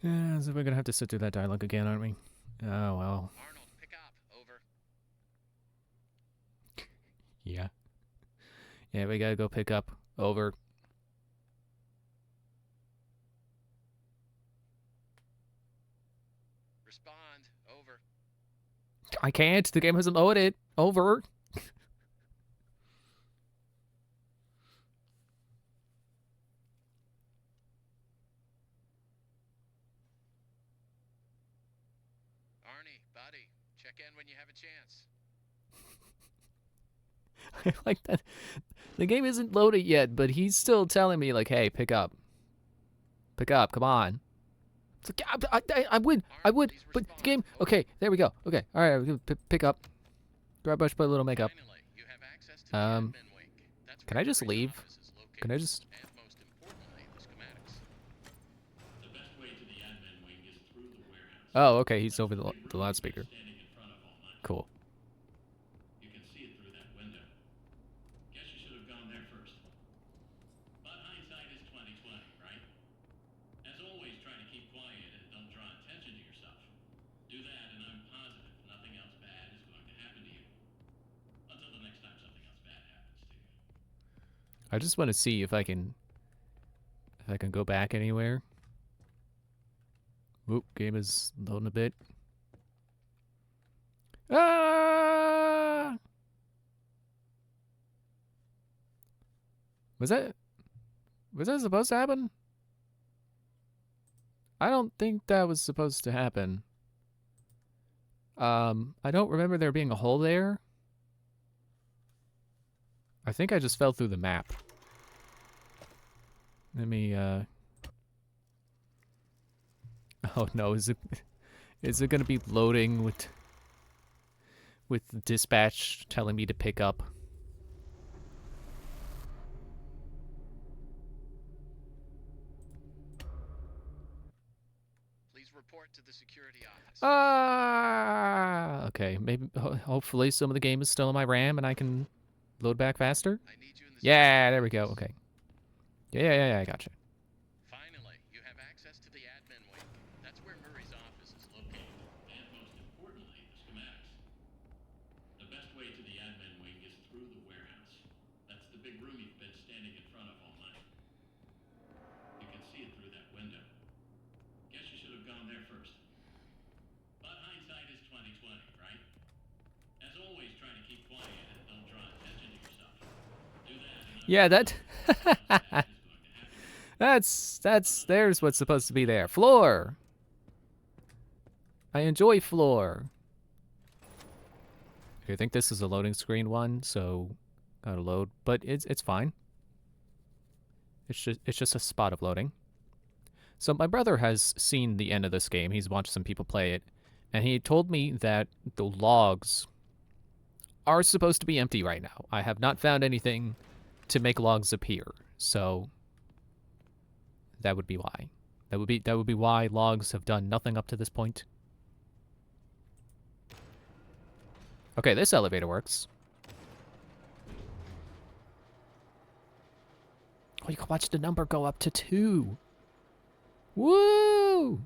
Yeah, so we're gonna have to sit through that dialogue again, aren't we? Oh well. Arnold, pick up. Over. Yeah. Yeah, we gotta go pick up. Over. Respond. Over. I can't. The game hasn't loaded. Over. Arnie, buddy, check in when you have a chance. I like that. The game isn't loaded yet, but he's still telling me like, "Hey, pick up. Pick up. Come on." It's like, I would. I Arnold, would. please But the respond. game. Over. Okay, there we go. Okay. All right. Pick up. Grab brush, put a little makeup. Finally, you have access to the Um. admin wing. That's Can where I just Murray's leave? office is Can located. I just? And most importantly, the schematics. The best way to the admin wing is through the warehouse. Oh, okay. He's That's over the big the room you've been loudspeaker. standing in front of all night. Cool. You can see it through that window. Guess you should have gone there first. But hindsight is 20/20, right? As always, try to keep quiet and don't draw attention to yourself. Do that, and I'm positive nothing else bad is going to happen to you. Until the next time something else bad happens to you. I just want to see if I can go back anywhere. Oop, game is loading a bit. Ah! Was that supposed to happen? I don't think that was supposed to happen. I don't remember there being a hole there. I think I just fell through the map. Let me Oh no, is it gonna be loading with dispatch telling me to pick up? Please report to the security office. Ah, okay. Maybe, hopefully, some of the game is still in my RAM and I can load back faster. I need you in the Yeah, security there we go. office. Okay. Yeah, I gotcha. Finally, you have access to the admin wing. That's where Murray's office is located. And most importantly, the schematics. The best way to the admin wing is through the warehouse. That's the big room you've been standing in front of all night. You can see it through that window. Guess you should have gone there first. But hindsight is 20/20, right? As always, try to keep quiet and don't draw attention to yourself. Do that, and I'm Yeah, that. positive nothing else bad is going to happen to you. There's what's supposed to be there. Floor. I enjoy floor. Okay, I think this is a loading screen one, so gotta load, but it's fine. It's just a spot of loading. So my brother has seen the end of this game. He's watched some people play it, and he told me that the logs are supposed to be empty right now. I have not found anything to make logs appear, so that would be why. That would be why logs have done nothing up to this point. Okay, this elevator works. Oh, you can watch the number go up to 2. Woo!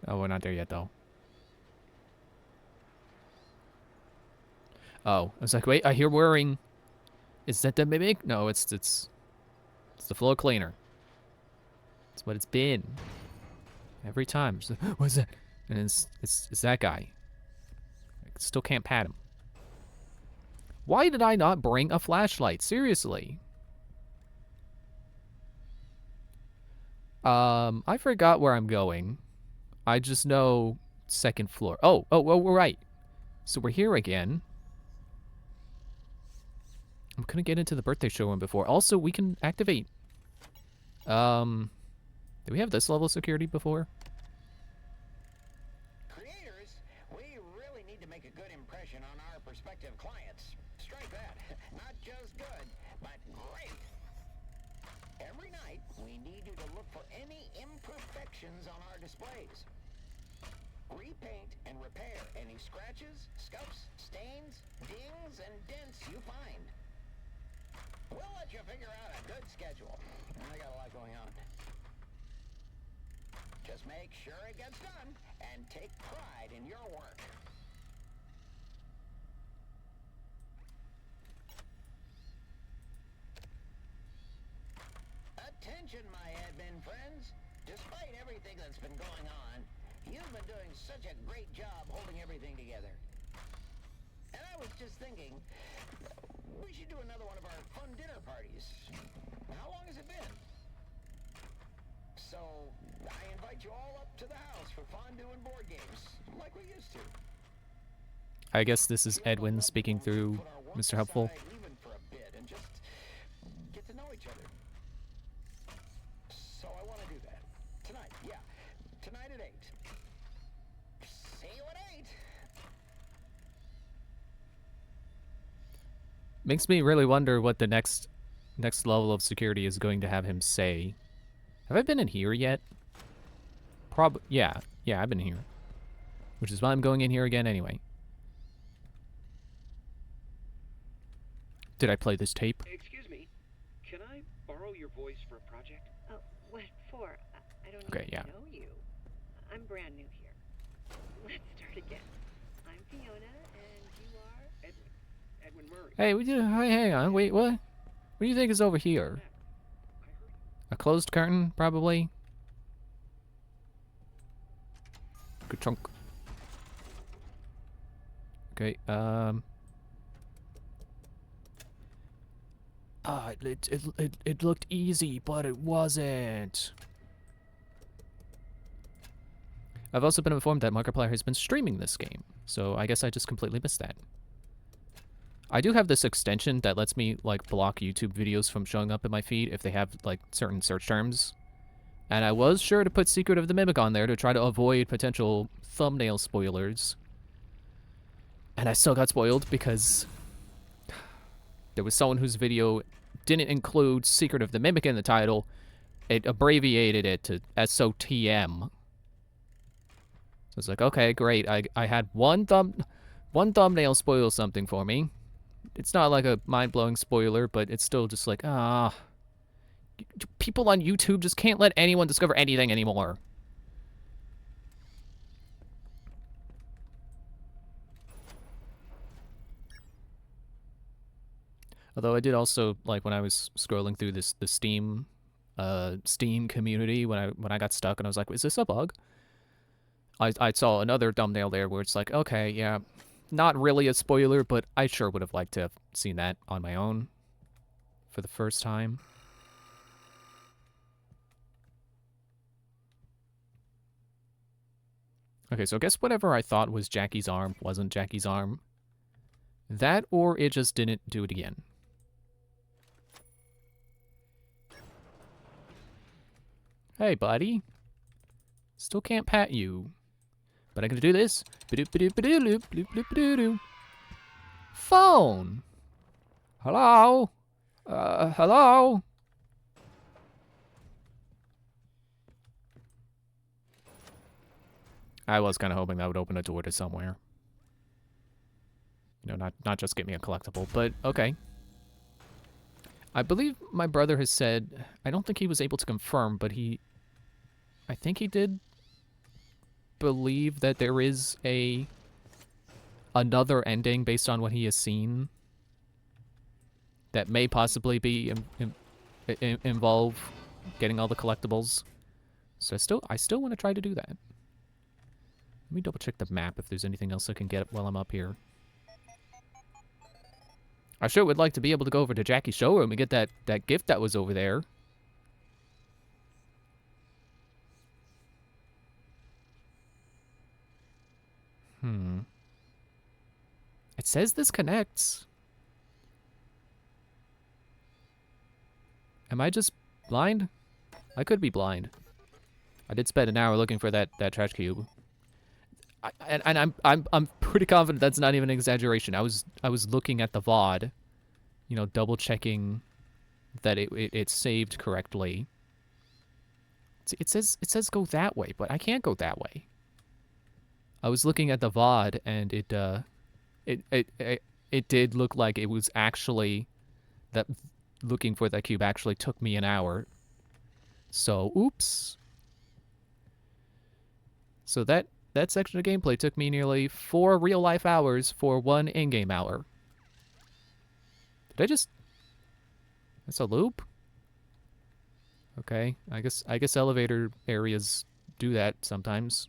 Oh, we're not there yet, though. Oh, I was like, wait, I hear whirring. Is that the mimic? No, it's the floor cleaner. It's what it's been. Every time. What's that? And it's that guy. I still can't pat him. Why did I not bring a flashlight? Seriously. I forgot where I'm going. I just know second floor. Oh, we're right. So we're here again. I couldn't get into the birthday showroom before. Also, we can activate. Did we have this level of security before? Creators, we really need to make a good impression on our prospective clients. Strike that. Not just good, but great. Every night, we need you to look for any imperfections on our displays. Repaint and repair any scratches, scuffs, stains, dings, and dents you find. We'll let you figure out a good schedule. I got a lot going on. make sure it gets done and take pride in your work. Attention, my admin friends. Despite everything that's been going on, you've been doing such a great job holding everything together. And I was just thinking, we should do another one of our fun dinner parties. How long has it been? So, I invite you all up to the house for fondue and board games, like we used to. I guess this is Edwin speaking through Mr. Helpful. Even for a bit and just get to know each other. So I want to do that. Tonight, yeah. Tonight at 8. See you at 8. Makes me really wonder what the next level of security is going to have him say. Have I been in here yet? Yeah, I've been here. Which is why I'm going in here again anyway. Did I play this tape? Excuse me, can I borrow your voice for a project? Oh, what for? I don't Okay, even yeah. know you. I'm brand new here. Let's start again. I'm Fiona, and you are? Edwin Murray. Hey, hang on, wait, what? What do you think is over here? A closed curtain, probably? Good chunk. Okay, it looked easy, but it wasn't. I've also been informed that Markiplier has been streaming this game, so I guess I just completely missed that. I do have this extension that lets me, like, block YouTube videos from showing up in my feed if they have, like, certain search terms. And I was sure to put Secret of the Mimic on there to try to avoid potential thumbnail spoilers. And I still got spoiled because there was someone whose video didn't include Secret of the Mimic in the title. It abbreviated it to SOTM. So it's like, okay, great. I had one thumbnail spoil something for me. It's not like a mind-blowing spoiler, but it's still just like, people on YouTube just can't let anyone discover anything anymore. Although I did also, like, when I was scrolling through the Steam community, when I got stuck and I was like, is this a bug? I saw another thumbnail there where it's like, okay, yeah, not really a spoiler, but I sure would have liked to have seen that on my own for the first time. Okay, so I guess whatever I thought was Jackie's arm wasn't Jackie's arm. That, or it just didn't do it again. Hey, buddy. Still can't pat you. But I can do this. Phone. Hello? Hello? I was kind of hoping that would open a door to somewhere. You know, not just get me a collectible, but okay. I believe my brother has said, I don't think he was able to confirm, but I think he did believe that there is another ending based on what he has seen that may possibly be involve getting all the collectibles. So I still want to try to do that. Let me double check the map if there's anything else I can get while I'm up here. I sure would like to be able to go over to Jackie's showroom and get that gift that was over there. It says this connects. Am I just blind? I could be blind. I did spend an hour looking for that trash cube. And I'm pretty confident that's not even an exaggeration. I was looking at the VOD, you know, double checking that it saved correctly. It says go that way, but I can't go that way. I was looking at the VOD and it did look like it was actually that looking for that cube actually took me an hour. So oops. So that section of gameplay took me nearly 4 real-life hours for 1 in-game hour. Did I just... That's a loop? Okay, I guess elevator areas do that sometimes.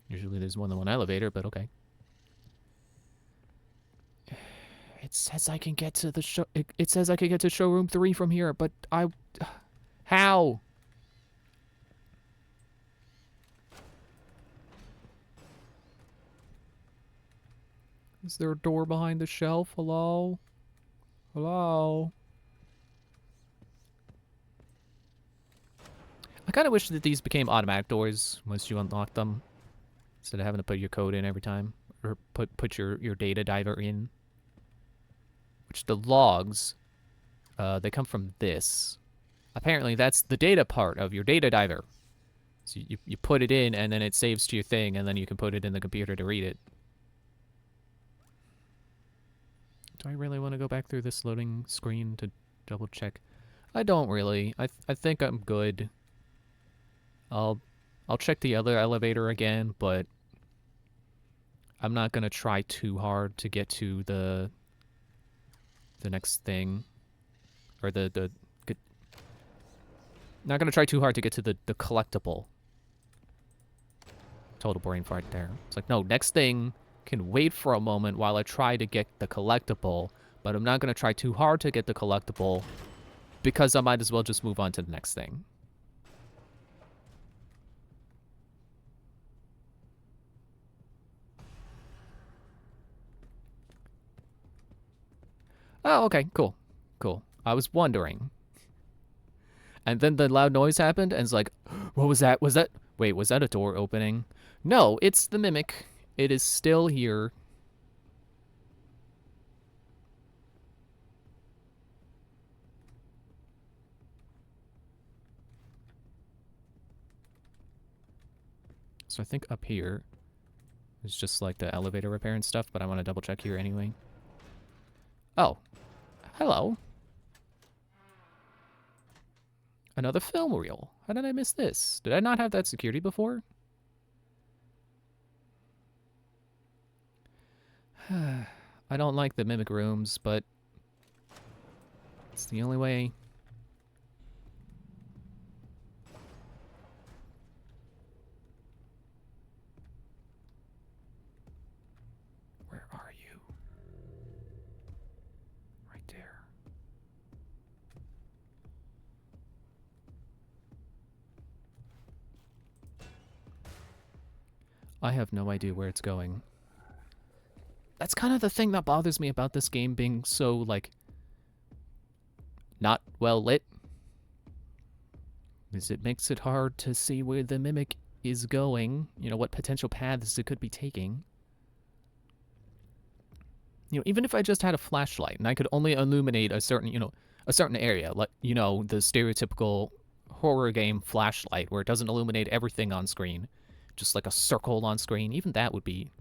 Usually there's more than one elevator, but okay. It says I can get to the show... It says I can get to showroom 3 from here, but I... How? Is there a door behind the shelf? Hello? Hello? I kind of wish that these became automatic doors once you unlock them, instead of having to put your code in every time, or put your data diver in. Which the logs, they come from this. Apparently that's the data part of your data diver. So you put it in, and then it saves to your thing, and then you can put it in the computer to read it. Do I really want to go back through this loading screen to double check? I don't really. I think I'm good. I'll check the other elevator again, but I'm not gonna try too hard to get to the next thing, or not gonna try too hard to get to the collectible. Total brain fart there. It's like, no, next thing can wait for a moment while I try to get the collectible, but I'm not gonna try too hard to get the collectible because I might as well just move on to the next thing. Oh, okay, cool. Cool. I was wondering. And then the loud noise happened, and it's like, what was that? Wait, was that a door opening? No, it's the mimic. It is still here. So I think up here is just like the elevator repair and stuff, but I want to double check here anyway. Oh, hello. Another film reel. How did I miss this? Did I not have that security before? I don't like the mimic rooms, but it's the only way. Where are you? Right there. I have no idea where it's going. That's kind of the thing that bothers me about this game being so, like, not well lit. Is it makes it hard to see where the mimic is going, you know, what potential paths it could be taking. You know, even if I just had a flashlight and I could only illuminate a certain, you know, a certain area, like, you know, the stereotypical horror game flashlight where it doesn't illuminate everything on screen, just like a circle on screen, even that would be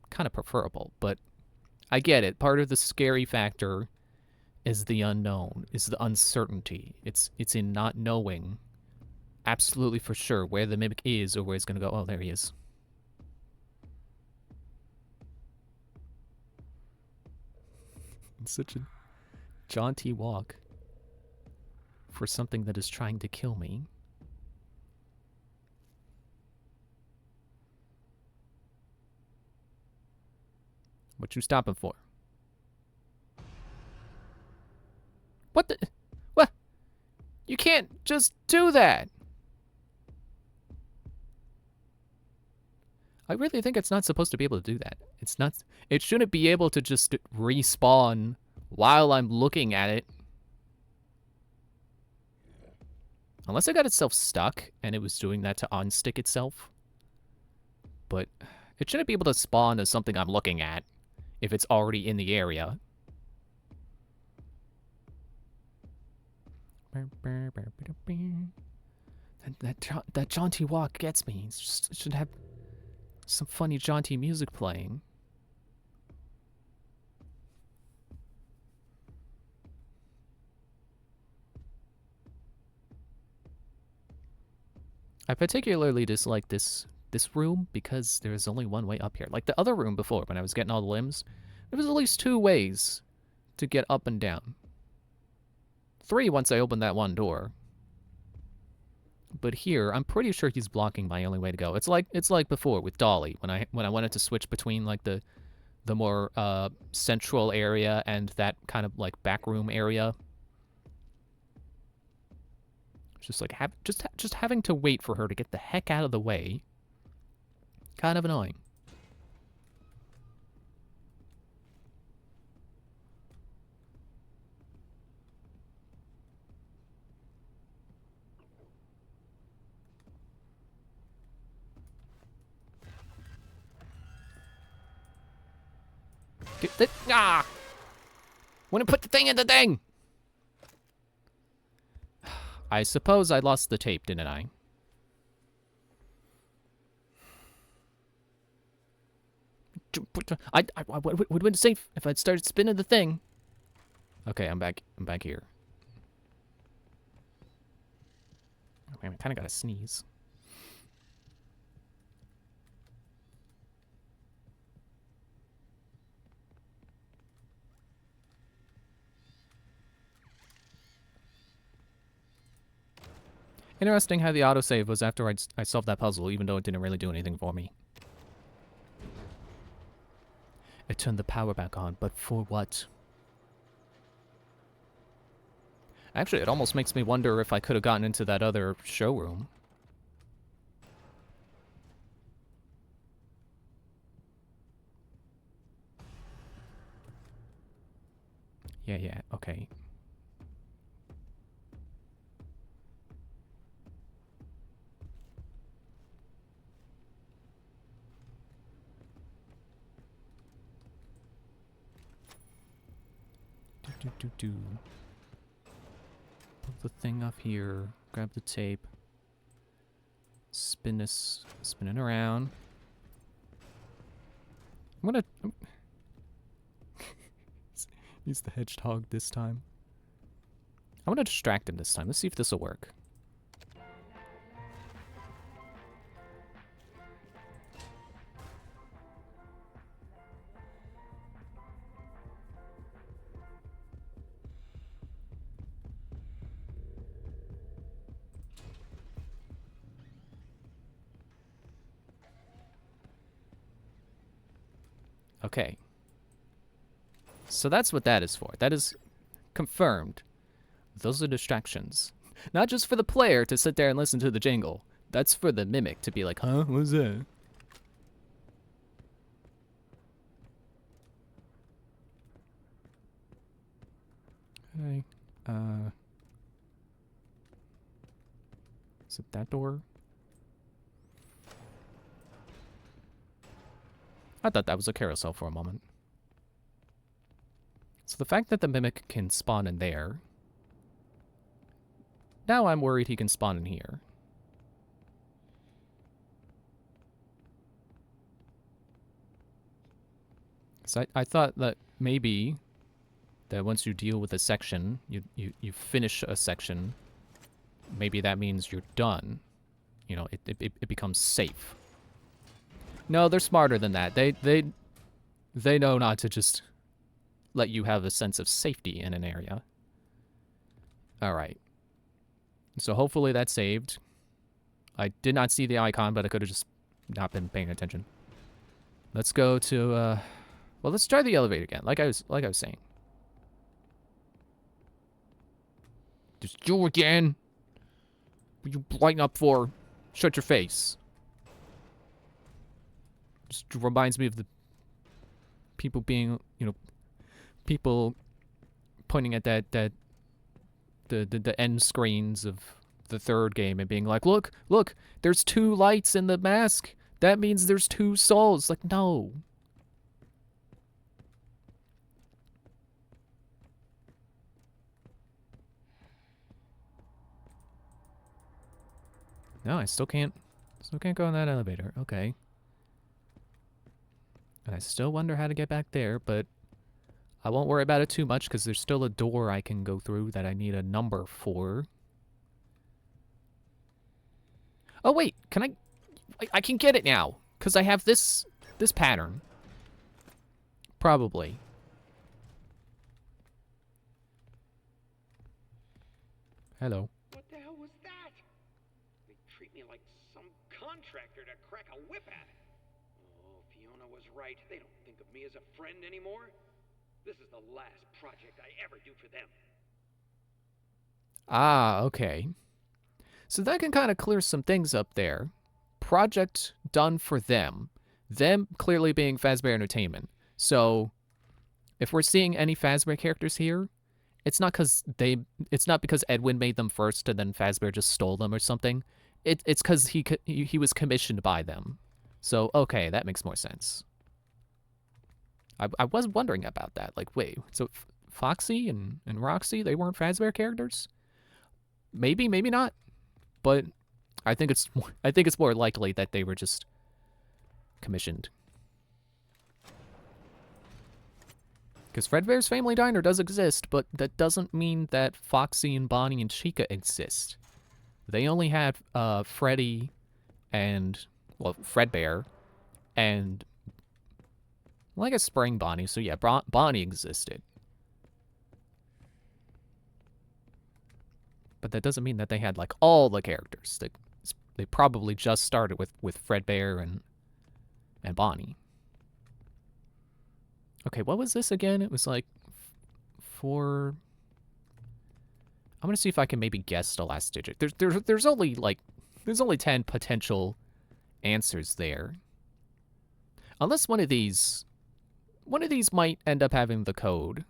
kind of preferable. But I get it. Part of the scary factor is the unknown, is the uncertainty. It's in not knowing absolutely for sure where the mimic is or where it's going to go. Oh, there he is. It's such a jaunty walk for something that is trying to kill me. What you stopping for? What the? What? You can't just do that! I really think it's not supposed to be able to do that. It's not... It shouldn't be able to just respawn while I'm looking at it. Unless it got itself stuck and it was doing that to unstick itself. But it shouldn't be able to spawn as something I'm looking at if it's already in the area. That jaunty walk gets me. It should have some funny jaunty music playing. I particularly dislike this room because there's only one way up here. Like the other room before, when I was getting all the limbs, there was at least 2 ways to get up and down. 3 once I opened that one door. But here, I'm pretty sure he's blocking my only way to go. It's like before with Dolly when I wanted to switch between like the more central area and that kind of like back room area. Just like just having to wait for her to get the heck out of the way. Kind of annoying. Get the, ah! Wanna put the thing in the thing! I suppose I lost the tape, didn't I? I would have been safe if I'd started spinning the thing. Okay, I'm back. I'm back here. Oh, man, I kind of gotta sneeze. Interesting how the autosave was after I solved that puzzle, even though it didn't really do anything for me. It turned the power back on, but for what? Actually, it almost makes me wonder if I could have gotten into that other showroom. Yeah, okay. Do. Put the thing up here. Grab the tape. Spin it around. I'm gonna use the hedgehog this time. I'm gonna distract him this time. Let's see if this will work. Okay. So that's what that is for. That is confirmed. Those are distractions. Not just for the player to sit there and listen to the jingle. That's for the mimic to be like, huh? What's that? Okay. Is it that door? I thought that was a carousel for a moment. So the fact that the mimic can spawn in there... Now I'm worried he can spawn in here. So I thought that maybe that once you deal with a section, you finish a section, maybe that means you're done. You know, it becomes safe. No, they're smarter than that. They know not to just let you have a sense of safety in an area. All right. So hopefully that's saved. I did not see the icon, but I could have just not been paying attention. Let's go to well, let's try the elevator again. Like I was saying. Just you again. What you lighting up for? Shut your face. Just reminds me of the people being, you know, people pointing at the end screens of the third game and being like, look, there's 2 lights in the mask. That means there's 2 souls. Like, no. No, I still can't go in that elevator. Okay. And I still wonder how to get back there, but I won't worry about it too much because there's still a door I can go through that I need a number for. Oh wait, can I can get it now because I have this pattern. Probably. Hello. What the hell was that? They treat me like some contractor to crack a whip at. Oh, Fiona was right. They don't think of me as a friend anymore. This is the last project I ever do for them. Ah, okay. So that can kind of clear some things up there. Project done for them. Them clearly being Fazbear Entertainment. So if we're seeing any Fazbear characters here, it's not because Edwin made them first and then Fazbear just stole them or something. It's because he was commissioned by them. So okay, that makes more sense. I was wondering about that. Like, wait, so Foxy and Roxy, they weren't Fazbear characters? Maybe, maybe not. But I think it's more likely that they were just commissioned. Because Fredbear's Family Diner does exist, but that doesn't mean that Foxy and Bonnie and Chica exist. They only had Freddy and, well, Fredbear and, well, I guess Spring Bonnie. So yeah, Bonnie existed. But that doesn't mean that they had, like, all the characters. They probably just started with Fredbear and Bonnie. Okay, what was this again? It was like 4... I'm gonna see if I can maybe guess the last digit. There's only 10 potential answers there. Unless one of these might end up having the code.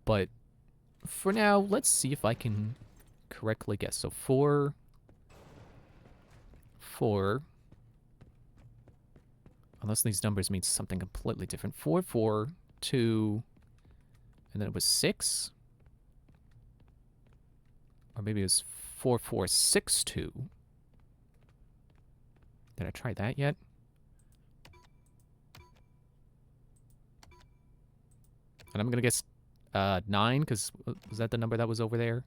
But for now, let's see if I can correctly guess. So 4 unless these numbers mean something completely different. 4 4 2 and then it was 6. Or maybe it was 4 4 6 2. Did I try that yet? And I'm gonna guess 9, because was that the number that was over there?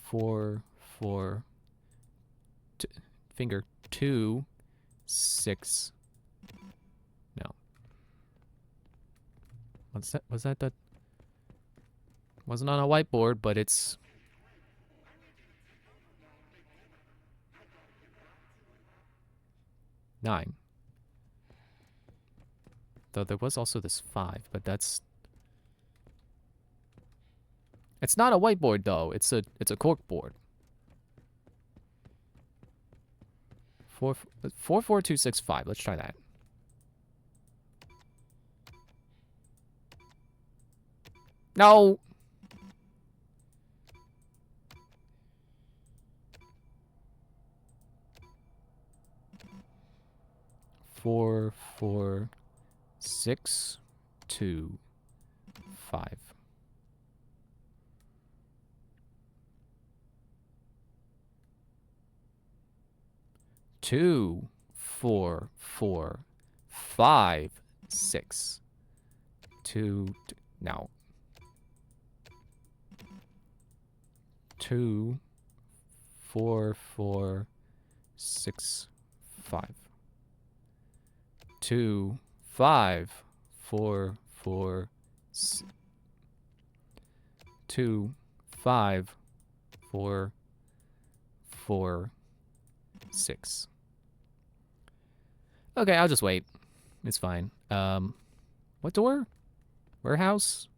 4 4 finger 2 6. No. What's that? Was that the? Wasn't on a whiteboard, but it's. Nine. Though there was also this 5, but that's. It's not a whiteboard though. It's a cork board. 44265. Let's try that. No. Four, 6 2 5. Two, 4 4 5 6 2 no 2 4 4 6 5 2 5 4 4 2 5 4 4 6. Okay, I'll just wait. It's fine. What door? Warehouse?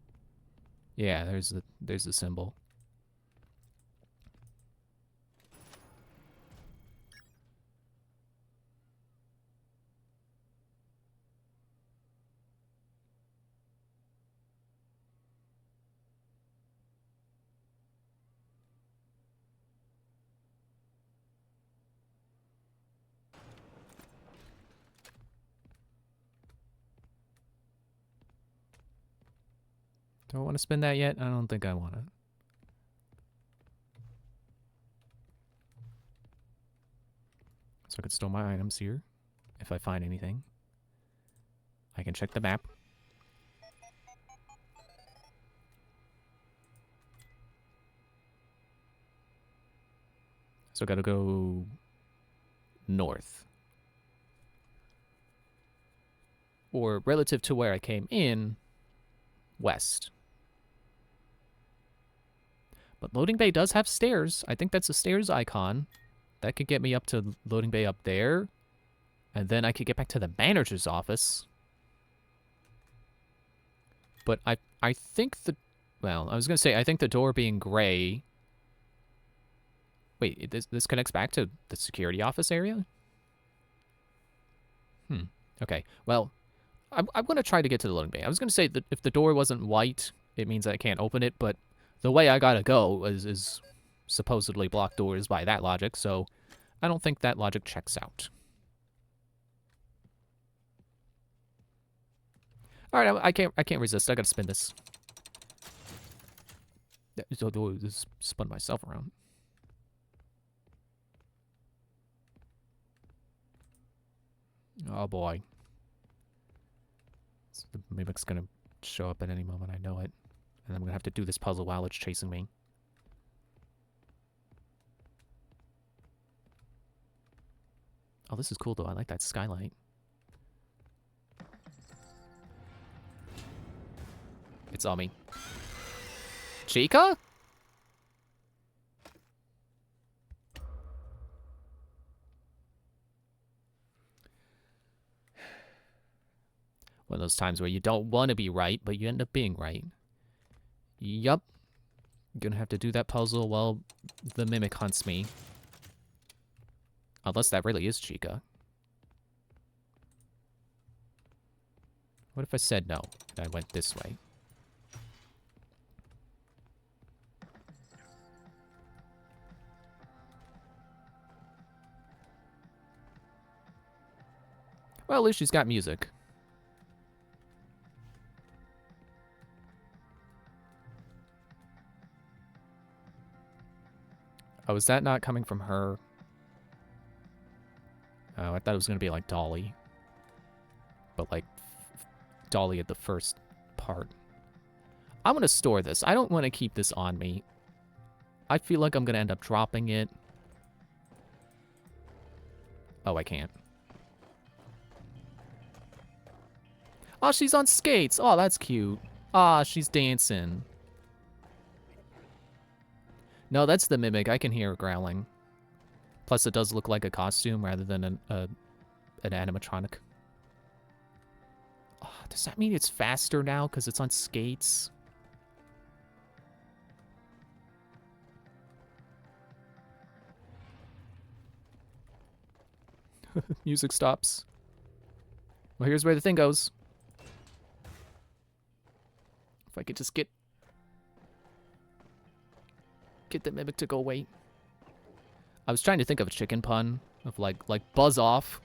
Yeah, there's the symbol. Do I want to spin that yet? I don't think I want to. So I can store my items here. If I find anything, I can check the map. So I gotta go north. Or relative to where I came in, west. But loading bay does have stairs. I think that's a stairs icon. That could get me up to loading bay up there. And then I could get back to the manager's office. But I think the... Well, I was going to say, I think the door being gray... Wait, this connects back to the security office area? Okay, well, I'm going to try to get to the loading bay. I was going to say that if the door wasn't white, it means I can't open it, but the way I gotta go is supposedly blocked doors by that logic, so I don't think that logic checks out. Alright, I can't resist. I gotta spin this. Just spun myself around. Oh boy. So the mimic's gonna show up at any moment, I know it. And I'm gonna have to do this puzzle while it's chasing me. Oh, this is cool though. I like that skylight. It's on me. Chica? One of those times where you don't want to be right, but you end up being right. Yup. Gonna have to do that puzzle while the mimic hunts me. Unless that really is Chica. What if I said no, and I went this way? Well, at least she's got music. Oh, is that not coming from her? Oh, I thought it was going to be like Dolly. But like Dolly at the first part. I'm going to store this. I don't want to keep this on me. I feel like I'm going to end up dropping it. Oh, I can't. Oh, she's on skates. Oh, that's cute. Ah, she's dancing. No, that's the mimic. I can hear her growling. Plus, it does look like a costume rather than an animatronic. Oh, does that mean it's faster now because it's on skates? Music stops. Well, here's where the thing goes. If I could just get the mimic to go away. I was trying to think of a chicken pun of like buzz off,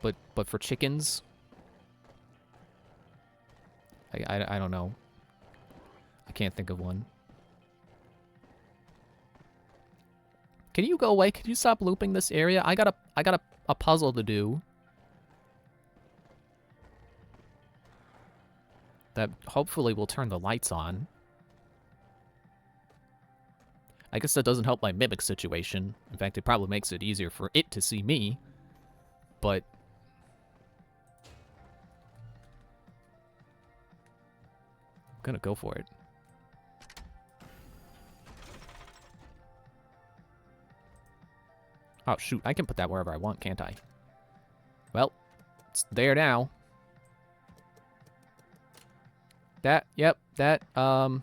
but for chickens. I don't know. I can't think of one. Can you go away? Can you stop looping this area? I got a puzzle to do. That hopefully will turn the lights on. I guess that doesn't help my mimic situation. In fact, it probably makes it easier for it to see me. But I'm gonna go for it. Oh, shoot. I can put that wherever I want, can't I? Well, it's there now. That, yep, that, Can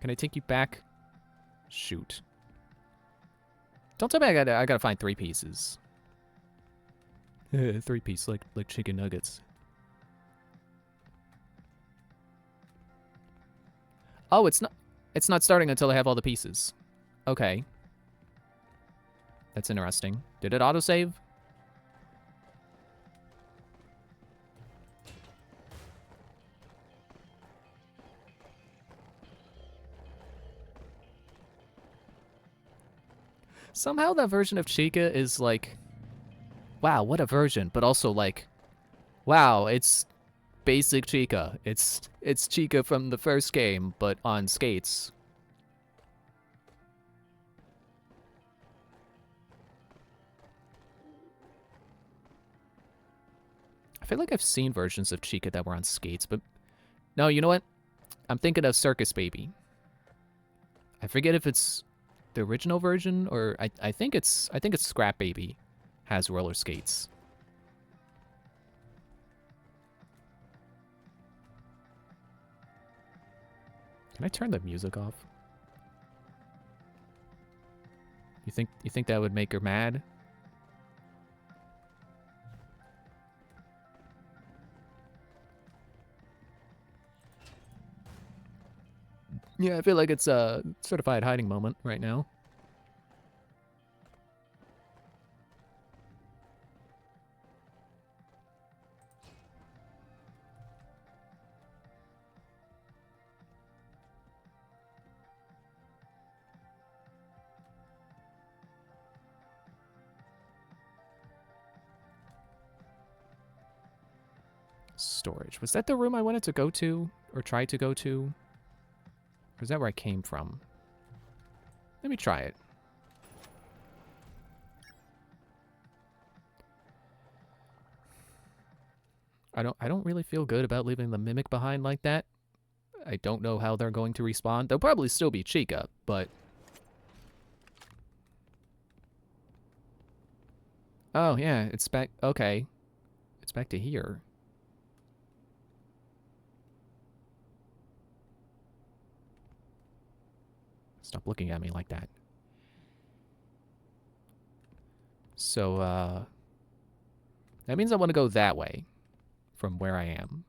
I take you back? Shoot. Don't tell me I gotta find 3 pieces. 3 pieces, like chicken nuggets. Oh, it's not starting until I have all the pieces. Okay. That's interesting. Did it autosave? Somehow that version of Chica is like, wow, what a version, but also like, wow, it's basic Chica. It's Chica from the first game, but on skates. feel like I've seen versions of Chica that were on skates, but no, you know what? I'm thinking of Circus Baby. I forget if it's the original version or I think it's Scrap Baby has roller skates. Can I turn the music off? You think that would make her mad? Yeah, I feel like it's a certified hiding moment right now. Storage. Was that the room I wanted to go to? Or try to go to? Or is that where I came from? Let me try it. I don't really feel good about leaving the Mimic behind like that. I don't know how they're going to respond. They'll probably still be Chica, but... Oh, yeah, it's back... Okay. It's back to here. Stop looking at me like that. So, that means I want to go that way. From where I am.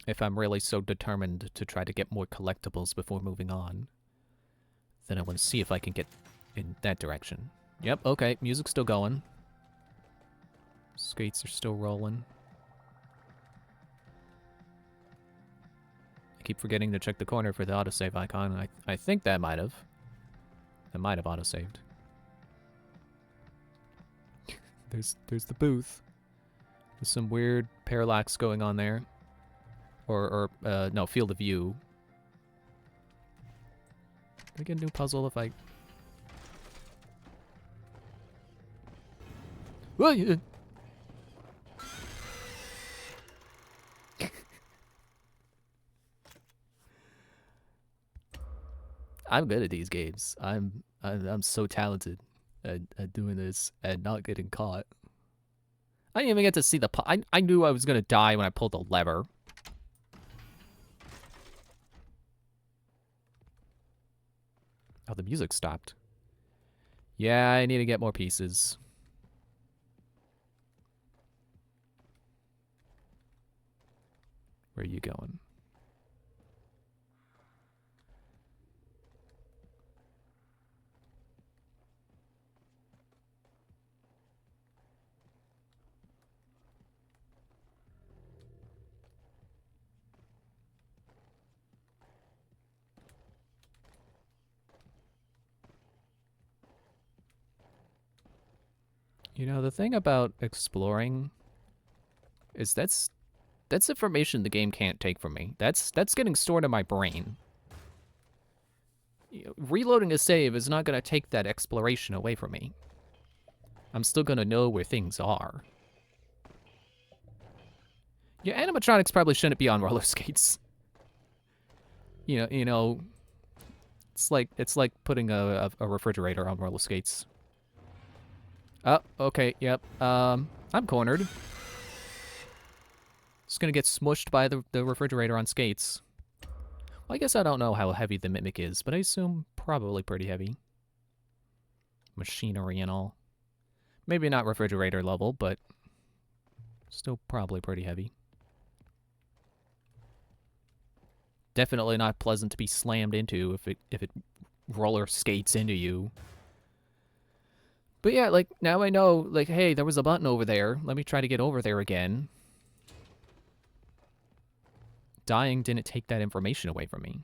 If I'm really so determined to try to get more collectibles before moving on, then I want to see if I can get in that direction. Yep, okay, music's still going. Skates are still rolling. I keep forgetting to check the corner for the autosave icon. I think that might have. That might have autosaved. There's the booth. There's some weird parallax going on there. No, field of view. Can I get a new puzzle if I... Oh, yeah. I'm good at these games. I'm so talented at doing this and not getting caught. I didn't even get to see the... I knew I was going to die when I pulled the lever. Oh, the music stopped. Yeah, I need to get more pieces. Where are you going? You know, the thing about exploring is that's information the game can't take from me. That's getting stored in my brain. You know, reloading a save is not going to take that exploration away from me. I'm still going to know where things are. Yeah, animatronics probably shouldn't be on roller skates. You know, it's like putting a refrigerator on roller skates. Oh, okay, yep. I'm cornered. Just gonna get smushed by the refrigerator on skates. Well, I guess I don't know how heavy the Mimic is, but I assume probably pretty heavy. Machinery and all. Maybe not refrigerator level, but still probably pretty heavy. Definitely not pleasant to be slammed into if it roller skates into you. But yeah, like, now I know, like, hey, there was a button over there. Let me try to get over there again. Dying didn't take that information away from me.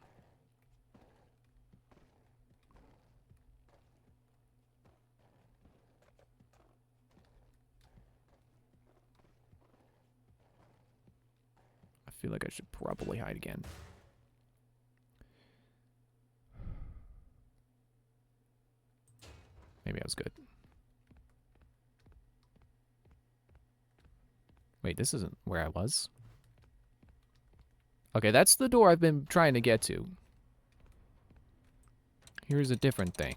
I feel like I should probably hide again. Maybe I was good. Wait, this isn't where I was. Okay, that's the door I've been trying to get to. Here's a different thing.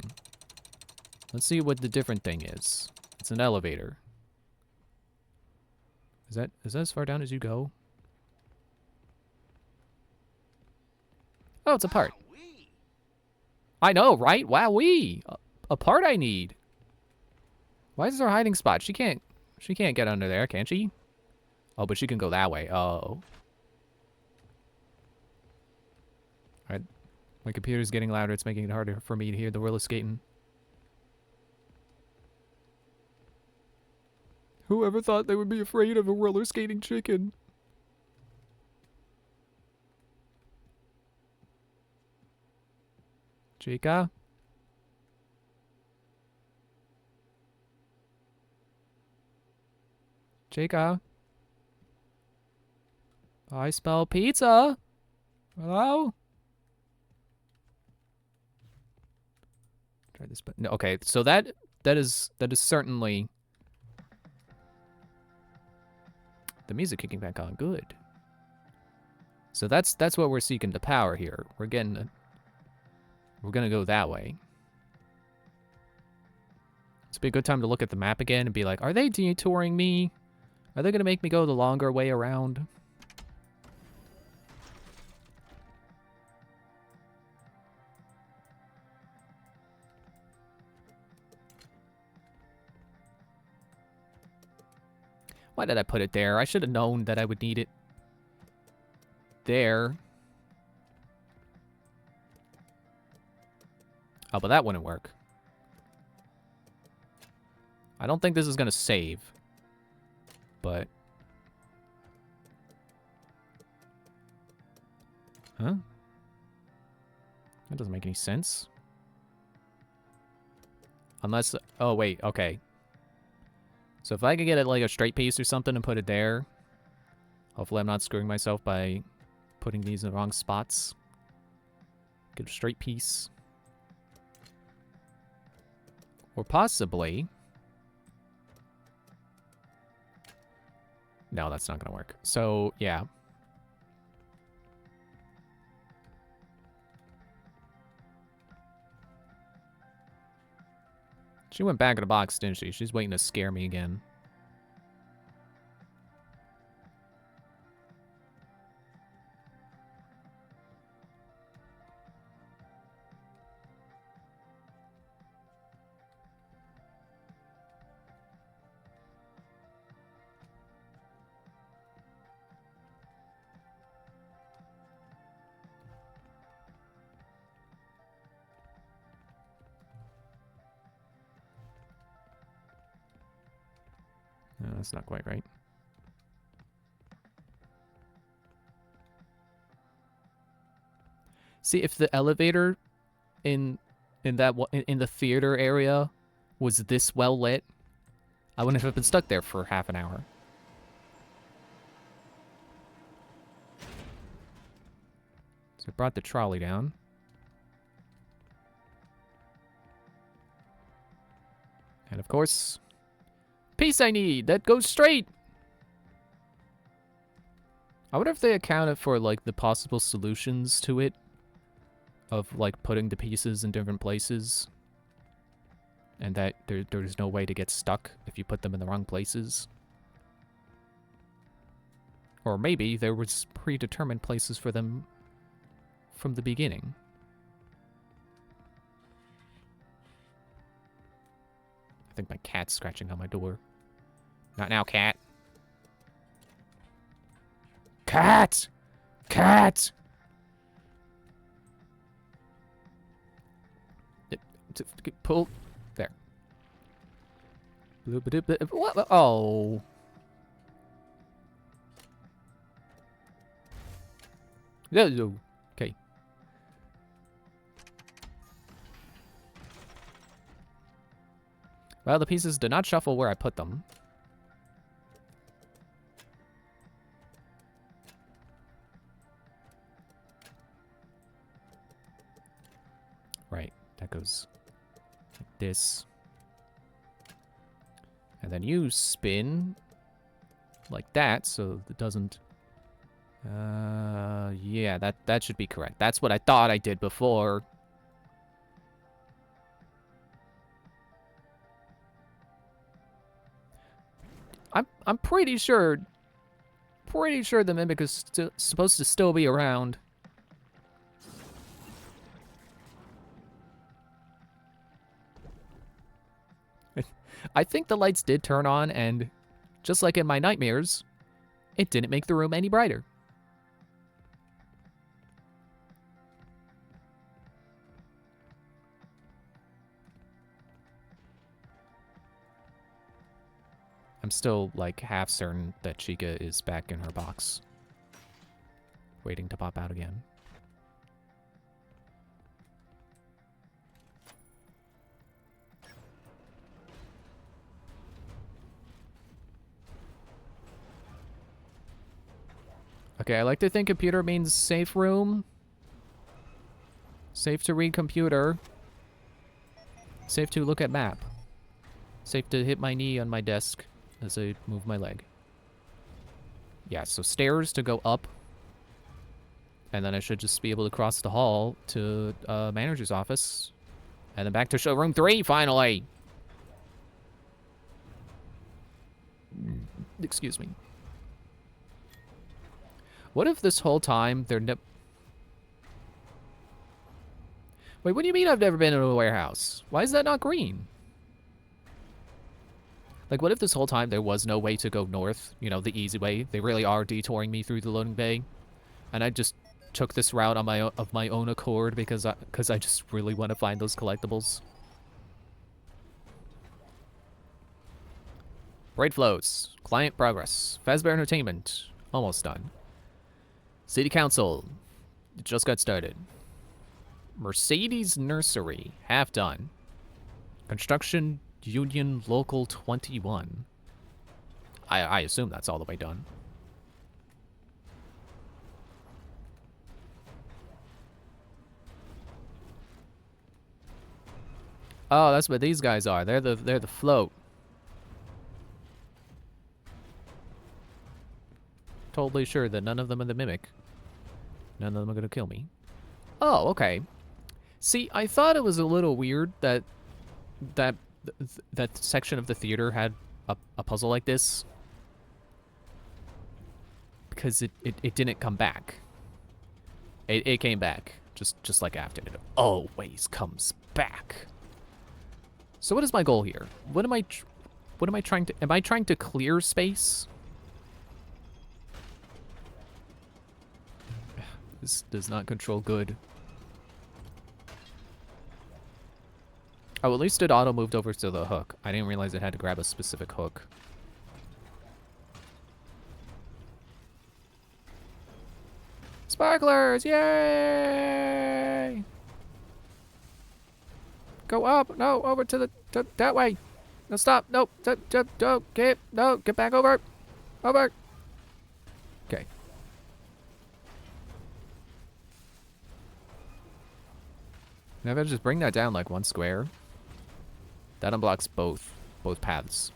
Let's see what the different thing is. It's an elevator. Is that as far down as you go? Oh, it's a part. I know, right? Wowee! A part I need. Why is there a hiding spot? She can't get under there, can she? Oh, but she can go that way. Oh. Alright. My computer's getting louder. It's making it harder for me to hear the roller skating. Whoever thought they would be afraid of a roller skating chicken? Chica? Chica? I smell pizza. Hello? Try this, but no. Okay, so that is certainly the music kicking back on. Good. So that's what we're seeking to power here. We're gonna go that way. It's be a good time to look at the map again and be like, are they detouring me? Are they gonna make me go the longer way around? Why did I put it there? I should have known that I would need it there. Oh, but that wouldn't work. I don't think this is going to save. But... Huh? That doesn't make any sense. Unless... Oh, wait. Okay. So if I could get it like a straight piece or something and put it there. Hopefully I'm not screwing myself by putting these in the wrong spots. Get a straight piece. Or possibly... No, that's not going to work. So, yeah. She went back in the box, didn't she? She's waiting to scare me again. No, that's not quite right. See, if the elevator in the theater area was this well lit, I wouldn't have been stuck there for half an hour. So I brought the trolley down. And of course, piece I need that goes straight. I wonder if they accounted for like the possible solutions to it, of like putting the pieces in different places, and that there's no way to get stuck if you put them in the wrong places. Or maybe there was predetermined places for them from the beginning. I think my cat's scratching on my door. Not now, cat. Cat! Cat! Pull. There. What? Oh. Okay. Well, the pieces did not shuffle where I put them. Right. That goes like this. And then you spin like that, so it doesn't... yeah, that should be correct. That's what I thought I did before. I'm pretty sure the Mimic is supposed to still be around. I think the lights did turn on, and just like in my nightmares, it didn't make the room any brighter. I'm still, like, half certain that Chica is back in her box, waiting to pop out again. Okay, I like to think computer means safe room. Safe to read computer. Safe to look at map. Safe to hit my knee on my desk as I move my leg. Yeah, so stairs to go up. And then I should just be able to cross the hall to manager's office. And then back to showroom 3, finally! Excuse me. What if this whole time they're Wait, what do you mean I've never been in a warehouse? Why is that not green? Like, what if this whole time there was no way to go north? You know, the easy way. They really are detouring me through the loading bay. And I just took this route on my own accord because I just really want to find those collectibles. Braid flows. Client progress. Fazbear Entertainment. Almost done. City Council. It just got started. Mercedes Nursery. Half done. Construction Union Local 21. I assume that's all the way done. Oh, that's what these guys are. They're the float. Totally sure that none of them are the Mimic. None of them are gonna kill me. Oh, okay. See, I thought it was a little weird that that section of the theater had a puzzle like this. Because it didn't come back. It came back. Just like after it always comes back. So what is my goal here? What am I trying to... Am I trying to clear space? This does not control good. Oh, at least it auto moved over to the hook. I didn't realize it had to grab a specific hook. Sparklers! Yay! Go up! No, over to that way! No, stop! No! No! Get back over! Over! Okay. Now if I just bring that down like one square, that unblocks both paths.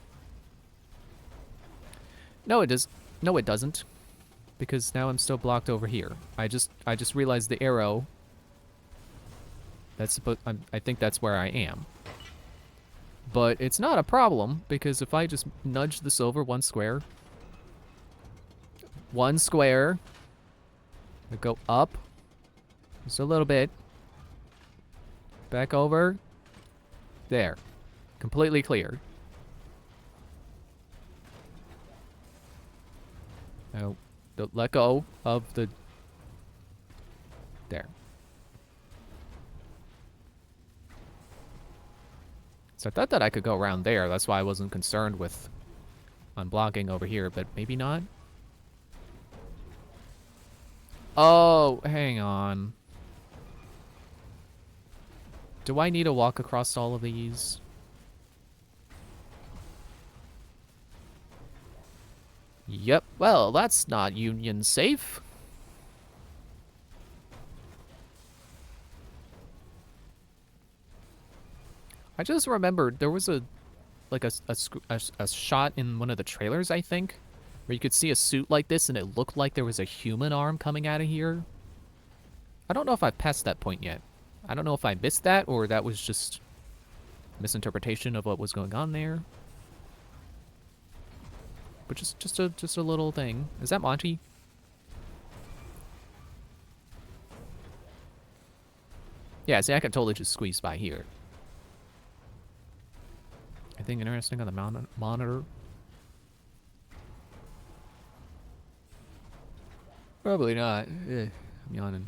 No, it does. No, it doesn't. Because now I'm still blocked over here. I just realized the arrow. That's supposed. I think that's where I am. But it's not a problem because if I just nudge this over one square, I go up just a little bit, back over, there, completely clear. Now, let go of the... There. So I thought that I could go around there. That's why I wasn't concerned with unblocking over here, but maybe not. Oh, hang on. Do I need to walk across all of these? Yep. Well, that's not union safe. I just remembered there was a shot in one of the trailers, I think, Where you could see a suit like this and it looked like there was a human arm coming out of here. I don't know if I've passed that point yet. I don't know if I missed that or that was just misinterpretation of what was going on there. But just a little thing. Is that Monty? Yeah, see, I could totally just squeeze by here. Anything interesting on the monitor? Probably not. I'm yawning.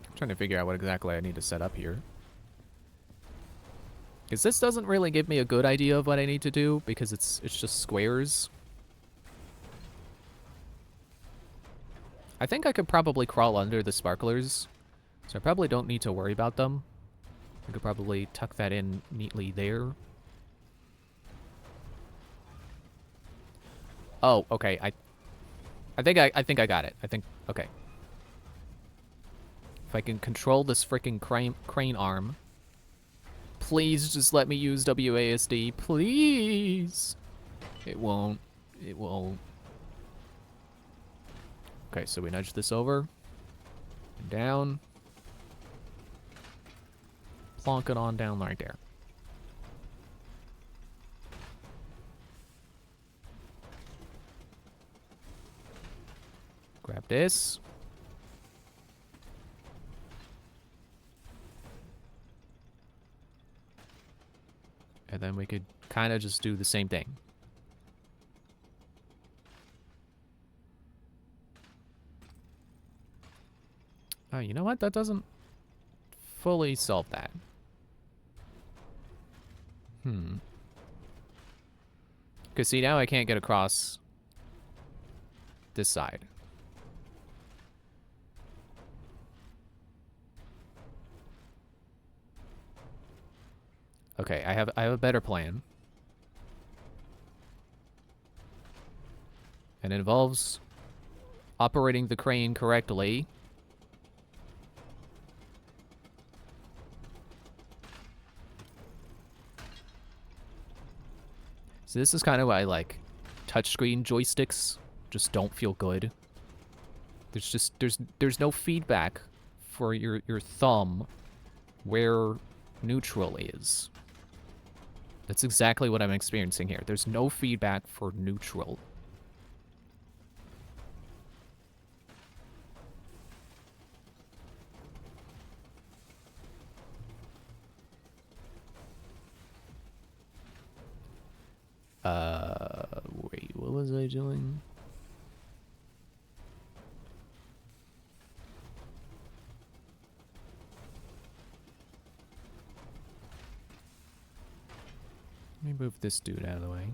I'm trying to figure out what exactly I need to set up here. Because this doesn't really give me a good idea of what I need to do, because it's just squares. I think I could probably crawl under the sparklers, so I probably don't need to worry about them. I could probably tuck that in neatly there. Oh, okay. I think I got it. Okay. If I can control this freaking crane arm, please just let me use WASD, please. It won't. It won't. Okay, so we nudge this over and down. Plonk it on down right there. Grab this. And then we could kind of just do the same thing. Oh, you know what? That doesn't fully solve that. Because see, now I can't get across this side. Okay, I have a better plan. And it involves operating the crane correctly. So this is kind of why, like, touchscreen joysticks just don't feel good. There's no feedback for your thumb where neutral is. That's exactly what I'm experiencing here. There's no feedback for neutral. Wait, what was I doing? Let me move this dude out of the way.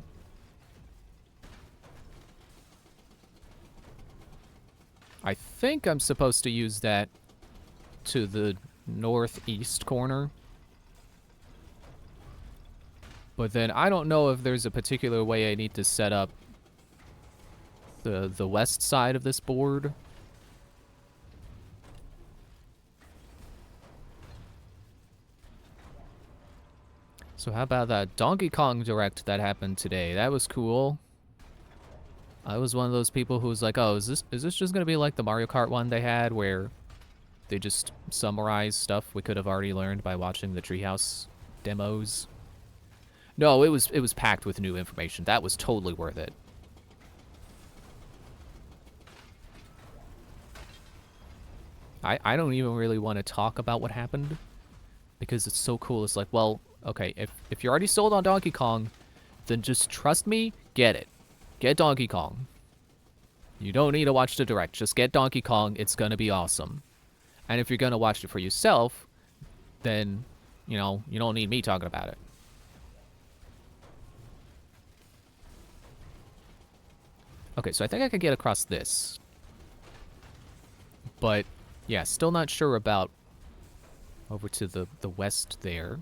I think I'm supposed to use that to the northeast corner. But then I don't know if there's a particular way I need to set up the west side of this board. So how about that Donkey Kong Direct that happened today? That was cool. I was one of those people who was like, oh, is this just gonna be like the Mario Kart one they had where they just summarize stuff we could have already learned by watching the Treehouse demos? No, it was packed with new information. That was totally worth it. I don't even really want to talk about what happened because it's so cool. It's like, well, okay, if you're already sold on Donkey Kong, then just trust me, get it. Get Donkey Kong. You don't need to watch the Direct. Just get Donkey Kong. It's going to be awesome. And if you're going to watch it for yourself, then, you know, you don't need me talking about it. Okay, so I think I could get across this. But, yeah, still not sure about over to the west there.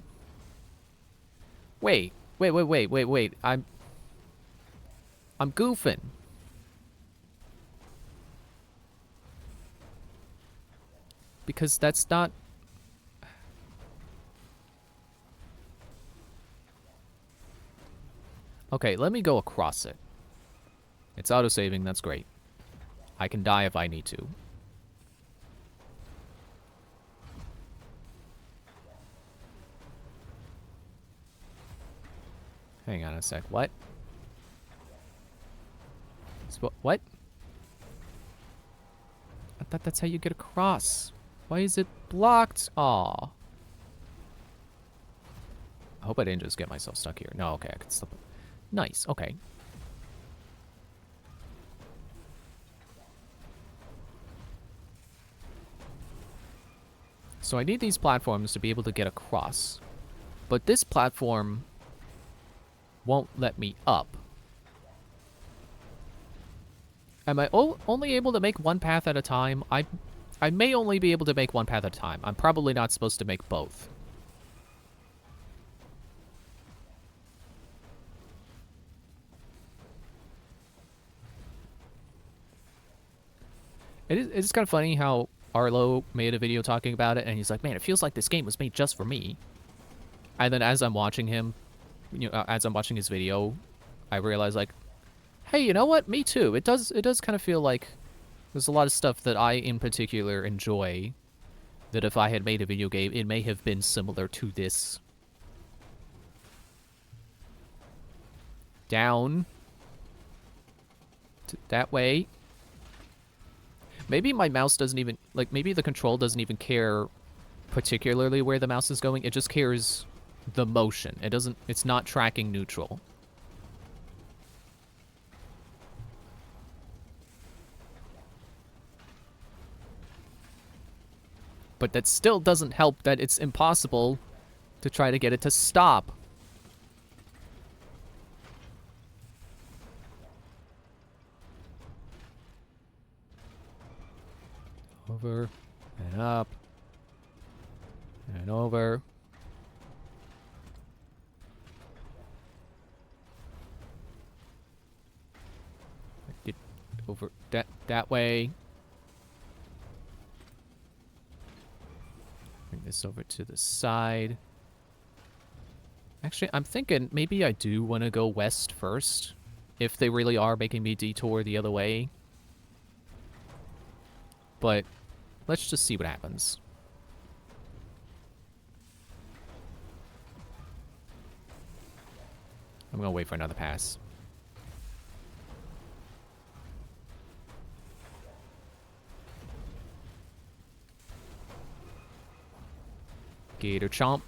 Wait. I'm goofing. Because that's not... Okay, let me go across it. It's auto-saving, that's great. I can die if I need to. Hang on a sec, what? What? I thought that's how you get across. Why is it blocked? Aw. I hope I didn't just get myself stuck here. No, okay, I can slip. Nice, okay. So I need these platforms to be able to get across. But this platform won't let me up. Am I only able to make one path at a time? I may only be able to make one path at a time. I'm probably not supposed to make both. It's kind of funny how Arlo made a video talking about it, and he's like, man, it feels like this game was made just for me. And then as I'm watching him, as I'm watching his video, I realize, like, hey, you know what? Me too. It does kind of feel like there's a lot of stuff that I, in particular, enjoy, that if I had made a video game, it may have been similar to this. Down. That way. Maybe my mouse doesn't even... Like, maybe the control doesn't even care particularly where the mouse is going. It just cares the motion. It doesn't... It's not tracking neutral. But that still doesn't help that it's impossible to try to get it to stop. Over and up and over. Get over that way. Bring this over to the side. Actually, I'm thinking maybe I do want to go west first, if they really are making me detour the other way. But let's just see what happens. I'm gonna wait for another pass. Gator chomp.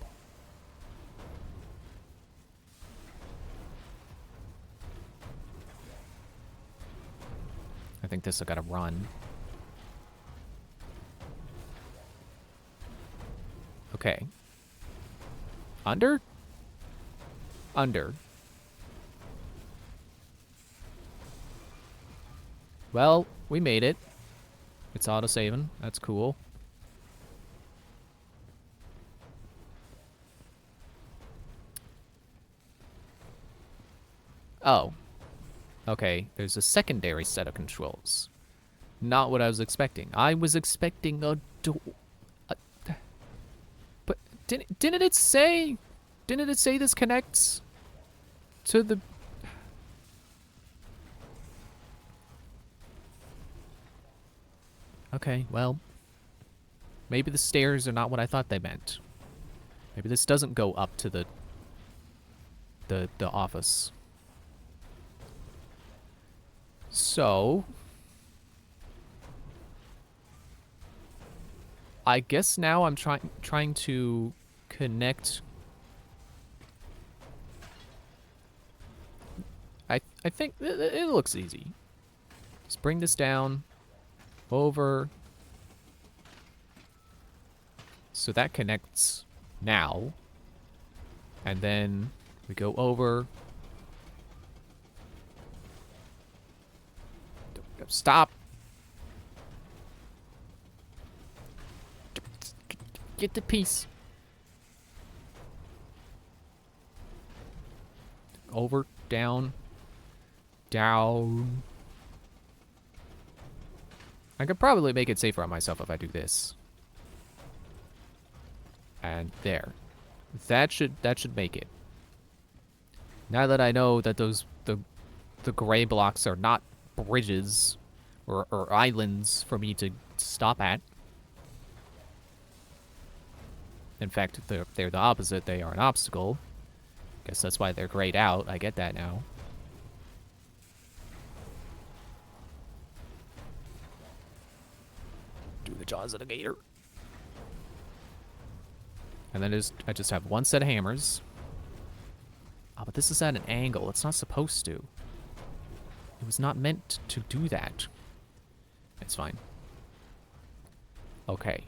I think this I gotta run. Okay. Under? Under. Well, we made it. It's auto-saving. That's cool. Oh. Okay, there's a secondary set of controls. Not what I was expecting. I was expecting a door... But didn't it say... Didn't it say this connects to the... Okay, well... Maybe the stairs are not what I thought they meant. Maybe this doesn't go up to the office. So... I guess now I'm trying to connect... I think it looks easy. Just bring this down, over. So that connects now. And then we go over. Stop. Get the piece. Over, down, down. I could probably make it safer on myself if I do this. And there. That should make it. Now that I know that the gray blocks are not bridges or islands for me to stop at. In fact, they're the opposite. They are an obstacle. Guess that's why they're grayed out. I get that now. Do the jaws of the gator. And then I just have one set of hammers. Oh, but this is at an angle. It's not supposed to. It was not meant to do that. It's fine. Okay.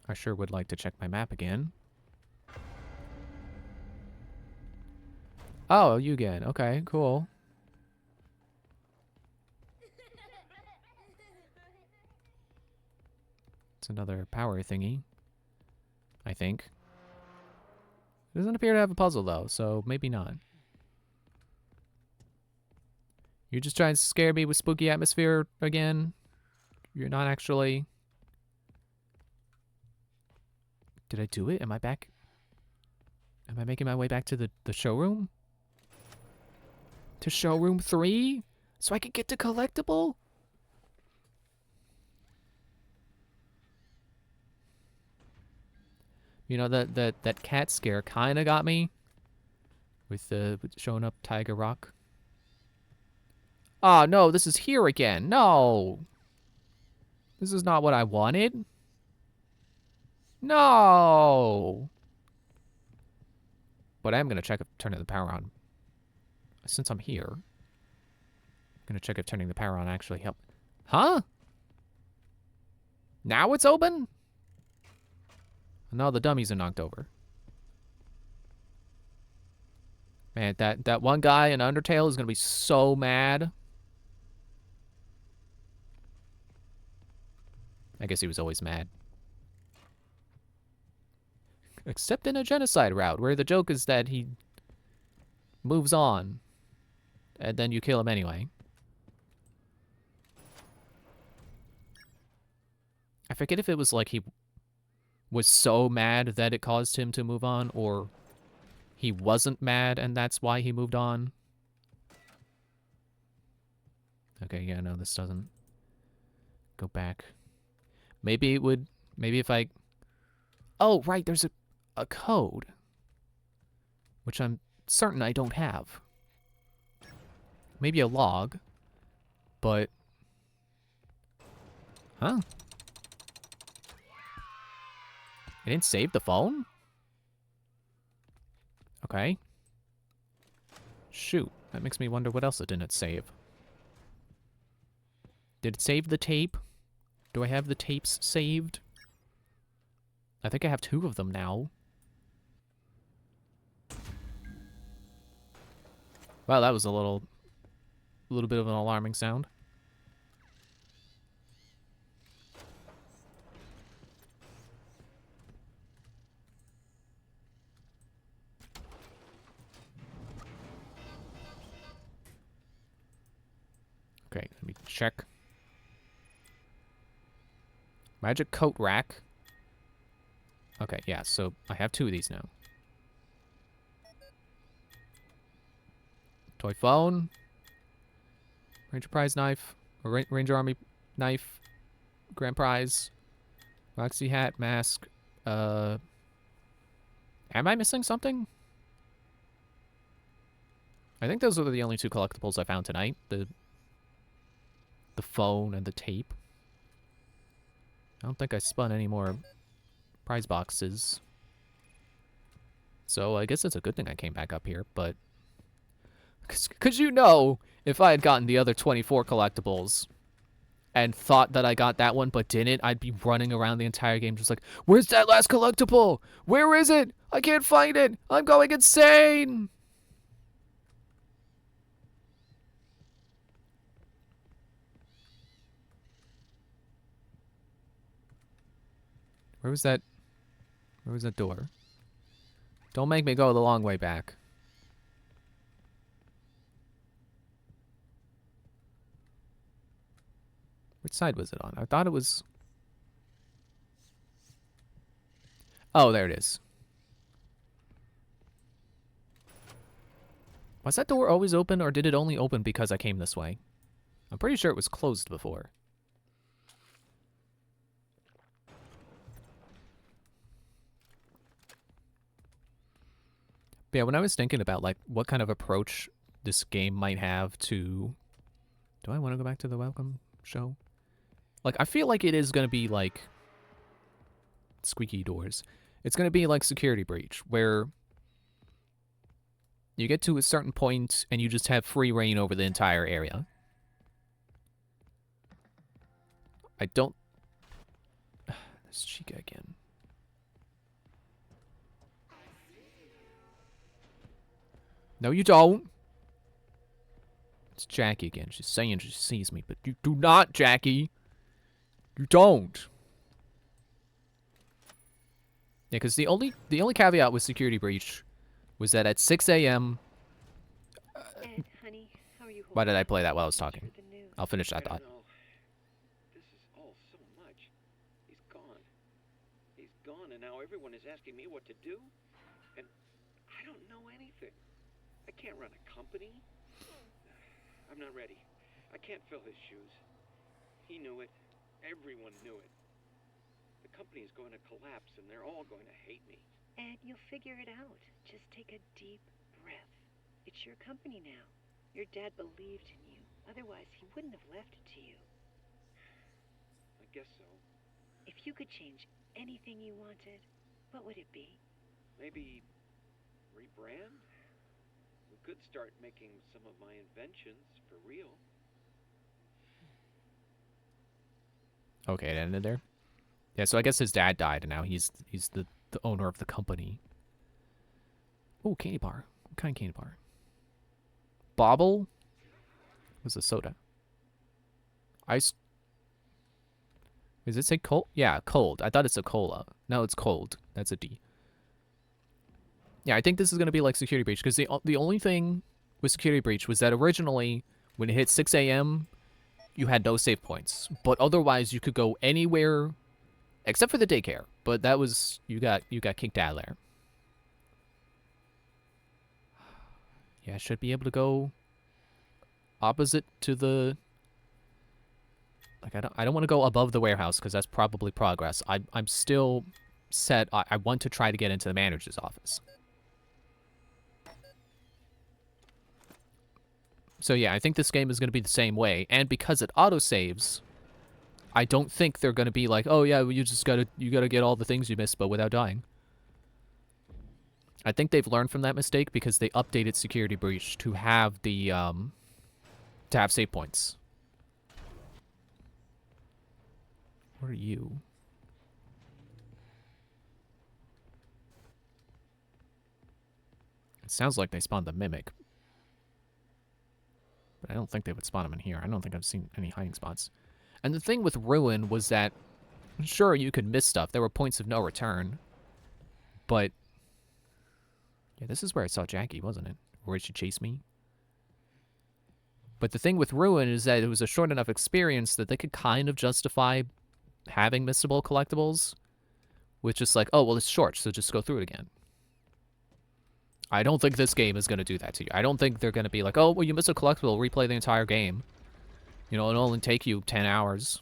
I sure would like to check my map again. Oh, you again. Okay, cool. It's another power thingy, I think. It doesn't appear to have a puzzle, though, so maybe not. You're just trying to scare me with spooky atmosphere again? You're not actually... Did I do it? Am I back? Am I making my way back to the showroom? To showroom 3? So I can get to collectible? You know, that cat scare kind of got me. With showing up Tiger Rock. Oh, no, this is here again. No! This is not what I wanted. No! But I am going to check if turning the power on. Since I'm here. I'm going to check if turning the power on actually help. Huh? Now it's open? No, the dummies are knocked over. Man, that one guy in Undertale is going to be so mad. I guess he was always mad. Except in a genocide route, where the joke is that he moves on. And then you kill him anyway. I forget if it was like he was so mad that it caused him to move on, or he wasn't mad and that's why he moved on. Okay, yeah, no, this doesn't go back. Maybe it would, maybe if I... Oh, right, there's a code. Which I'm certain I don't have. Maybe a log, but... Huh? I didn't save the phone? Okay. Shoot, that makes me wonder what else it didn't save. Did it save the tape? Do I have the tapes saved? I think I have 2 of them now. Wow, that was a little bit of an alarming sound. Okay, let me check. Magic coat rack. Okay, yeah, so I have 2 of these now. Toy phone. Ranger prize knife. Or Ranger army knife. Grand prize. Roxy hat, mask. Am I missing something? I think those are the only 2 collectibles I found tonight. The phone and the tape. I don't think I spun any more prize boxes. So I guess it's a good thing I came back up here, but... Because you know, if I had gotten the other 24 collectibles and thought that I got that one but didn't, I'd be running around the entire game just like, where's that last collectible? Where is it? I can't find it. I'm going insane. Where was that door? Don't make me go the long way back. Which side was it on? I thought it was... Oh, there it is. Was that door always open, or did it only open because I came this way? I'm pretty sure it was closed before. But yeah, when I was thinking about, like, what kind of approach this game might have to... Do I want to go back to the welcome show? Like, I feel like it is going to be, like... Squeaky doors. It's going to be like Security Breach, where... You get to a certain point, and you just have free reign over the entire area. I don't... There's Chica again. No, you don't. It's Jackie again. She's saying she sees me, but you do not, Jackie. You don't. Yeah, because the only caveat with Security Breach was that at 6 a.m. Ed, honey, how are you Why did I holding play that while I up? was talking? With the news. I'll finish I that thought. don't know. This is all so much. He's gone. He's gone, and now everyone is asking me what to do, and I don't know anything. I can't run a company. I'm not ready. I can't fill his shoes. He knew it. Everyone knew it. The company is going to collapse, and they're all going to hate me. Ed, you'll figure it out. Just take a deep breath. It's your company now. Your dad believed in you. Otherwise, he wouldn't have left it to you. I guess so. If you could change anything you wanted, what would it be? Maybe rebrand? We could start making some of my inventions for real. Okay, it ended there. Yeah, so I guess his dad died, and now he's the owner of the company. Oh, candy bar. What kind of candy bar? Bobble? Was a soda. Ice. Does it say cold? Yeah, cold. I thought it's a cola. No, it's cold. That's a D. Yeah, I think this is going to be like Security Breach, because the only thing with Security Breach was that originally, when it hit 6 a.m., you had no save points. But otherwise, you could go anywhere, except for the daycare. But that was, you got kicked out of there. Yeah, I should be able to go opposite to the... Like, I don't want to go above the warehouse, because that's probably progress. I'm still set. I want to try to get into the manager's office. So yeah, I think this game is going to be the same way, and because it autosaves, I don't think they're going to be like, oh yeah, well, you gotta get all the things you missed, but without dying. I think they've learned from that mistake because they updated Security Breach to have the to have save points. What are you? It sounds like they spawned the Mimic. But I don't think they would spawn him in here. I don't think I've seen any hiding spots. And the thing with Ruin was that, sure, you could miss stuff. There were points of no return. But, yeah, this is where I saw Jackie, wasn't it? Where she chased me. But the thing with Ruin is that it was a short enough experience that they could kind of justify having missable collectibles. With just like, oh, well, it's short, so just go through it again. I don't think this game is going to do that to you. I don't think they're going to be like, oh, well, you missed a collectible, replay the entire game. You know, it'll only take you 10 hours.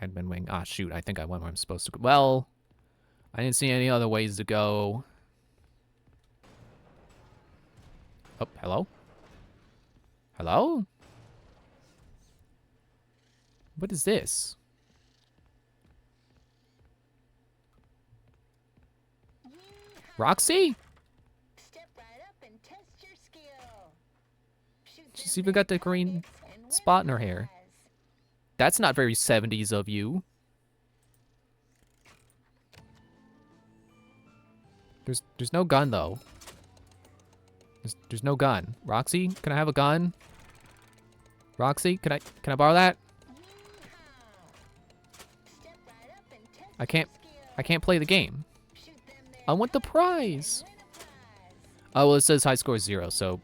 Admin wing. Ah, shoot, I think I went where I'm supposed to go. Well, I didn't see any other ways to go. Oh, hello? Hello? What is this? Roxy? Step right up and test your skill. Shoot She's them even got the bad green targets and spot in her whip hair. eyes. That's not very 70s of you. There's no gun though. There's no gun. Roxy, can I have a gun? Roxy, can I borrow that? Yeehaw. Step right up and test I can't your skill. I can't play the game. Shoot them there I want the targets prize. and win a prize. Oh, well, it says high score is 0, so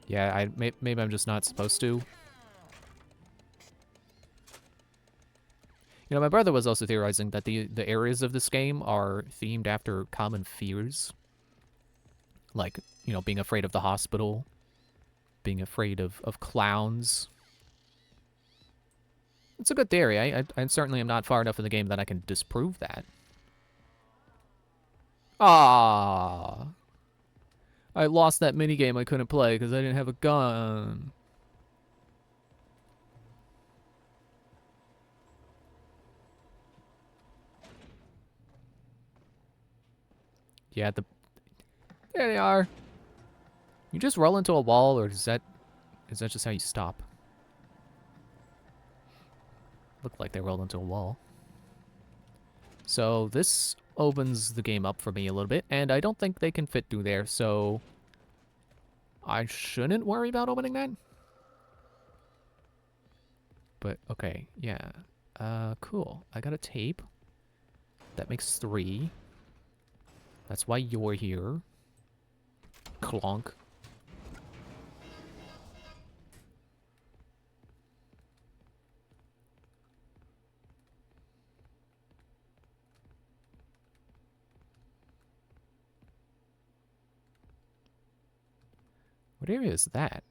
Yeah, maybe I'm just not supposed to. You know, my brother was also theorizing that the areas of this game are themed after common fears. Like, you know, being afraid of the hospital, being afraid of clowns. It's a good theory. I certainly am not far enough in the game that I can disprove that. Ah, I lost that minigame I couldn't play because I didn't have a gun. Yeah, there they are. You just roll into a wall, or is that just how you stop? Looked like they rolled into a wall. So this opens the game up for me a little bit, and I don't think they can fit through there, so I shouldn't worry about opening that. But, okay, yeah. Cool. I got a tape. That makes 3. That's why you're here. Clonk. What area is that?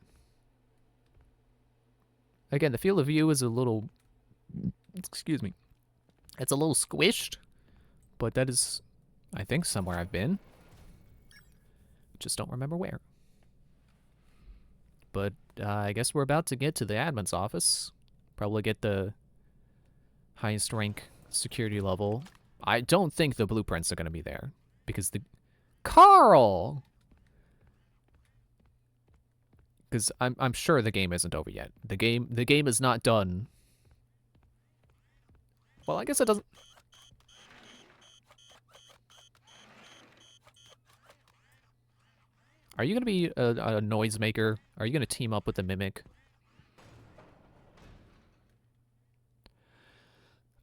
Again, the field of view is a little... Excuse me. It's a little squished, but that is, I think, somewhere I've been. Just don't remember where. But I guess we're about to get to the admin's office. Probably get the highest rank security level. I don't think the blueprints are going to be there. Because the... Carl! Because I'm sure the game isn't over yet. The game is not done. Well, I guess it doesn't... Are you going to be a noisemaker? Are you going to team up with the Mimic?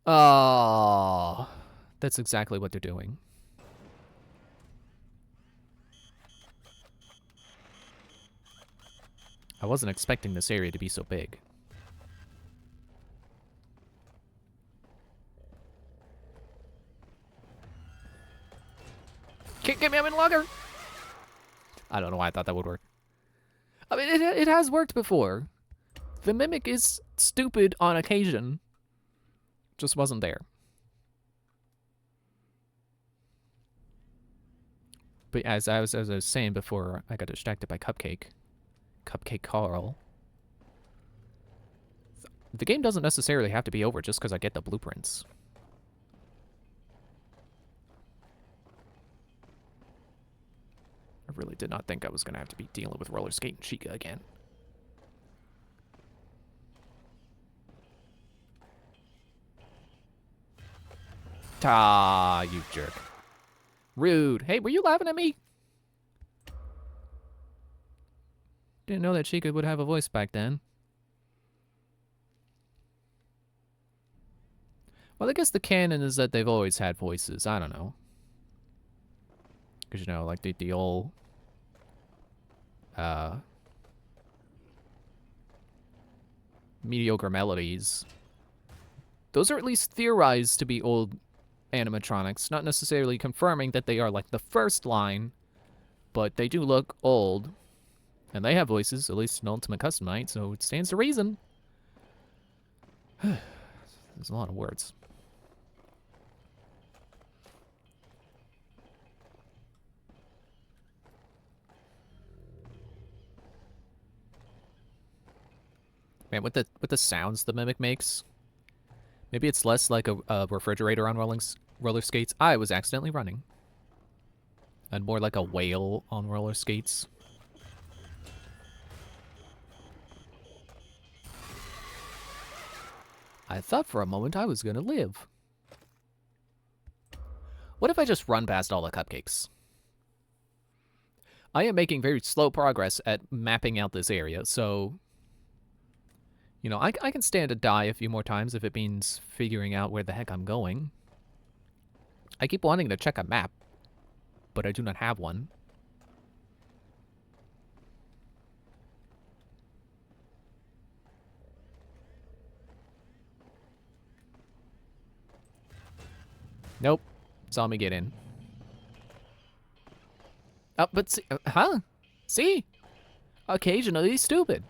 Oh, that's exactly what they're doing. I wasn't expecting this area to be so big. Can't get me up in longer! I don't know why I thought that would work. I mean, it has worked before. The Mimic is stupid on occasion. Just wasn't there. But as I was saying before, I got distracted by Cupcake. Cupcake Carl. The game doesn't necessarily have to be over just because I get the blueprints. I really did not think I was going to have to be dealing with Roller Skate and Chica again. Ta, you jerk. Rude. Hey, were you laughing at me? Didn't know that Chica would have a voice back then. Well, I guess the canon is that they've always had voices. I don't know. Because, you know, like the old... mediocre melodies. Those are at least theorized to be old animatronics, not necessarily confirming that they are like the first line, but they do look old. And they have voices, at least in Ultimate Custom Night, so it stands to reason. There's a lot of words. Man, with the sounds the Mimic makes, maybe it's less like a refrigerator on roller skates. I was accidentally running. And more like a whale on roller skates. I thought for a moment I was gonna live. What if I just run past all the cupcakes? I am making very slow progress at mapping out this area, so... You know, I can stand to die a few more times if it means figuring out where the heck I'm going. I keep wanting to check a map, but I do not have one. Nope. Saw me get in. Oh, but see, huh? See? Occasionally stupid.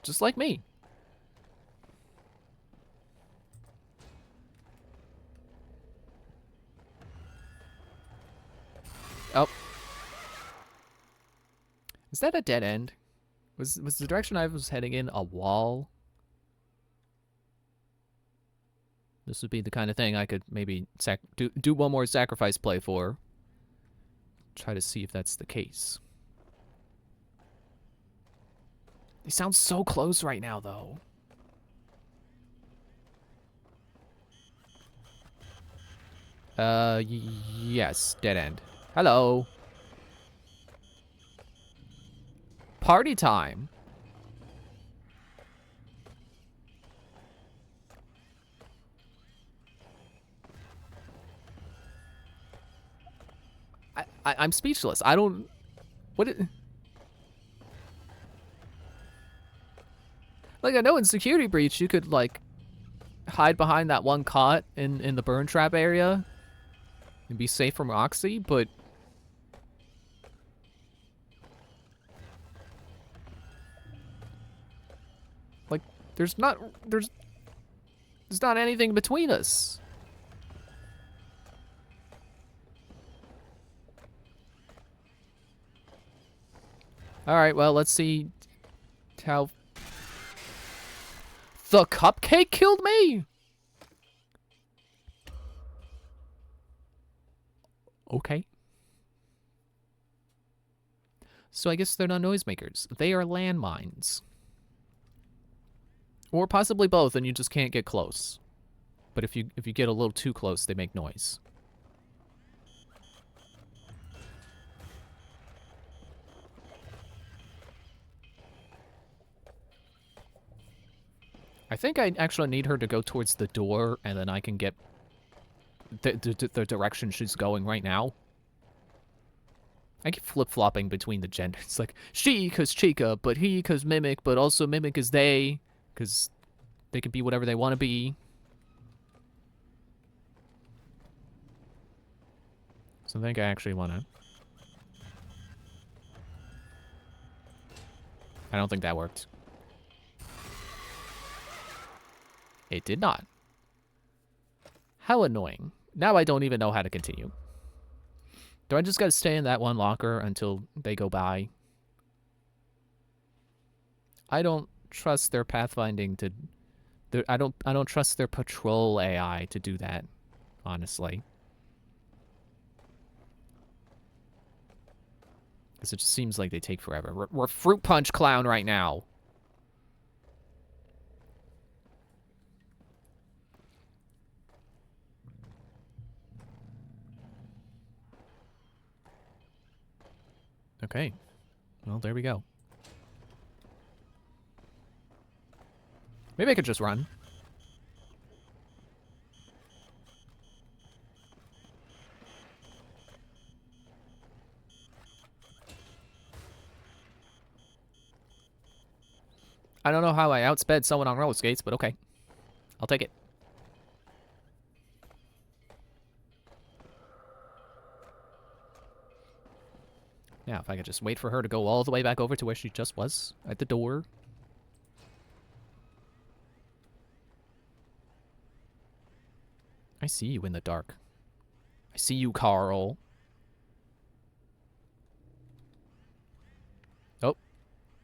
Just like me. Oh. Is that a dead end? Was the direction I was heading in a wall? This would be the kind of thing I could maybe do one more sacrifice play for. Try to see if that's the case. They sound so close right now, though. Yes, dead end. Hello. Party time. I'm speechless. I don't... What it... Like, I know in Security Breach you could, like, hide behind that one cot in the burn trap area and be safe from Roxy, but... Like, there's not anything between us. Alright, well, let's see how... The cupcake killed me? Okay. So I guess they're not noisemakers. They are landmines. Or possibly both, and you just can't get close. But if you get a little too close, they make noise. I think I actually need her to go towards the door, and then I can get the direction she's going right now. I keep flip-flopping between the genders. Like, she, because Chica, but he, because Mimic, but also Mimic is they, because they can be whatever they want to be. So I think I actually want to... I don't think that worked. It did not. How annoying. Now I don't even know how to continue. Do I just gotta stay in that one locker until they go by? I don't trust their pathfinding to... I don't trust their patrol AI to do that, honestly. Because it just seems like they take forever. We're Fruit Punch Clown right now. Okay. Well, there we go. Maybe I could just run. I don't know how I outsped someone on roller skates, but okay. I'll take it. Now, if I could just wait for her to go all the way back over to where she just was, at the door. I see you in the dark. I see you, Carl. Oh,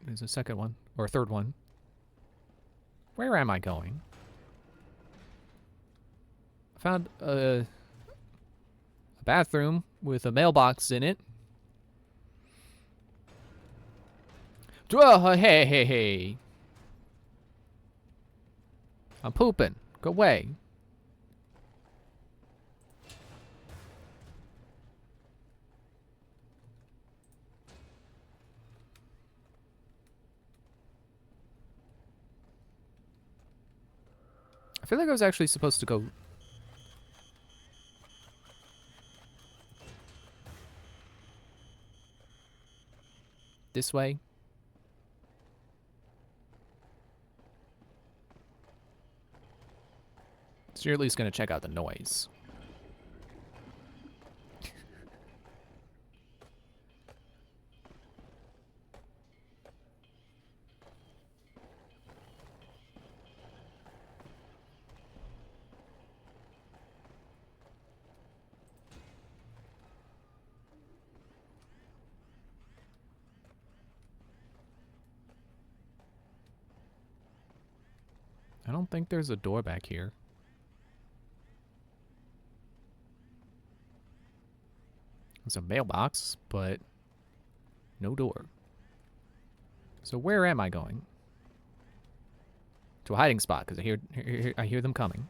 there's a second one, or a third one. Where am I going? I found a bathroom with a mailbox in it. Oh, hey, hey, hey. I'm pooping. Go away. I feel like I was actually supposed to go... this way. So you're at least going to check out the noise. I don't think there's a door back here. There's a mailbox, but no door. So where am I going? To a hiding spot, because I hear them coming.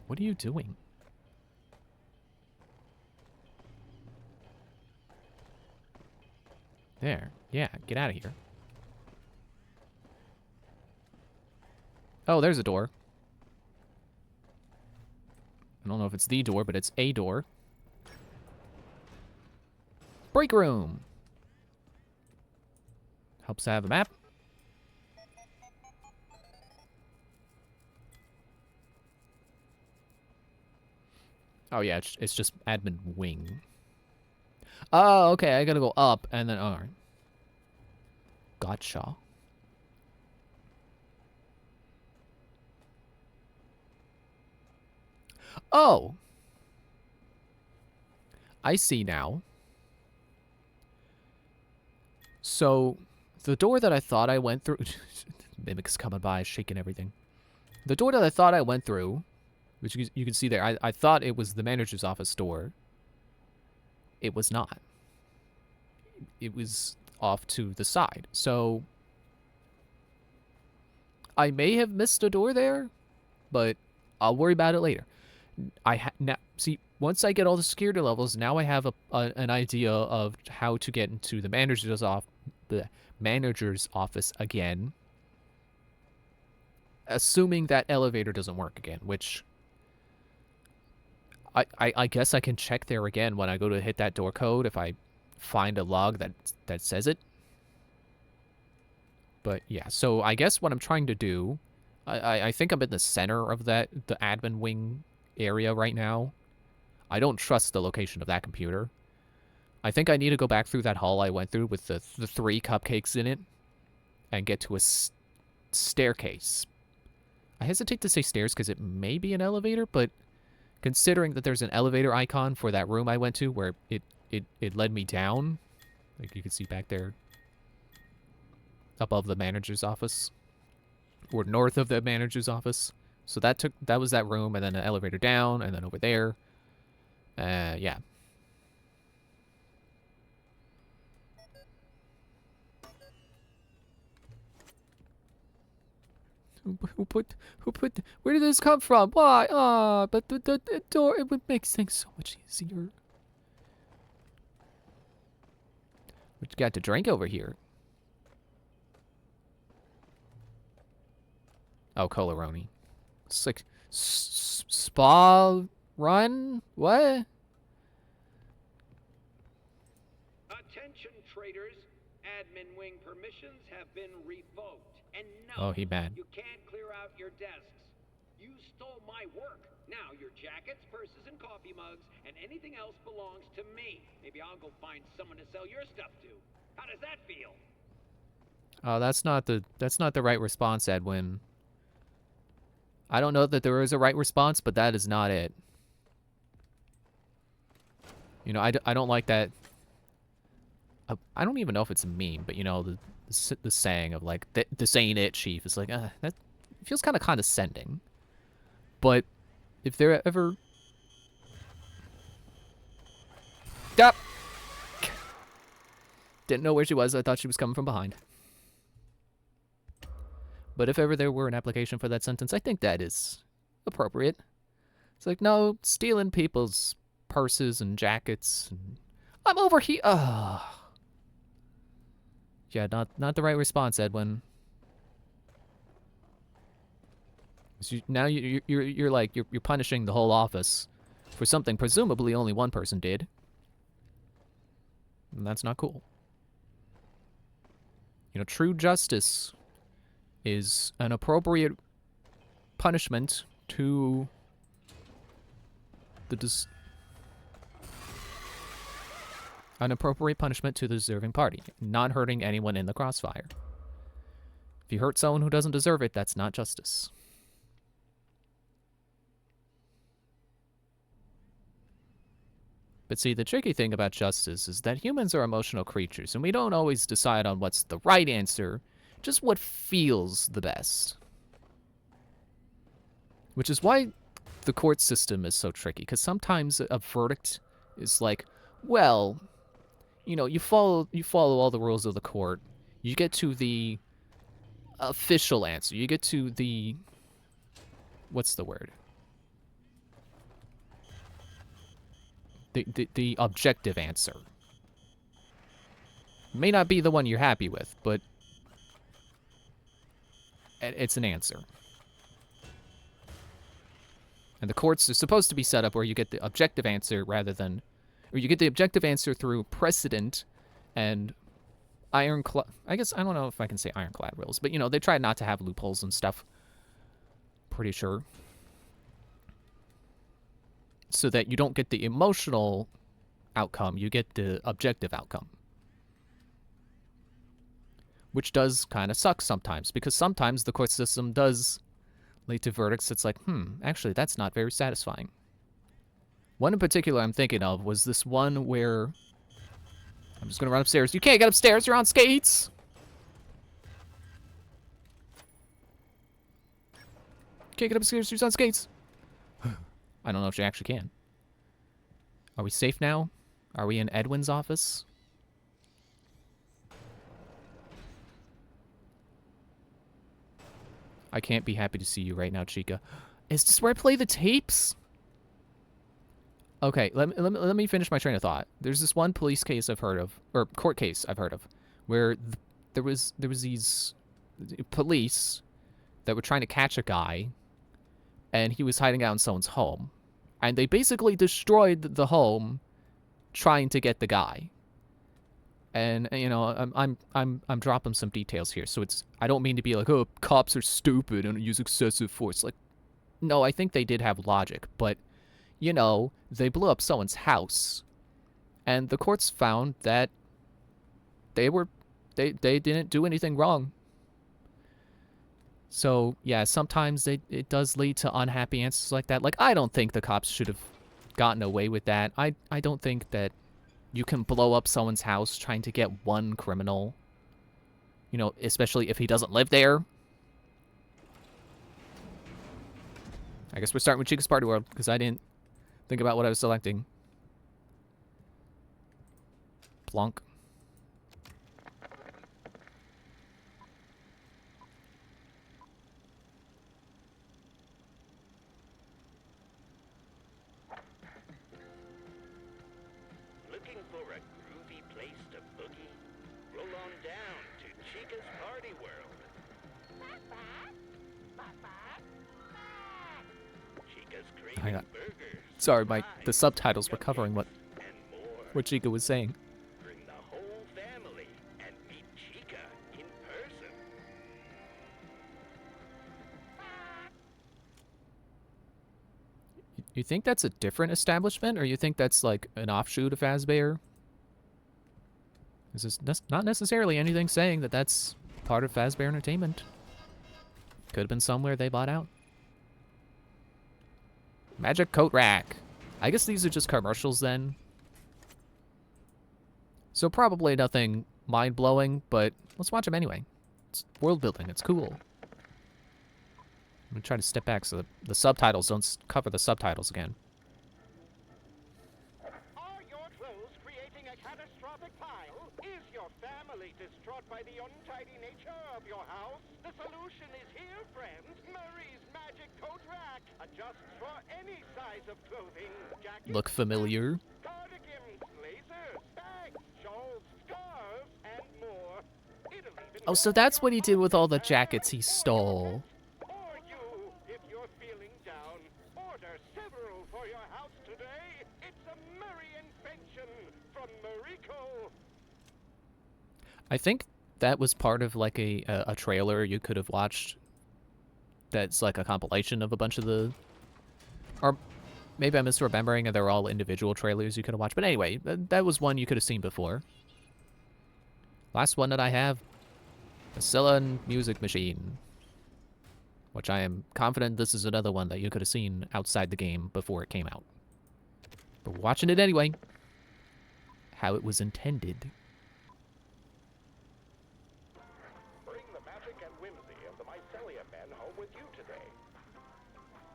What are you doing? There. Yeah, get out of here. Oh, there's a door. I don't know if it's the door, but it's a door. Break room! Helps to have a map. Oh yeah, it's just admin wing. Oh, okay, I gotta go up and then, alright. Gotcha. Oh! I see now. So, the door that I thought I went through... Mimic's coming by, shaking everything. The door that I thought I went through, which you can see there, I thought it was the manager's office door. It was not. It was off to the side. So, I may have missed a door there, but I'll worry about it later. Now, see, once I get all the security levels, now I have an idea of how to get into the manager's office again. Assuming that elevator doesn't work again, which I guess I can check there again when I go to hit that door code if I find a log that says it. But yeah, so I guess what I'm trying to do, I think I'm in the center of the admin wing area right now. I don't trust the location of that computer. I think I need to go back through that hall I went through with the 3 cupcakes in it and get to a staircase. I hesitate to say stairs because it may be an elevator, but considering that there's an elevator icon for that room I went to where it led me down, like you can see back there above the manager's office or north of the manager's office. So that was that room, and then an elevator down, and then over there. Yeah. Who put, where did this come from? Why? But the door, it would make things so much easier. What you got to drink over here? Oh, Colaroni. It's like spa run? What? Attention traders, admin wing permissions have been revoked. And no, Oh, he bad. you can't clear out your desks. You stole my work. Now your jackets, purses, and coffee mugs, and anything else belongs to me. Maybe I'll go find someone to sell your stuff to. How does that feel? Oh, that's not the right response, Edwin. I don't know that there is a right response, but that is not it. You know, I don't like that. I don't even know if it's a meme, but you know, the saying of like, this ain't it, chief. It's like, that feels kind of condescending. But if there ever... Yep. Didn't know where she was. I thought she was coming from behind. But if ever there were an application for that sentence, I think that is appropriate. It's like, no, stealing people's purses and jackets. And I'm over here. Yeah, not the right response, Edwin. So now you're like you're punishing the whole office for something presumably only one person did, and that's not cool. You know, true justice is an appropriate punishment to the deserving party, not hurting anyone in the crossfire. If you hurt someone who doesn't deserve it, that's not justice. But see, the tricky thing about justice is that humans are emotional creatures, and we don't always decide on what's the right answer, just what feels the best. Which is why the court system is so tricky, because sometimes a verdict is like, well, you know, you follow all the rules of the court, you get to the official answer, you get to the, what's the word? The objective answer. May not be the one you're happy with, but it's an answer. And the courts are supposed to be set up where you get the objective answer rather than... Or you get the objective answer through precedent and ironclad... I guess, I don't know if I can say ironclad rules, but, you know, they try not to have loopholes and stuff. Pretty sure. So that you don't get the emotional outcome, you get the objective outcome. Which does kind of suck sometimes, because sometimes the court system does lead to verdicts that's like, actually, that's not very satisfying. One in particular I'm thinking of was this one where... I'm just going to run upstairs. You can't get upstairs, you're on skates! Can't get upstairs, you're on skates! I don't know if you actually can. Are we safe now? Are we in Edwin's office? I can't be happy to see you right now, Chica. Is this where I play the tapes? Okay, let me finish my train of thought. There's this one police case I've heard of, or court case I've heard of, where there was these police that were trying to catch a guy, and he was hiding out in someone's home, and they basically destroyed the home trying to get the guy. And you know, I'm dropping some details here, so it's, I don't mean to be like, oh, cops are stupid and use excessive force. Like, no, I think they did have logic, but you know, they blew up someone's house, and the courts found that they didn't do anything wrong. So yeah, sometimes it does lead to unhappy answers like that. Like, I don't think the cops should have gotten away with that. I don't think that you can blow up someone's house trying to get one criminal. You know, especially if he doesn't live there. I guess we're starting with Chica's Party World, because I didn't think about what I was selecting. Plonk. Looking for a groovy place to boogie? Roll on down to Chica's Party World. Chica's Hang on. Craving Burgers. Sorry, the subtitles were covering what And more. Chica was saying. Bring the whole family and meet Chica in person. You think that's a different establishment, or you think that's like an offshoot of Fazbear? This is not necessarily anything saying that that's part of Fazbear Entertainment. Could have been somewhere they bought out. Magic Coat Rack. I guess these are just commercials then. So probably nothing mind-blowing, but let's watch them anyway. It's world building, it's cool. I'm gonna try to step back so the subtitles don't cover the subtitles again. Are your clothes creating a catastrophic pile? Is your family distraught by the untidy nature of your house? The solution is here, friends. Murray's Magic Coat Rack. Adjusts for any size of clothing. Jackets, Look familiar. cardigans, blazers, bags, shawls, scarves, and more. It'll even Oh, so that's what he did with all the jackets he stole. Or you, if you're feeling down, order several for your house today. It's a Murray invention from Mariko. I think that was part of like a trailer you could have watched. That's like a compilation of a bunch of the, or maybe I'm misremembering and they're all individual trailers you could have watched. But anyway, that was one you could have seen before. Last one that I have, the Scylla Music Machine, which I am confident this is another one that you could have seen outside the game before it came out. But we're watching it anyway. how it was intended. Bring the magic and whimsy of the Mycelia Men home with you today.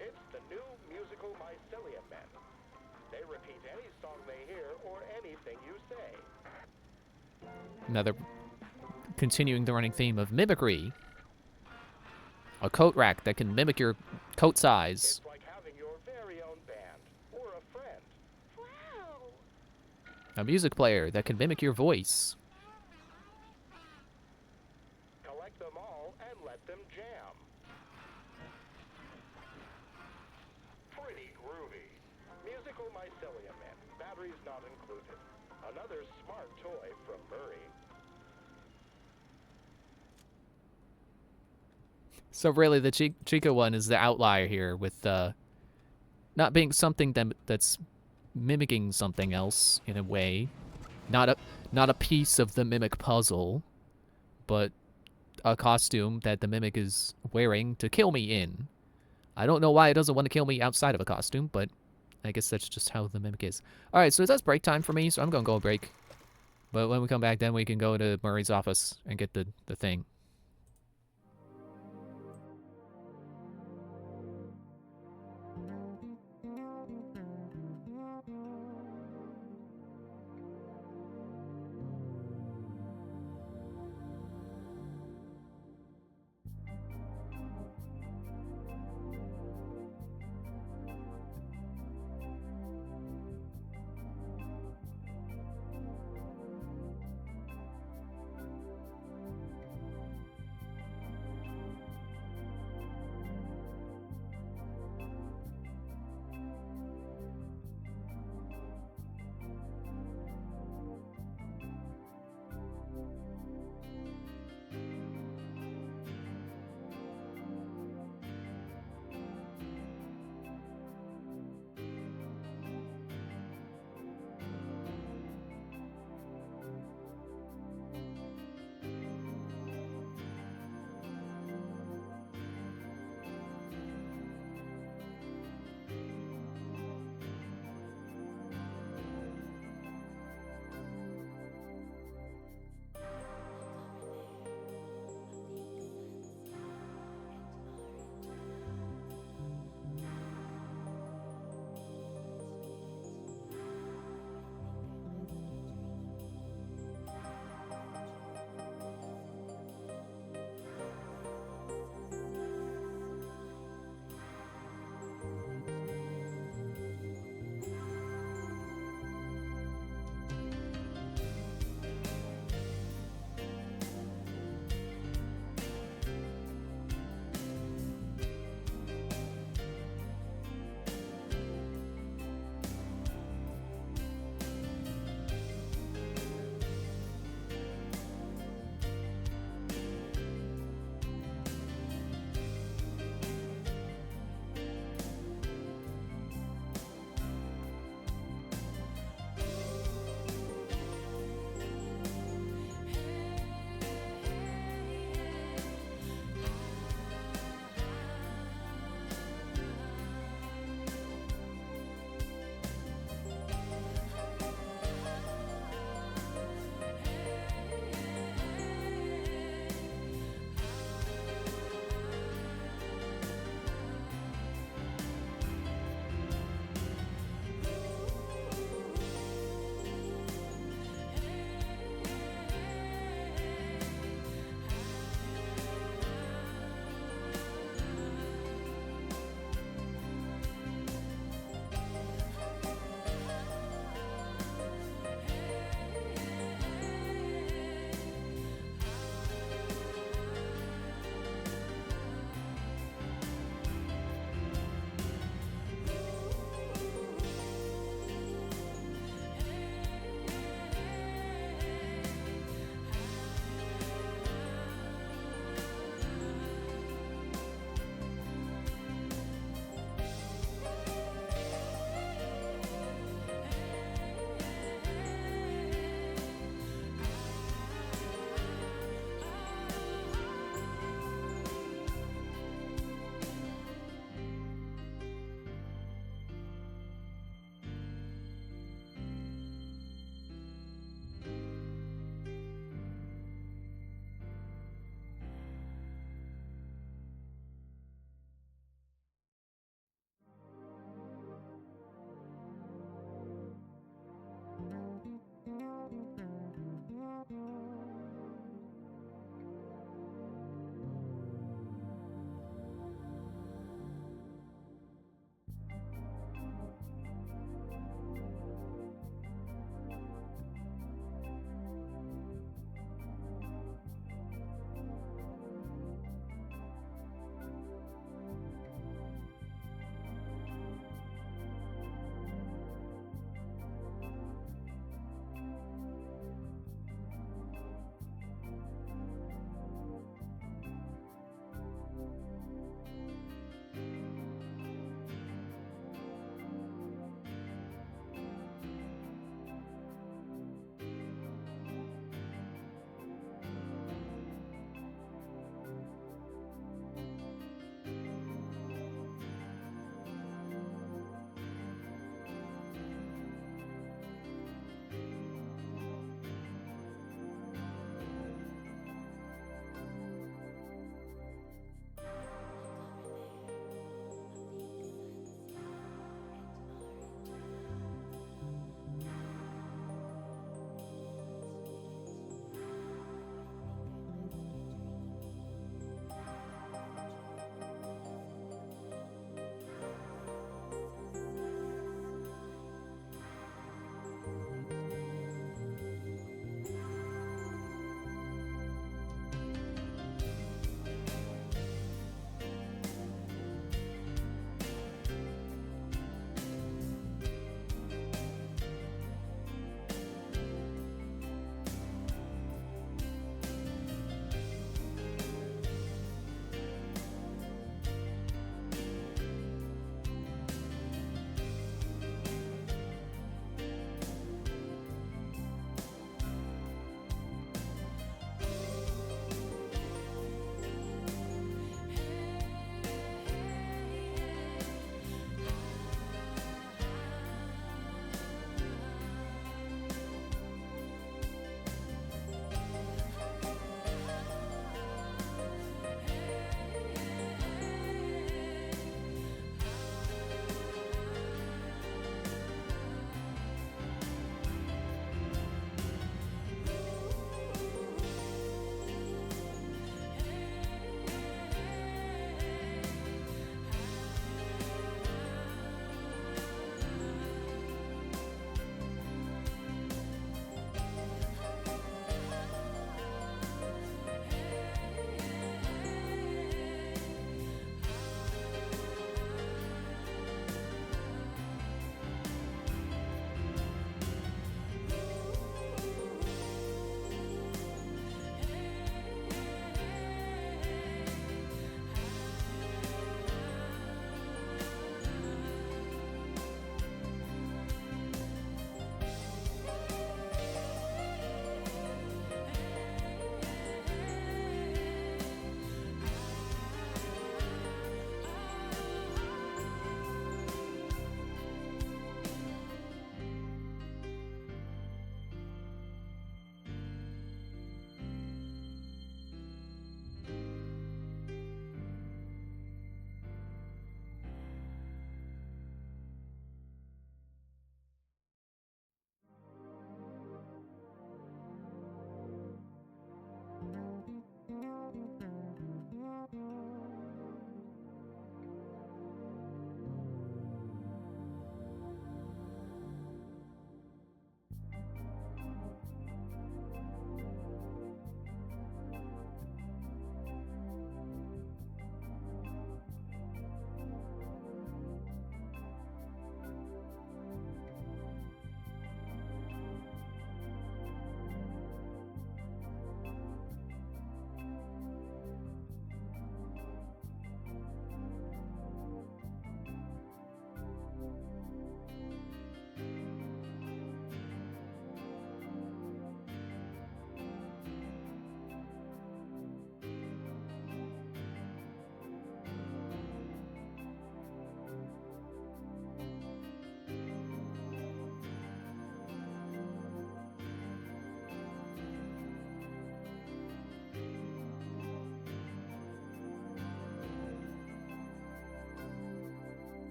It's the new musical Mycelia Men. They repeat any song they hear or anything you say. Another continuing the running theme of mimicry. A coat rack that can mimic your coat size. It's like having your very own band or a friend. Wow. A music player that can mimic your voice. Collect them all and let them jam. Pretty groovy. Musical Mycelia Men. Batteries not included. Another smart toy from Murray. So really, the Chica one is the outlier here, with not being something that's mimicking something else in a way, not a piece of the mimic puzzle, but a costume that the mimic is wearing to kill me in. I don't know why it doesn't want to kill me outside of a costume, but I guess that's just how the mimic is. All right, so it does break time for me, so I'm gonna go break. But when we come back, then we can go to Murray's office and get the thing.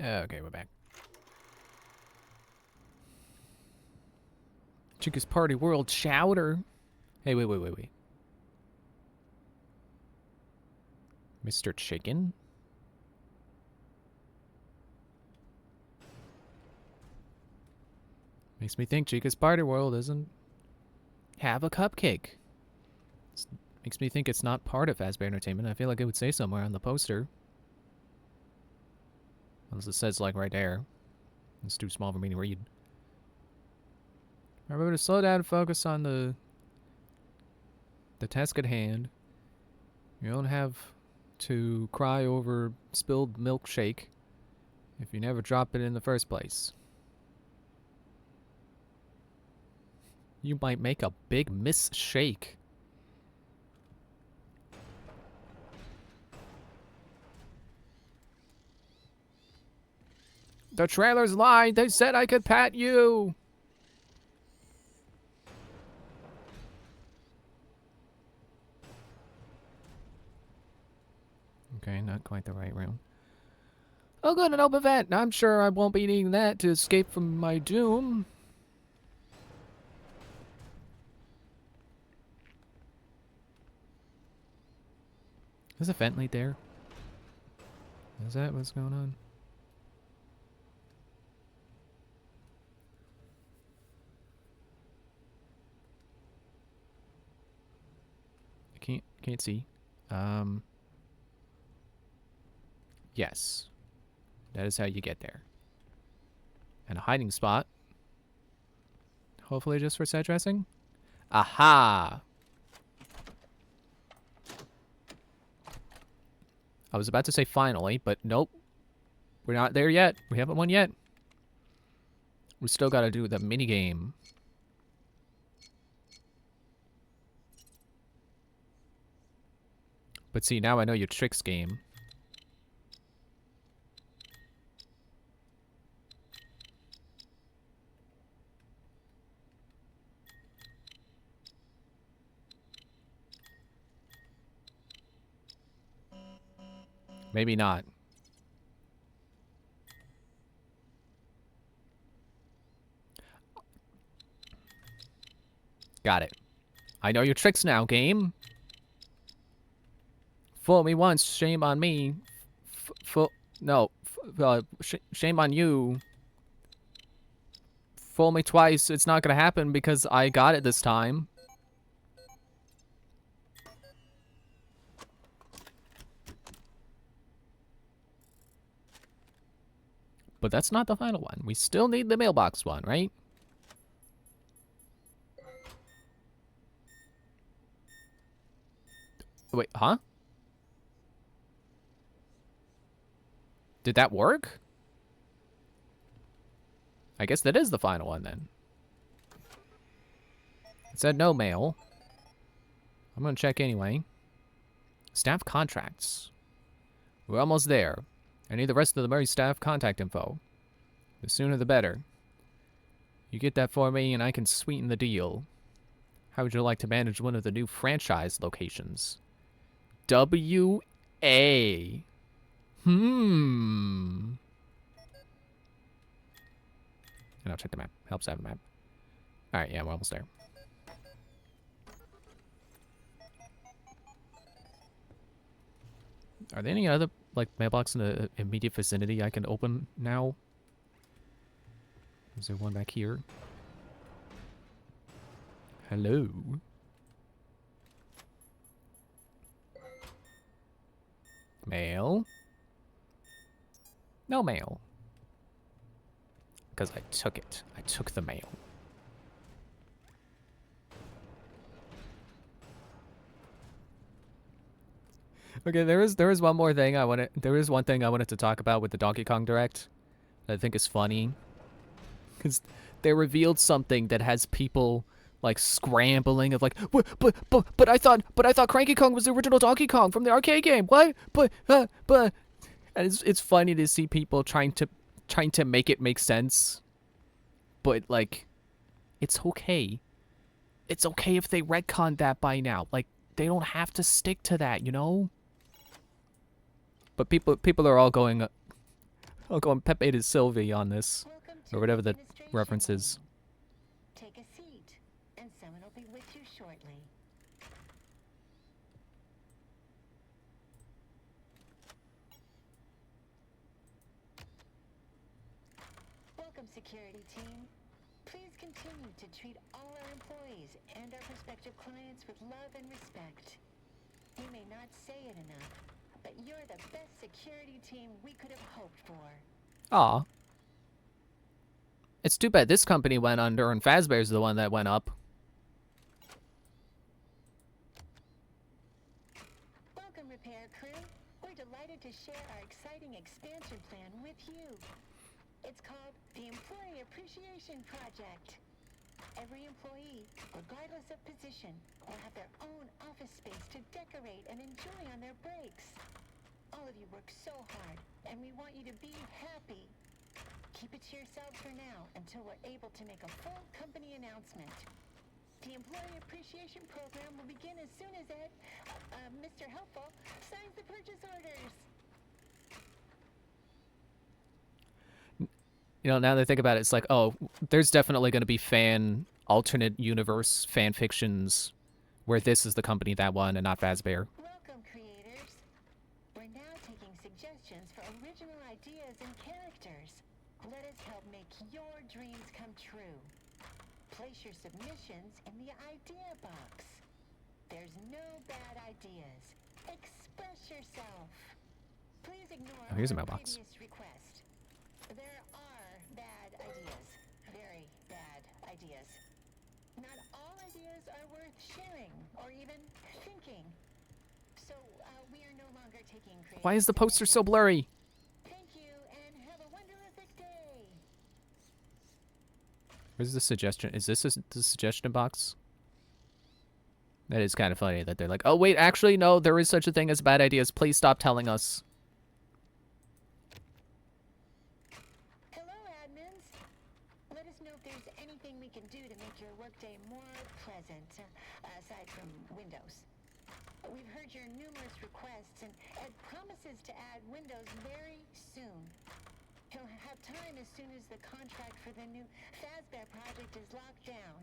Okay, we're back. Chica's Party World Chowder. Hey, wait. Mr. Chicken? Makes me think Chica's Party World doesn't have a cupcake. Makes me think it's not part of Fazbear Entertainment. I feel like it would say somewhere on the poster. Unless it says, like, right there. It's too small for me to read. Remember to slow down and focus on the task at hand. You don't have to cry over spilled milkshake if you never drop it in the first place. You might make a big mistake. The trailers lied. They said I could pat you. Okay, not quite the right room. Oh, good, an open vent. I'm sure I won't be needing that to escape from my doom. Is a vent lead there? Is that what's going on? I can't see. Yes. That is how you get there. And a hiding spot. Hopefully just for set dressing. Aha! I was about to say finally, but nope. We're not there yet. We haven't won yet. We still gotta do the mini game. But see, now I know your tricks game. Maybe not. Got it. I know your tricks now, game. Fool me once, shame on me. Shame on you. Fool me twice, it's not gonna happen because I got it this time. But that's not the final one. We still need the mailbox one, right? Wait, huh? Did that work? I guess that is the final one then. It said no mail. I'm gonna check anyway. Staff contracts. We're almost there. I need the rest of the Murray staff contact info. The sooner the better. You get that for me and I can sweeten the deal. How would you like to manage one of the new franchise locations? W.A. And I'll check the map. Helps have a map. Alright, yeah, we're almost there. Are there any other, like, mailbox in the immediate vicinity I can open now? Is there one back here? Hello? Mail? No mail. Because I took it. I took the mail. Okay, there is one more thing there is one thing I wanted to talk about with the Donkey Kong Direct that I think is funny. Because they revealed something that has people like scrambling of like, but I thought Cranky Kong was the original Donkey Kong from the arcade game. What? But and it's funny to see people trying to make it make sense. But like, it's okay. It's okay if they retconned that by now. Like, they don't have to stick to that, you know? But people are all going, I'll go and Pepe de Sylvie on this, Welcome or to whatever the administration reference is. wing. Take a seat, and someone will be with you shortly. Welcome, security team. Please continue to treat all our employees and our prospective clients with love and respect. We may not say it enough, but you're the best security team we could have hoped for. Aw. It's too bad this company went under and Fazbear's the one that went up. Welcome, repair crew. We're delighted to share our exciting expansion plan with you. It's called the Employee Appreciation Project. Every employee, regardless of position, will have their own office space to decorate and enjoy on their breaks. All of you work so hard, and we want you to be happy. Keep it to yourselves for now until we're able to make a full company announcement. The Employee Appreciation Program will begin as soon as Mr. Helpful signs the purchase orders. You know, now that I think about it, it's like, oh, there's definitely going to be alternate universe fan fictions where this is the company that won and not Fazbear. Welcome, creators. We're now taking suggestions for original ideas and characters. Let us help make your dreams come true. Place your submissions in the idea box. There's no bad ideas. Express yourself. Please ignore Oh, here's a our mailbox. previous request. There are bad ideas. Very bad ideas. Not all ideas are worth sharing or even thinking. So, we are no longer taking creative Why is the poster so submissions. blurry? Thank you, and have a wonderific day. Where's the suggestion? Is this the suggestion box? That is kind of funny that they're like, oh, wait, actually, no, there is such a thing as bad ideas. Please stop telling us. Hello, admins. Let us know if there's anything we can do to make your workday more pleasant, aside from Windows. We've heard your numerous requests, and Ed promises to add Windows very soon. He'll have time as soon as the contract for the new Fazbear project is locked down.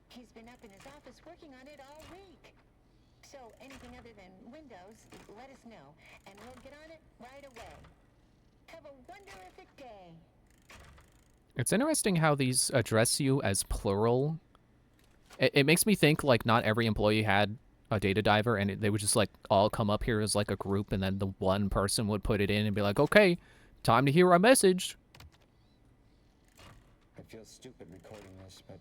He's been up in his office working on it all week. So anything other than Windows, let us know, and we'll get on it right away. Have a wonderific day. It's interesting how these address you as plural. It makes me think, like, not every employee had a data diver, and they would just, like, all come up here as, like, a group, and then the one person would put it in and be like, okay, time to hear our message. I feel stupid recording this, but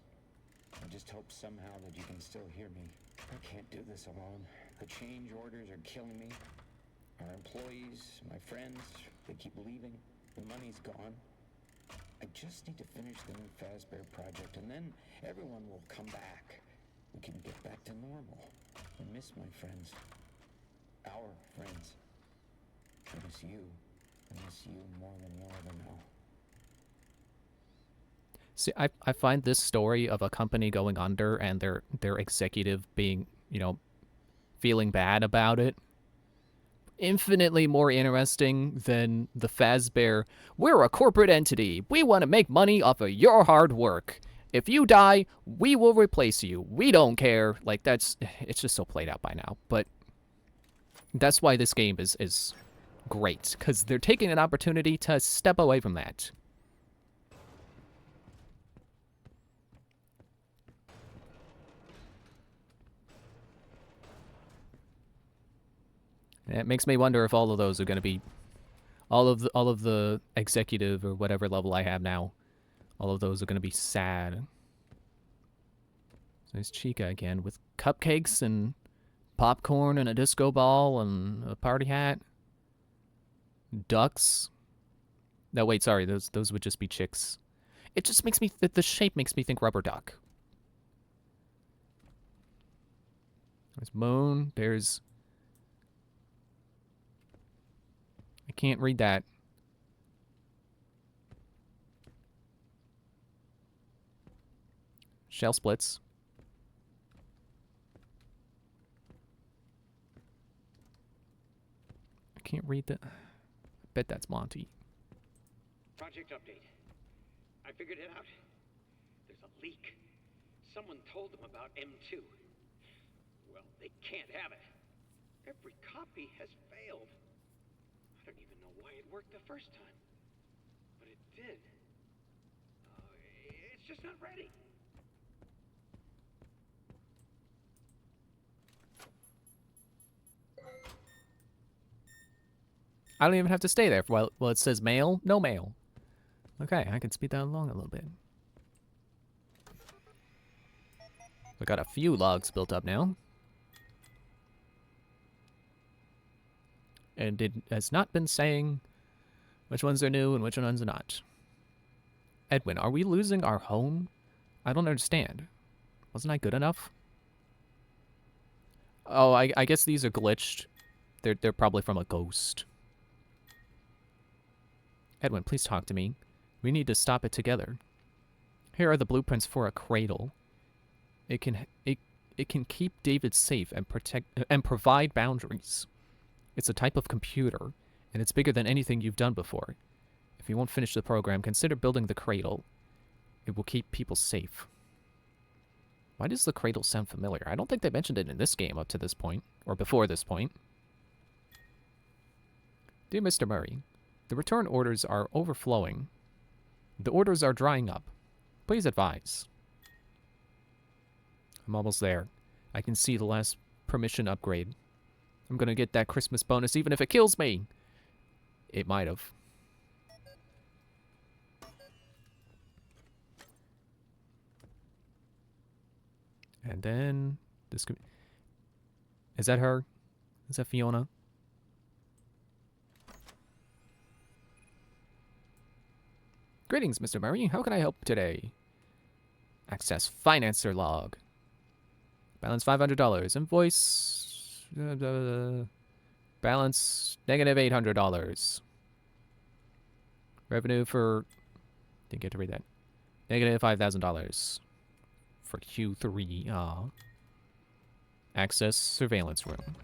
I just hope somehow that you can still hear me. I can't do this alone. The change orders are killing me. Our employees, my friends, they keep leaving. The money's gone. I just need to finish the new Fazbear project, and then everyone will come back. We can get back to normal. I miss my friends. Our friends. I miss you. I miss you more than you'll ever know. See, I find this story of a company going under and their executive being, you know, feeling bad about it infinitely more interesting than the Fazbear. We're a corporate entity. We want to make money off of your hard work. If you die, we will replace you. We don't care. Like, it's just so played out by now. But that's why this game is great, because they're taking an opportunity to step away from that. It makes me wonder if all of those are going to be, all of the executive or whatever level I have now, all of those are going to be sad. There's Chica again with cupcakes and popcorn and a disco ball and a party hat. Ducks. No, wait, sorry, those would just be chicks. It just makes me, the shape makes me think rubber duck. There's Moon, there's... I can't read that. Shell splits. I can't read that. I bet that's Monty. Project update. I figured it out. There's a leak. Someone told them about M2. Well, they can't have it. Every copy has failed. I don't even know why it worked the first time. But it did. It's just not ready. I don't even have to stay there. Well, it says mail, no mail. Okay, I can speed that along a little bit. We got a few logs built up now. And it has not been saying which ones are new and which ones are not. Edwin, are we losing our home? I don't understand. Wasn't I good enough? Oh, I guess these are glitched. They're probably from a ghost. Edwin, please talk to me. We need to stop it together. Here are the blueprints for a cradle. It can keep David safe and protect and provide boundaries. It's a type of computer, and it's bigger than anything you've done before. If you won't finish the program, consider building the cradle. It will keep people safe. Why does the cradle sound familiar? I don't think they mentioned it in this game up to this point, or before this point. Dear Mr. Murray, the return orders are overflowing. The orders are drying up. Please advise. I'm almost there. I can see the last permission upgrade. I'm gonna get that Christmas bonus even if it kills me. It might have. And then this could. Is that her? Is that Fiona? Greetings, Mr. Murray. How can I help today? Access Financer log. Balance $500. Invoice. Balance negative $800. Revenue for. Didn't get to read that. Negative $5,000 for Q3. Access surveillance room.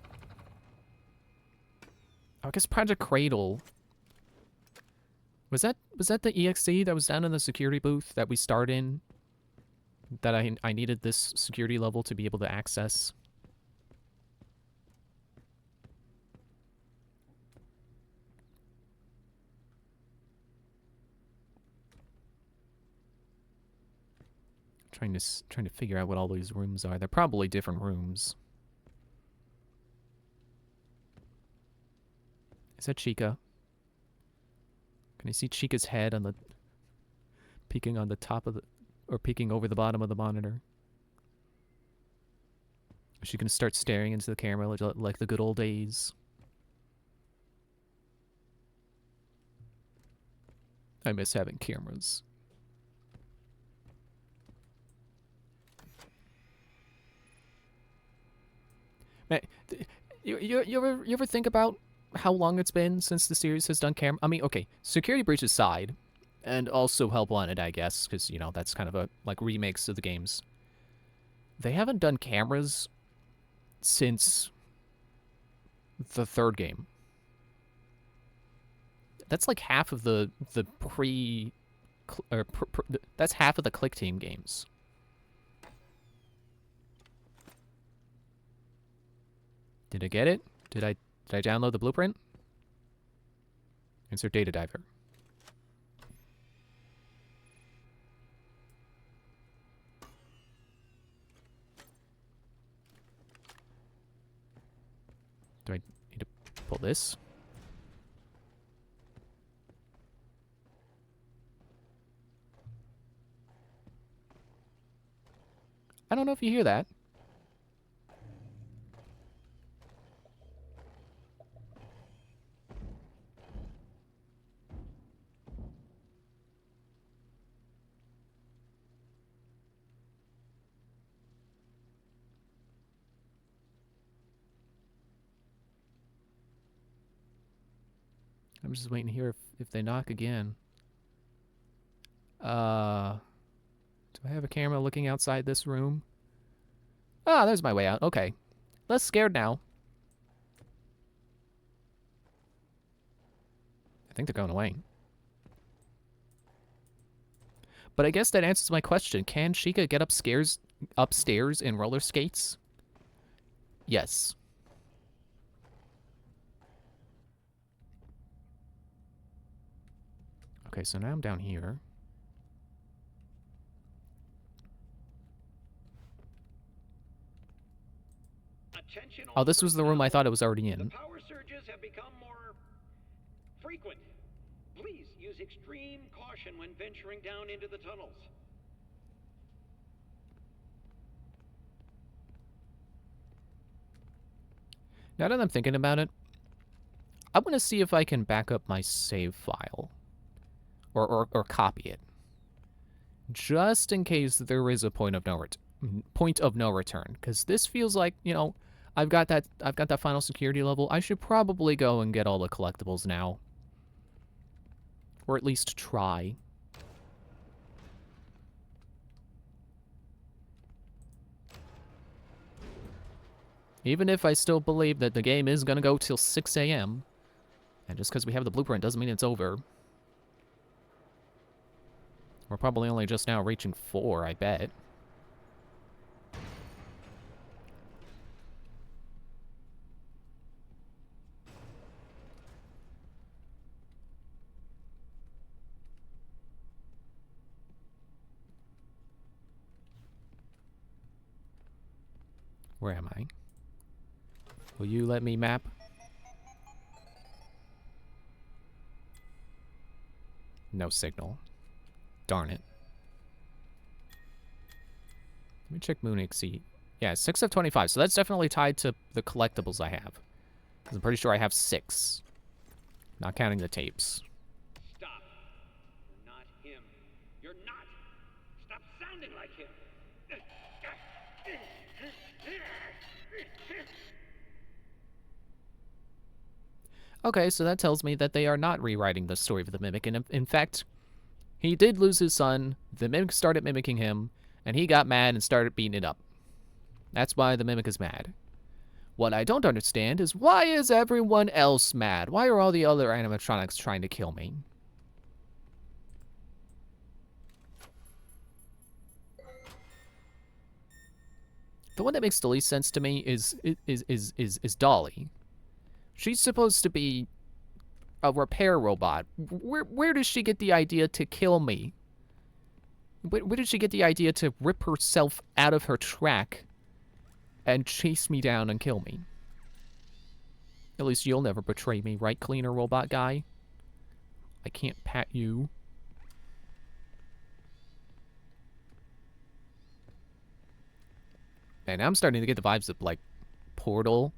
I guess Project Cradle. Was that the EXE that was down in the security booth that we starred in? That I needed this security level to be able to access? Trying to figure out what all these rooms are. They're probably different rooms. Is that Chica? Can you see Chica's head on the peeking on the top of the or peeking over the bottom of the monitor? Is she gonna start staring into the camera like the good old days? I miss having cameras. Man, you ever think about how long it's been since the series has done camera? I mean, okay, Security Breach aside, and also Help Wanted, I guess, because, you know, that's kind of a, like, remakes of the games. They haven't done cameras since the third game. That's like half of the that's half of the Click Team games. Did I get it? Did I download the blueprint? Insert data diver. Do I need to pull this? I don't know if you hear that. I'm just waiting to hear if they knock again. Do I have a camera looking outside this room? Ah, there's my way out. Okay. Less scared now. I think they're going away. But I guess that answers my question. Can Sheikah get upstairs in roller skates? Yes. Okay, so now I'm down here. Attention Oh, all this was the room I personnel. thought it was already The in. power surges have become more frequent. Please use extreme caution when venturing down into the tunnels. Now that I'm thinking about it, I want to see if I can back up my save file. Or copy it. Just in case there is a point of no return. Because this feels like, you know, I've got that final security level. I should probably go and get all the collectibles now. Or at least try. Even if I still believe that the game is going to go till 6 a.m. And just because we have the blueprint doesn't mean it's over. We're probably only just now reaching 4, I bet. Where am I? Will you let me map? No signal. Darn it. Let me check Moon Exceed. Yeah, 6 of 25. So that's definitely tied to the collectibles I have. 'Cause I'm pretty sure I have 6. Not counting the tapes. Stop. You're not him. You're not. Stop sounding like him. Okay, so that tells me that they are not rewriting the story of the Mimic. And in fact, he did lose his son, the Mimic started mimicking him, and he got mad and started beating it up. That's why the Mimic is mad. What I don't understand is why is everyone else mad? Why are all the other animatronics trying to kill me? The one that makes the least sense to me is Dolly. She's supposed to be a repair robot. Where does she get the idea to kill me? Where did she get the idea to rip herself out of her track and chase me down and kill me? At least you'll never betray me, right, cleaner robot guy? I can't pat you. And I'm starting to get the vibes of, like, Portal,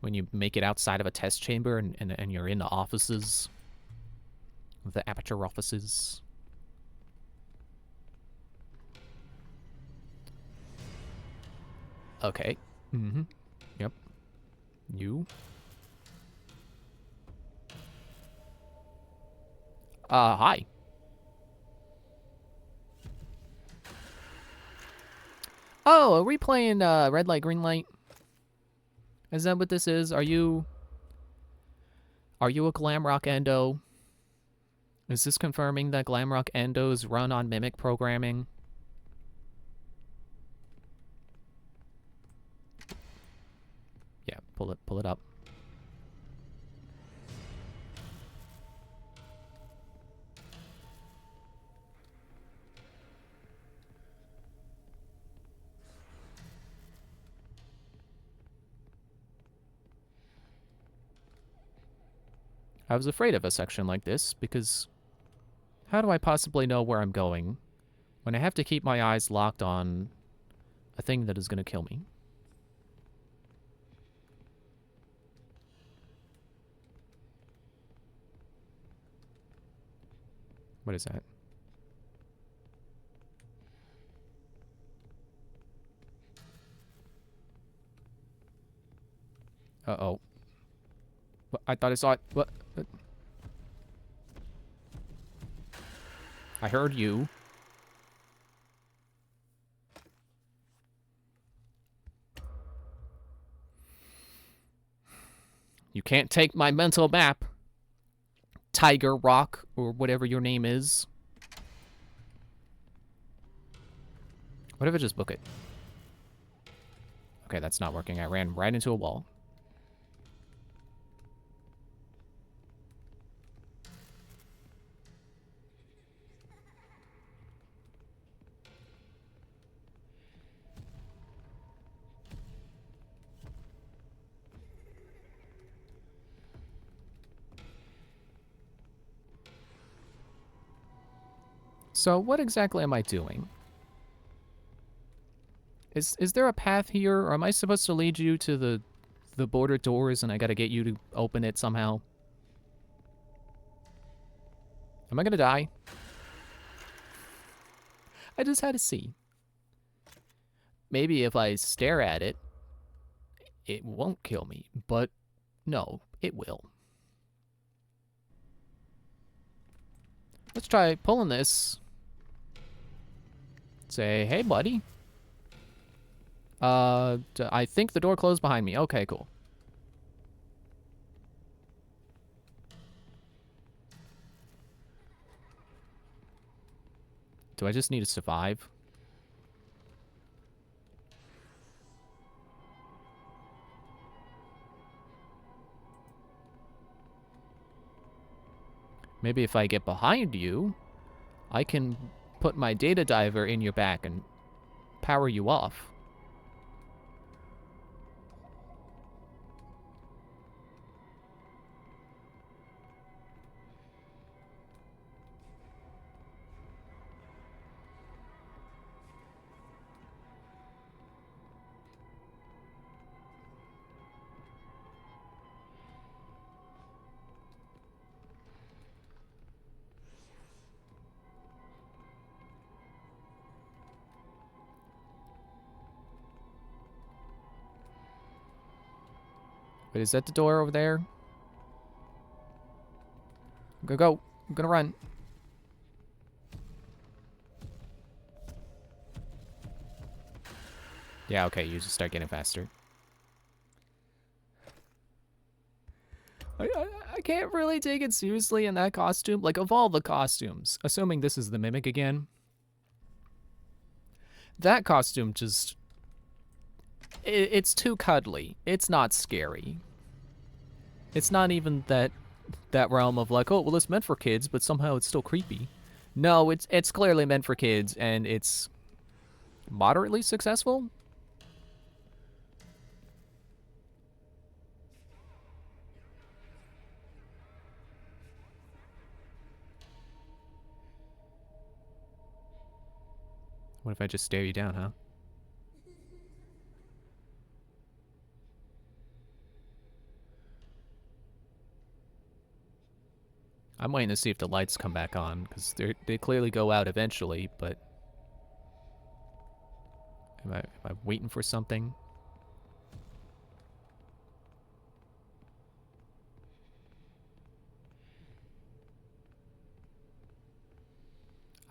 when you make it outside of a test chamber and you're in the offices. The Aperture offices. Okay. Mm-hmm. Yep. You. Hi. Oh, are we playing red light, green light? Is that what this is? Are you a Glamrock Endo? Is this confirming that Glamrock Endos run on Mimic programming? Yeah, pull it up. I was afraid of a section like this, because how do I possibly know where I'm going when I have to keep my eyes locked on a thing that is going to kill me? What is that? Uh-oh. I thought I saw it. What? I heard you. You can't take my mental map, Tiger Rock, or whatever your name is. What if I just book it? Okay, that's not working. I ran right into a wall. So what exactly am I doing? Is there a path here, or am I supposed to lead you to the border doors and I gotta get you to open it somehow? Am I gonna die? I just had to see. Maybe if I stare at it, it won't kill me, but no, it will. Let's try pulling this. Say, hey, buddy. I think the door closed behind me. Okay, cool. Do I just need to survive? Maybe if I get behind you, I can put my data diver in your back and power you off. Wait, is that the door over there? Go. I'm gonna run. Yeah, okay, you just start getting faster. I can't really take it seriously in that costume. Like, of all the costumes, assuming this is the Mimic again, that costume just... It's too cuddly. It's not scary. It's not even that realm of like, oh, well, it's meant for kids, but somehow it's still creepy. No, it's clearly meant for kids, and it's moderately successful. What if I just stare you down, huh? I'm waiting to see if the lights come back on, because they clearly go out eventually, but... Am I waiting for something?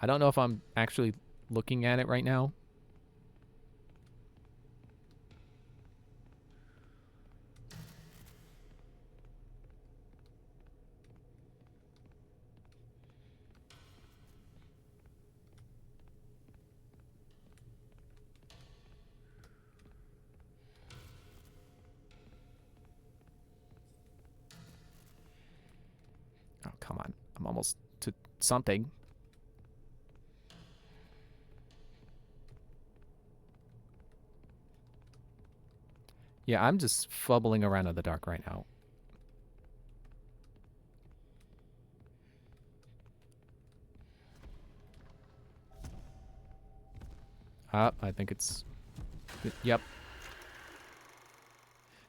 I don't know if I'm actually looking at it right now. Oh, come on. I'm almost to something. Yeah, I'm just fumbling around in the dark right now. I think it's... Yep.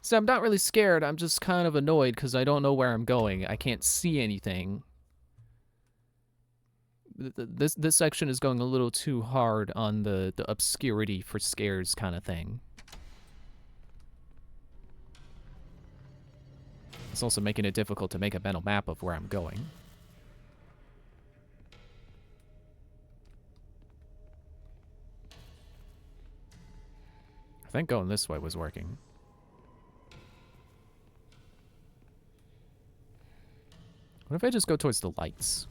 So I'm not really scared. I'm just kind of annoyed because I don't know where I'm going. I can't see anything. This section is going a little too hard on the obscurity for scares kind of thing. It's also making it difficult to make a mental map of where I'm going. I think going this way was working. What if I just go towards the lights?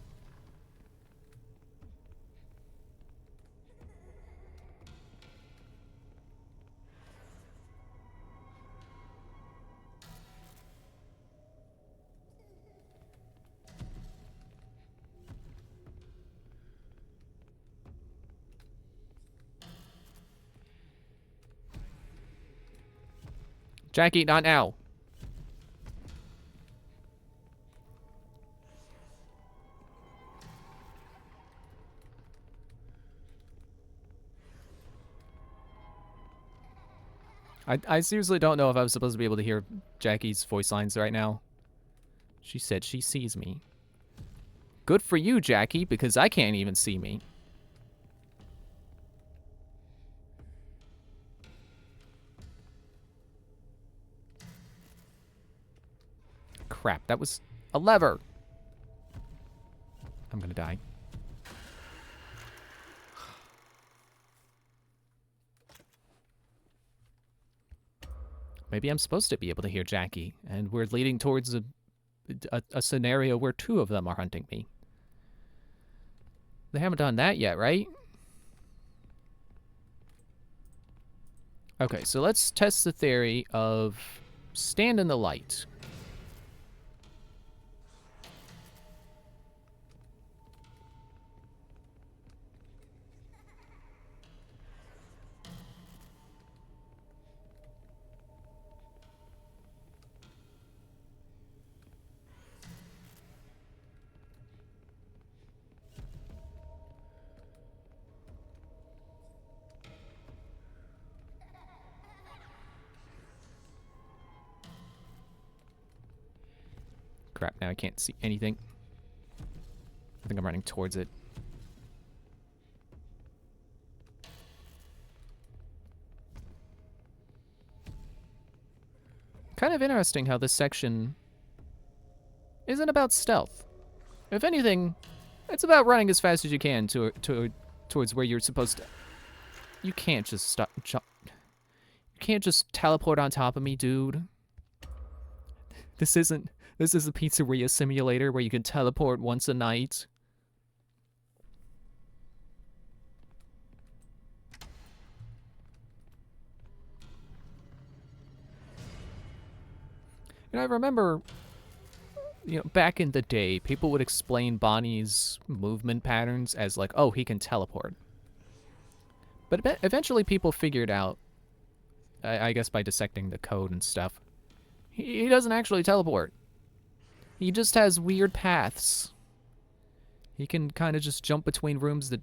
Jackie, not now. I seriously don't know if I was supposed to be able to hear Jackie's voice lines right now. She said she sees me. Good for you, Jackie, because I can't even see me. Crap, that was a lever. I'm gonna die. Maybe I'm supposed to be able to hear Jackie, and we're leading towards a scenario where two of them are hunting me. They haven't done that yet, right? Okay, so let's test the theory of stand in the light. Crap, now I can't see anything. I think I'm running towards it. Kind of interesting how this section isn't about stealth. If anything, it's about running as fast as you can towards where you're supposed to. You can't just stop. You can't just teleport on top of me, dude. This isn't a pizzeria simulator where you can teleport once a night. And I remember, back in the day, people would explain Bonnie's movement patterns as like, oh, he can teleport. But eventually people figured out, I guess by dissecting the code and stuff, he doesn't actually teleport. He just has weird paths. He can kind of just jump between rooms that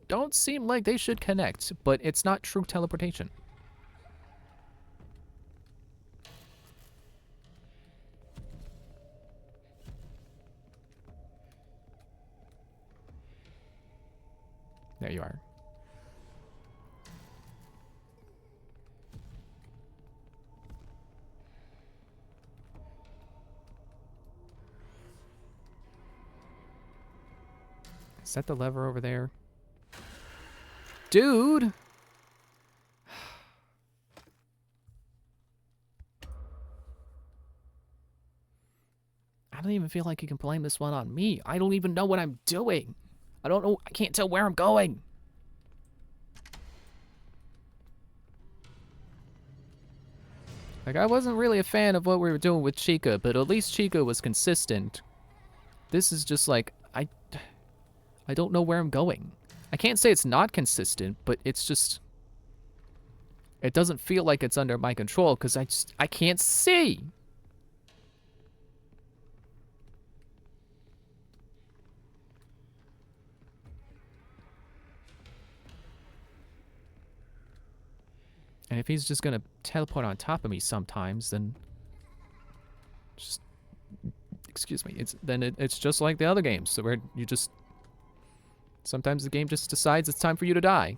don't seem like they should connect, but it's not true teleportation. There you are. Is that the lever over there? Dude! I don't even feel like you can blame this one on me. I don't even know what I'm doing. I don't know. I can't tell where I'm going. Like, I wasn't really a fan of what we were doing with Chica, but at least Chica was consistent. This is just like, I don't know where I'm going. I can't say it's not consistent, but it's just... It doesn't feel like it's under my control, because I can't see! And if he's just gonna teleport on top of me sometimes, then... Just... Excuse me. It's just like the other games, so where you just... Sometimes the game just decides it's time for you to die.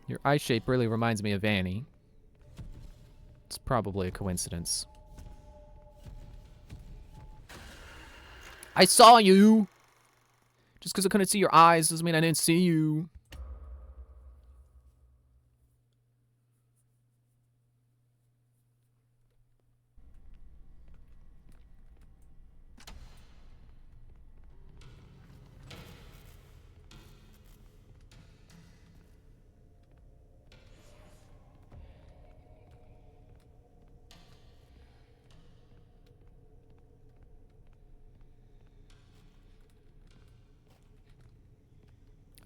Your eye shape really reminds me of Annie. It's probably a coincidence. I saw you! Just because I couldn't see your eyes doesn't mean I didn't see you.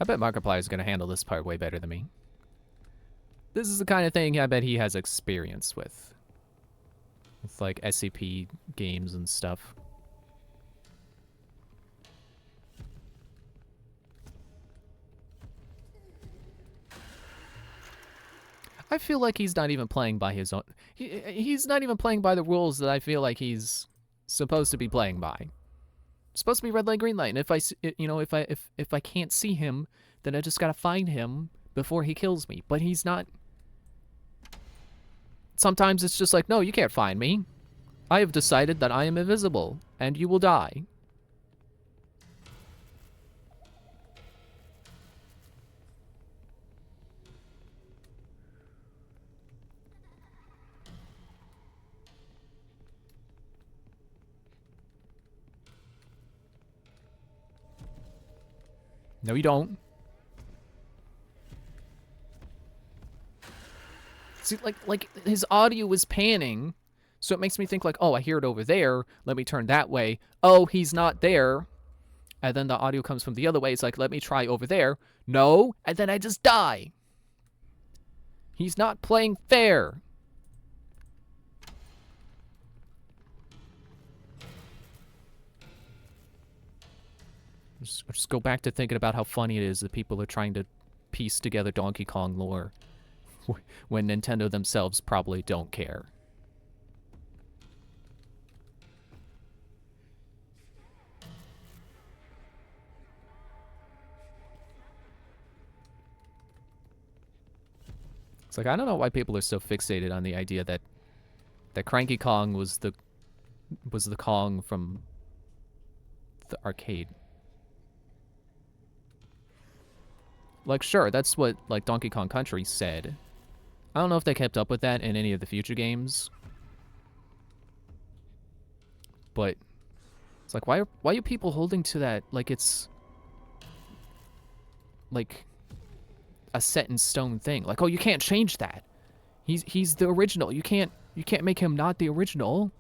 I bet Markiplier is going to handle this part way better than me. This is the kind of thing I bet he has experience with. With, like, SCP games and stuff. I feel like he's not even playing by his own... He's not even playing by the rules that I feel like he's supposed to be playing by. It's supposed to be red light, green light, and if I can't see him, then I just gotta find him before he kills me. But he's not... Sometimes it's just like, no, you can't find me. I have decided that I am invisible, and you will die. No, you don't. See, like his audio was panning, so it makes me think like, oh, I hear it over there. Let me turn that way. Oh, he's not there. And then the audio comes from the other way. It's like, let me try over there. No, and then I just die. He's not playing fair. Just go back to thinking about how funny it is that people are trying to piece together Donkey Kong lore when Nintendo themselves probably don't care. It's like, I don't know why people are so fixated on the idea that Cranky Kong was the Kong from the arcade. Like, sure, that's what, like, Donkey Kong Country said. I don't know if they kept up with that in any of the future games. But it's like, why are people holding to that like it's like a set in stone thing? Like, oh, you can't change that. He's the original. You can't make him not the original.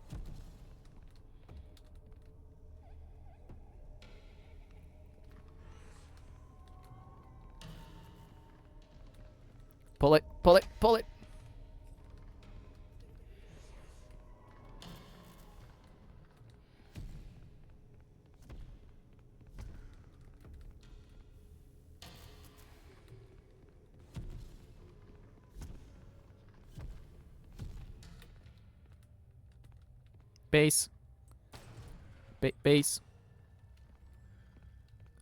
Pull it, pull it, pull it. Base. Base.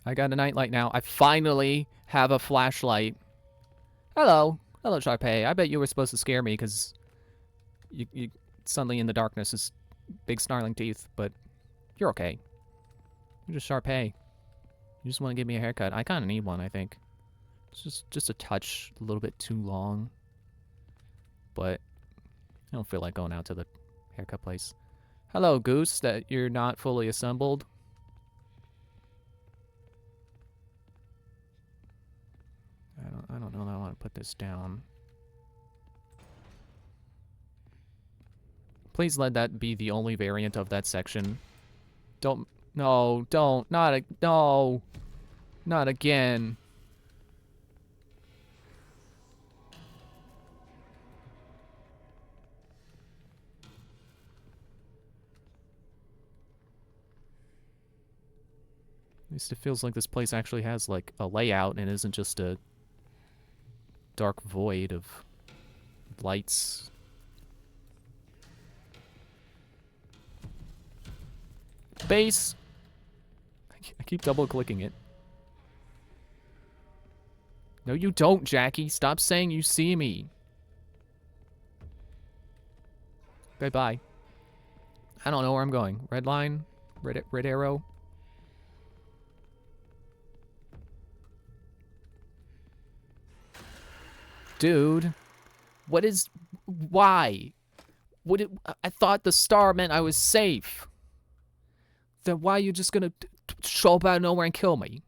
I got a nightlight now. I finally have a flashlight. Hello. Hello, Sharpay. I bet you were supposed to scare me because you suddenly in the darkness is big snarling teeth, but you're okay. You're just Sharpay. You just want to give me a haircut. I kind of need one, I think. It's just a touch, a little bit too long. But I don't feel like going out to the haircut place. Hello, Goose, that you're not fully assembled. I don't know that I want to put this down. Please let that be the only variant of that section. Don't, no, don't, no, not again. At least it feels like this place actually has, like, a layout and isn't just a dark void of lights. Base! I keep double-clicking it. No, you don't, Jackie. Stop saying you see me. Bye-bye. I don't know where I'm going. Red line? Red arrow? Dude, what is... Why? I thought the star meant I was safe. Then why are you just gonna show up out of nowhere and kill me?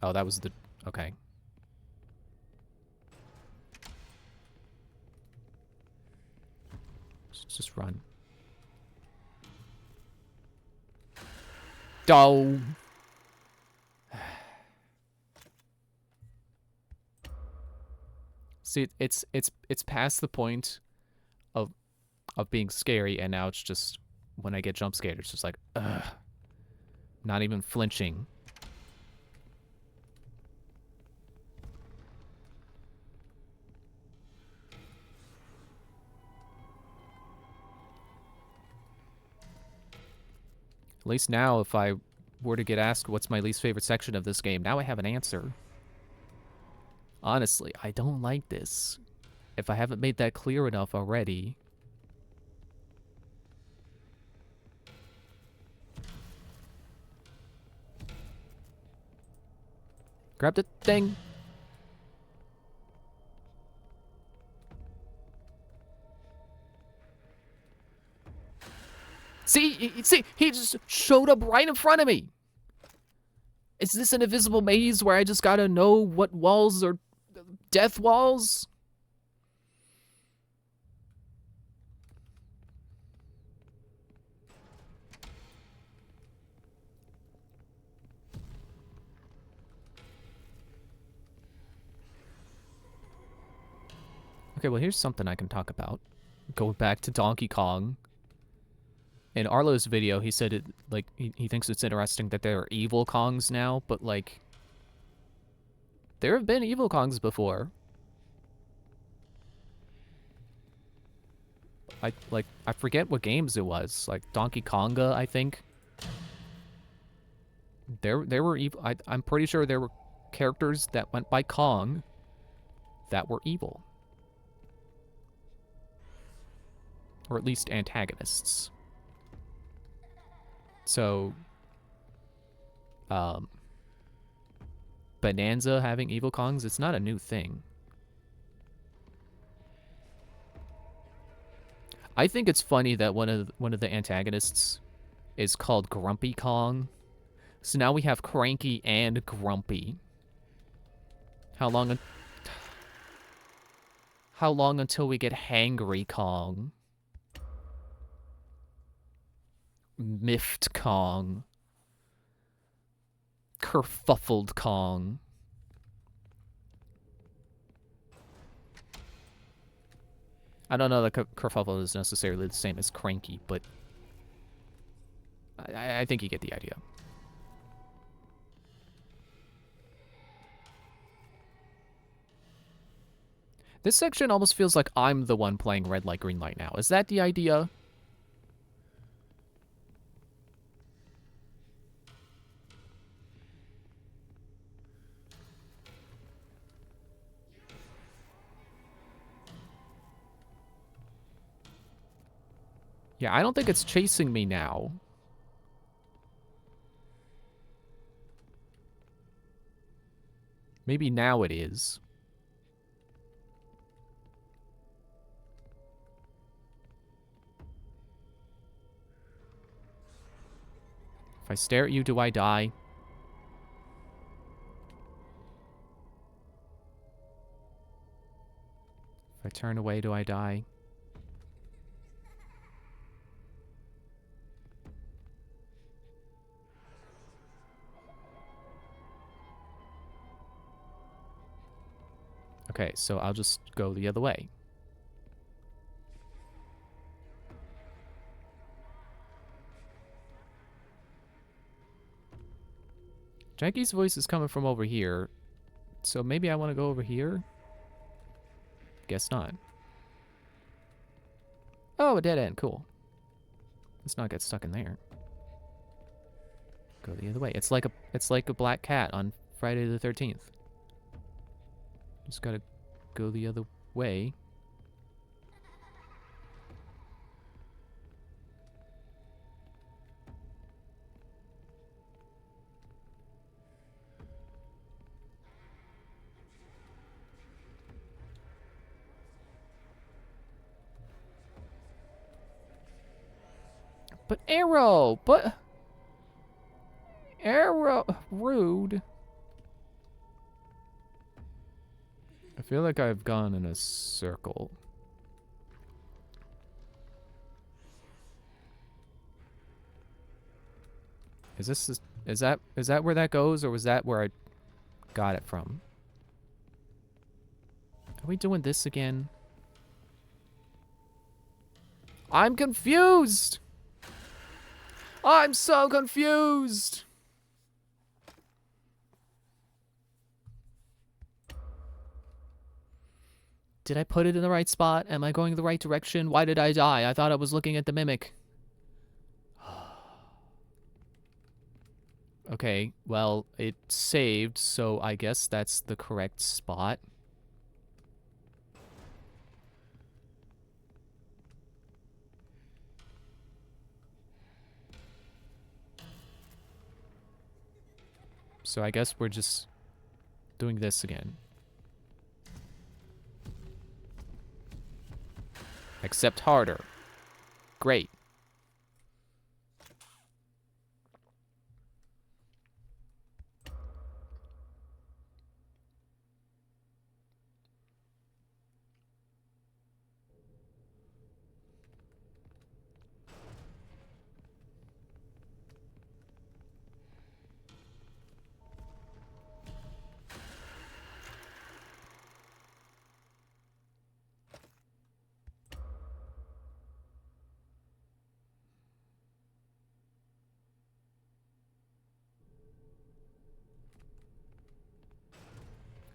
Oh, that was the... Okay. Just run. Oh. See, it's past the point of being scary, and now it's just when I get jump scared, it's just like, ugh, not even flinching. At least now, if I were to get asked what's my least favorite section of this game, now I have an answer. Honestly, I don't like this. If I haven't made that clear enough already. Grab the thing. See, he just showed up right in front of me. Is this an invisible maze where I just gotta know what walls are death walls? Okay, well, here's something I can talk about. Going back to Donkey Kong. In Arlo's video, he said it, like, he thinks it's interesting that there are evil Kongs now, but, like, there have been evil Kongs before. I forget what games it was. Like, Donkey Konga, I think. There were evil... I'm pretty sure there were characters that went by Kong that were evil. Or at least antagonists. So, Bonanza having evil Kongs, it's not a new thing. I think it's funny that one of the antagonists is called Grumpy Kong. So now we have Cranky and Grumpy. How long until we get Hangry Kong? Miffed Kong. Kerfuffled Kong. I don't know that kerfuffled is necessarily the same as cranky, but I think you get the idea. This section almost feels like I'm the one playing red light, green light now. Is that the idea? Yeah, I don't think it's chasing me now. Maybe now it is. If I stare at you, do I die? If I turn away, do I die? Okay, so I'll just go the other way. Jackie's voice is coming from over here, so maybe I want to go over here? Guess not. Oh, a dead end, cool. Let's not get stuck in there. Go the other way. It's like a black cat on Friday the 13th. Just gotta go the other way. But arrow, rude. I feel like I've gone in a circle. Is that where that goes, or was that where I got it from? Are we doing this again? I'm confused! I'm so confused! Did I put it in the right spot? Am I going the right direction? Why did I die? I thought I was looking at the mimic. Okay, well, it saved, so I guess that's the correct spot. So I guess we're just doing this again. Except harder. Great.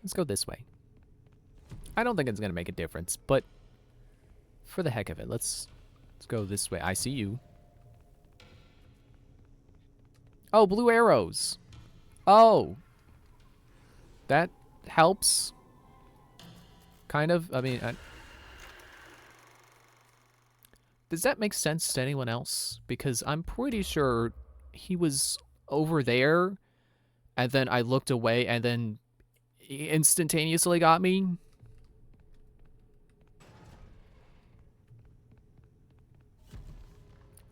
Let's go this way. I don't think it's gonna make a difference, but for the heck of it, let's go this way. I see you. Oh, blue arrows. Oh. That helps. Kind of. I mean, does that make sense to anyone else? Because I'm pretty sure he was over there, and then I looked away, and then he instantaneously got me.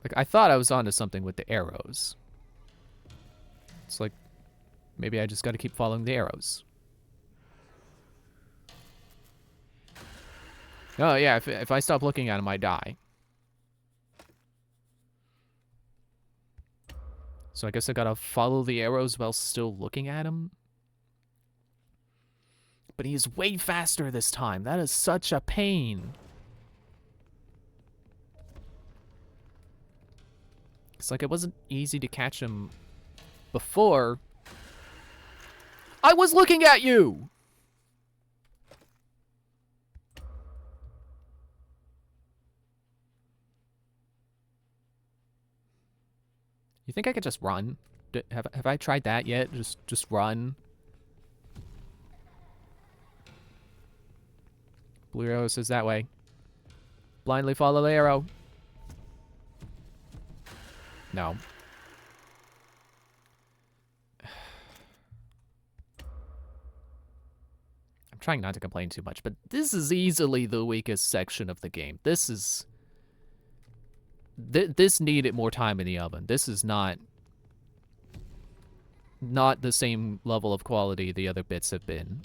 Like, I thought I was onto something with the arrows. It's like, maybe I just gotta keep following the arrows. Oh, yeah, if I stop looking at him, I die. So I guess I gotta follow the arrows while still looking at him. But he's way faster this time. That is such a pain. It's like it wasn't easy to catch him before. I was looking at you! You think I could just run? Have I tried that yet? Just run? Blue arrow says that way. Blindly follow the arrow. No. I'm trying not to complain too much, but this is easily the weakest section of the game. This is... this needed more time in the oven. This is not the same level of quality the other bits have been.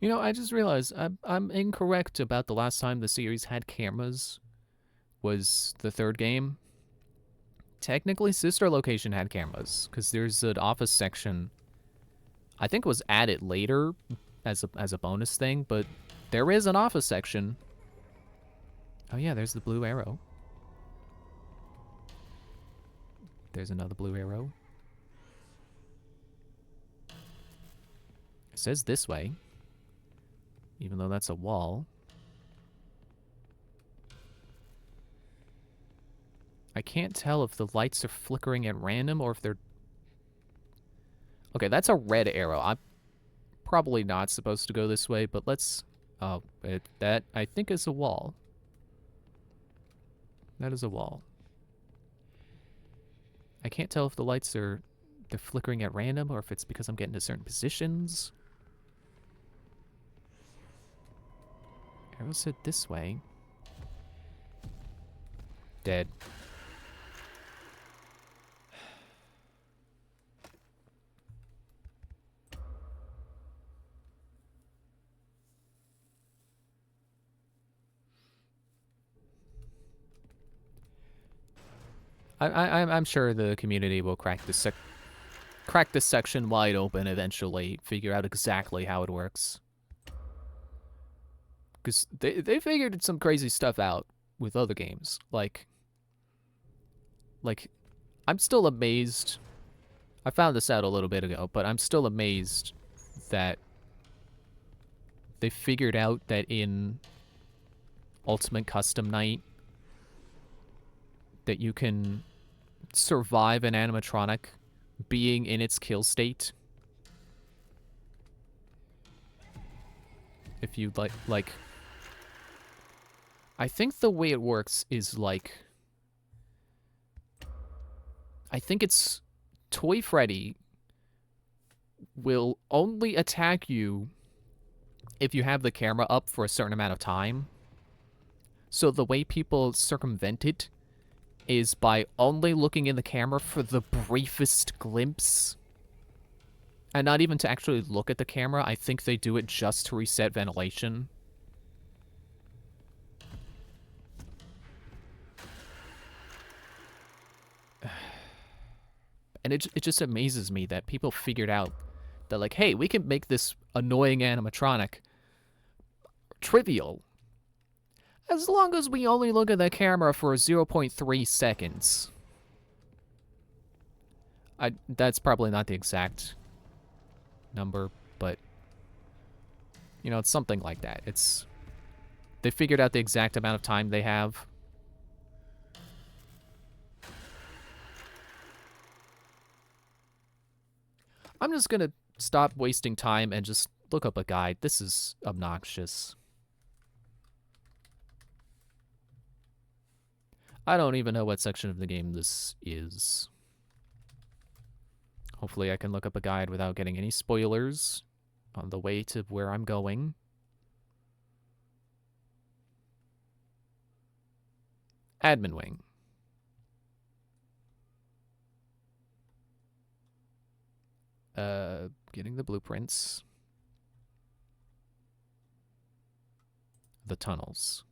You know, I just realized I'm incorrect about the last time the series had cameras. Was the third game. Technically, Sister Location had cameras, because there's an office section. I think it was added later as a bonus thing, but there is an office section. Oh yeah, there's the blue arrow. There's another blue arrow. It says this way. Even though that's a wall. I can't tell if the lights are flickering at random or if they're... Okay, that's a red arrow. I'm probably not supposed to go this way, but let's... Oh, that I think is a wall. That is a wall. I can't tell if the lights are... they're flickering at random or if it's because I'm getting to certain positions. Arrow said this way. Dead. I'm sure the community will crack this section wide open eventually, figure out exactly how it works. Because they figured some crazy stuff out with other games. Like, I'm still amazed. I found this out a little bit ago, but I'm still amazed that they figured out that in Ultimate Custom Night that you can survive an animatronic being in its kill state. If you like I think the way it works is like, I think it's Toy Freddy will only attack you if you have the camera up for a certain amount of time. So the way people circumvent it is by only looking in the camera for the briefest glimpse. And not even to actually look at the camera. I think they do it just to reset ventilation. And it just amazes me that people figured out that, like, hey, we can make this annoying animatronic trivial as long as we only look at the camera for 0.3 seconds. That's probably not the exact number, but, you know, it's something like that. They figured out the exact amount of time they have. I'm just gonna stop wasting time and just look up a guide. This is obnoxious. I don't even know what section of the game this is. Hopefully I can look up a guide without getting any spoilers on the way to where I'm going. Admin wing. Getting the blueprints. The tunnels.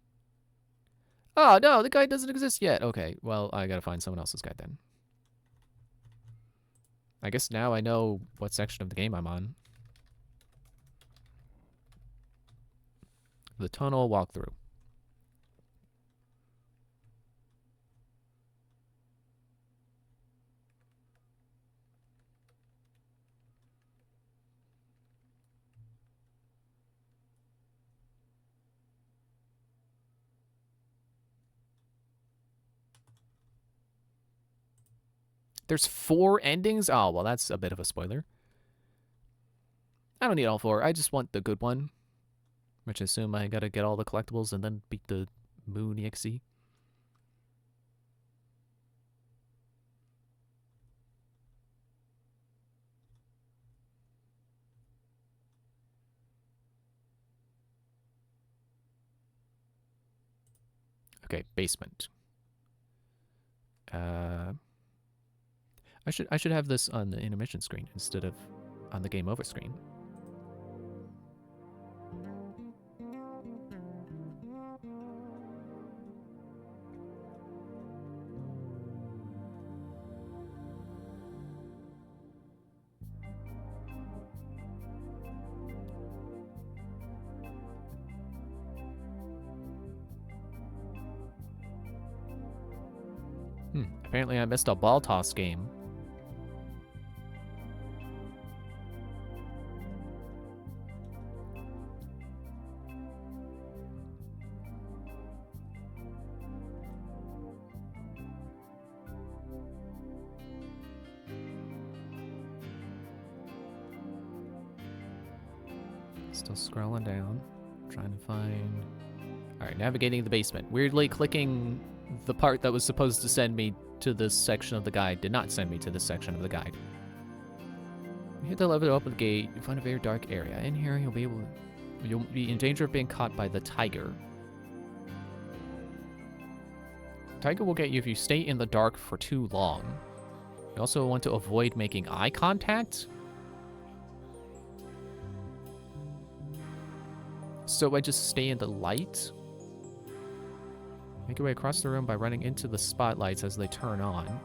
Oh, no, the guide doesn't exist yet. Okay, well, I gotta find someone else's guide then. I guess now I know what section of the game I'm on. The tunnel walkthrough. There's 4 endings? Oh, well, that's a bit of a spoiler. I don't need all 4. I just want the good one. Which I assume I gotta get all the collectibles and then beat the Moon EXE. Okay, basement. I should have this on the intermission screen instead of on the game over screen. Apparently I missed a ball toss game. Still scrolling down, trying to find... Alright, navigating the basement. Weirdly, clicking the part that was supposed to send me to this section of the guide did not send me to this section of the guide. You hit the lever to open the gate, you find a very dark area. In here, you'll be able to You'll be in danger of being caught by the tiger. Tiger will get you if you stay in the dark for too long. You also want to avoid making eye contact. So I just stay in the light. Make your way across the room by running into the spotlights as they turn on.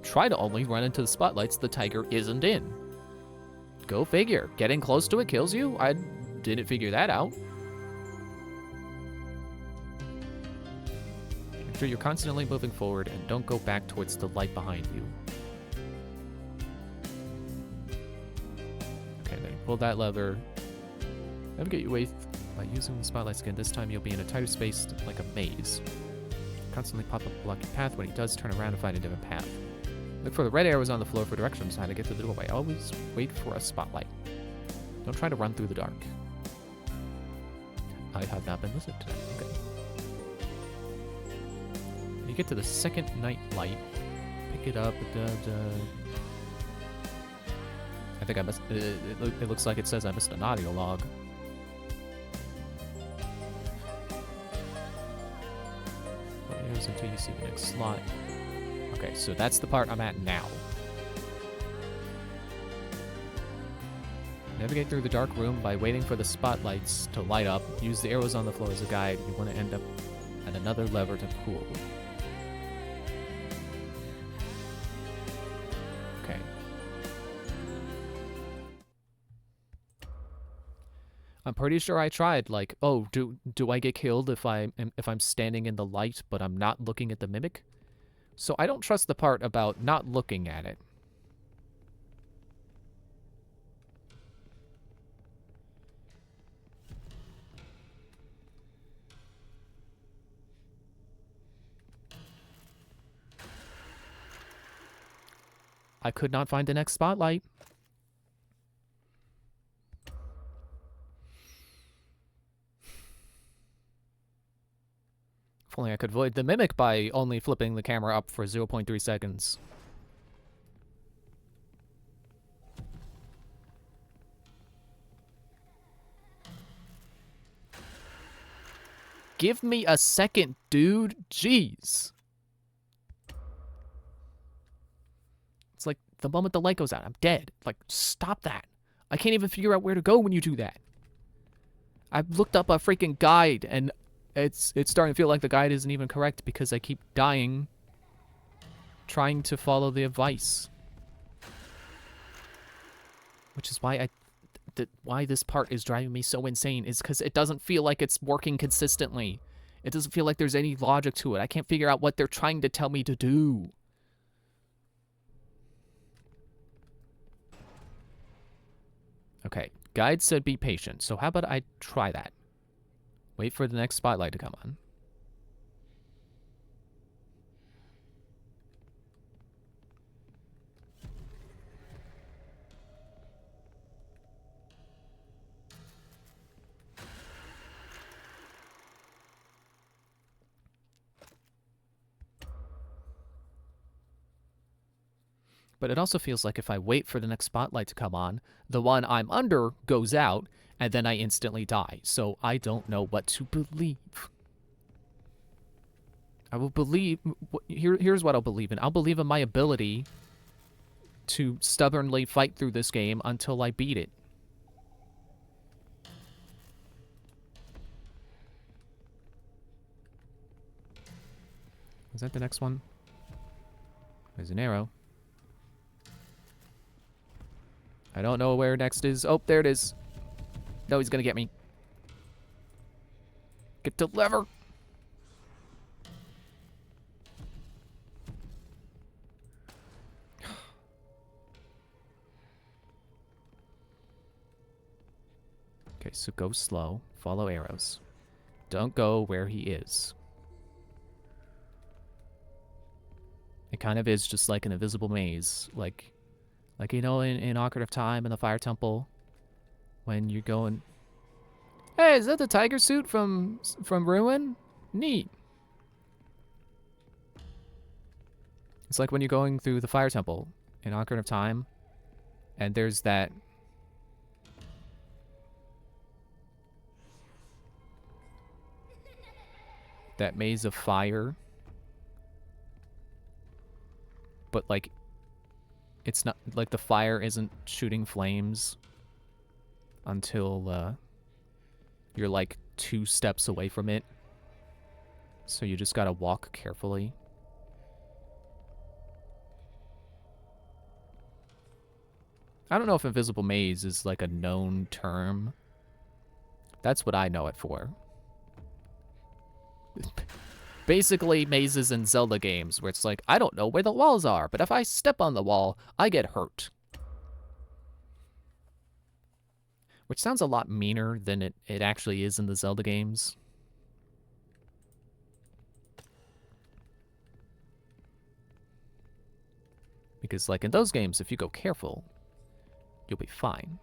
Try to only run into the spotlights the tiger isn't in. Go figure. Getting close to it kills you? I didn't figure that out. Make sure you're constantly moving forward and don't go back towards the light behind you. Okay, then pull that lever. Navigate your way by using the spotlights again. This time you'll be in a tighter space like a maze. Constantly pop up a blocky path. When he does, turn around and find a different path. Look for the red arrows on the floor for directions how to get to the doorway. Always wait for a spotlight. Don't try to run through the dark. I have not been listening to that. Okay. When you get to the second night light, pick it up. I think I missed. It looks like it says I missed an audio log. Arrows until you see the next slot. Okay, so that's the part I'm at now. Navigate through the dark room by waiting for the spotlights to light up. Use the arrows on the floor as a guide. You want to end up at another lever to pull. Okay. I'm pretty sure I tried, like, oh, do I get killed if I'm standing in the light but I'm not looking at the mimic? So I don't trust the part about not looking at it. I could not find the next spotlight. If only I could avoid the mimic by only flipping the camera up for 0.3 seconds. Give me a second, dude. Jeez. It's like the moment the light goes out, I'm dead. Like, stop that. I can't even figure out where to go when you do that. I've looked up a freaking guide, and it's starting to feel like the guide isn't even correct because I keep dying trying to follow the advice. Which is why why this part is driving me so insane, is because it doesn't feel like it's working consistently. It doesn't feel like there's any logic to it. I can't figure out what they're trying to tell me to do. Okay, guide said be patient, so how about I try that? Wait for the next spotlight to come on. But it also feels like if I wait for the next spotlight to come on, the one I'm under goes out, and then I instantly die. So I don't know what to believe. I will believe... Here's what I'll believe in. I'll believe in my ability to stubbornly fight through this game until I beat it. Is that the next one? There's an arrow. I don't know where next is. Oh, there it is. No, he's gonna get me. Get the lever. Okay, so go slow. Follow arrows. Don't go where he is. It kind of is just like an invisible maze. Like you know, in Ocarina of Time in the Fire Temple, when you're going, hey, is that the tiger suit from Ruin? Neat. It's like when you're going through the Fire Temple in Ocarina of Time, and there's that that maze of fire. But, like, it's not, like, the fire isn't shooting flames until, you're, like, 2 steps away from it. So you just gotta walk carefully. I don't know if invisible maze is, like, a known term. That's what I know it for. Basically, mazes in Zelda games, where it's like, I don't know where the walls are, but if I step on the wall, I get hurt. Which sounds a lot meaner than it actually is in the Zelda games. Because, like, in those games, if you go careful, you'll be fine.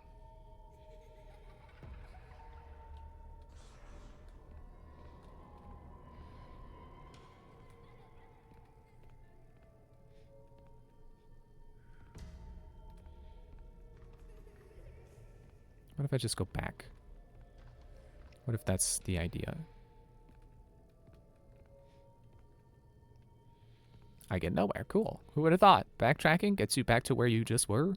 What if I just go back? What if that's the idea? I get nowhere. Cool. Who would have thought? Backtracking gets you back to where you just were?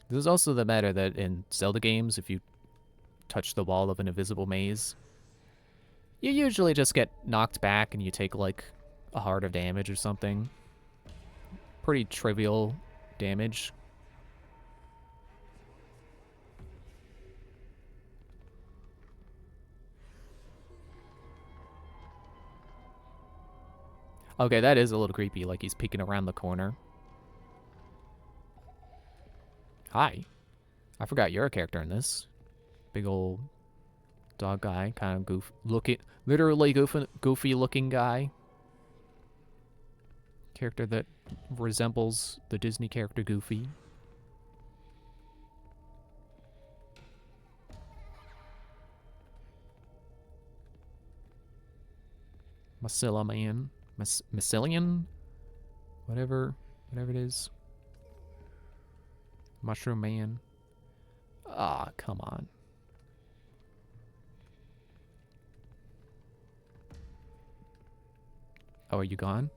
This is also the matter that in Zelda games, if you touch the wall of an invisible maze, you usually just get knocked back and you take, like, a heart of damage or something. Pretty trivial damage. Okay, that is a little creepy, like he's peeking around the corner. Hi. I forgot you're a character in this. Big old dog guy, kind of literally goofy looking guy. Character that resembles the Disney character Goofy. Macilla Man. Mycelian? Whatever it is. Mushroom Man. Ah, come on. Oh, are you gone?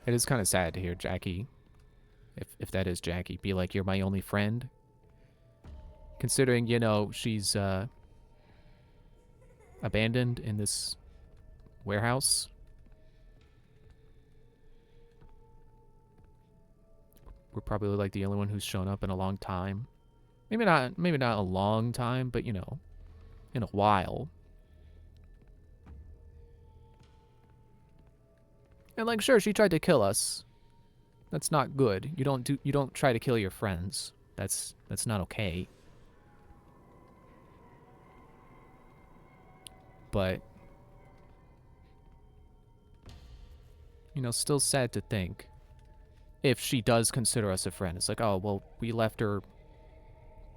It is kind of sad to hear Jackie, if that is Jackie, be like, you're my only friend. Considering, you know, she's abandoned in this warehouse. We're probably like the only one who's shown up in a long time. Maybe not a long time, but you know, in a while. And like, sure, she tried to kill us. That's not good. You don't try to kill your friends. That's not okay. But you know, still sad to think if she does consider us a friend. It's like, oh, well, we left her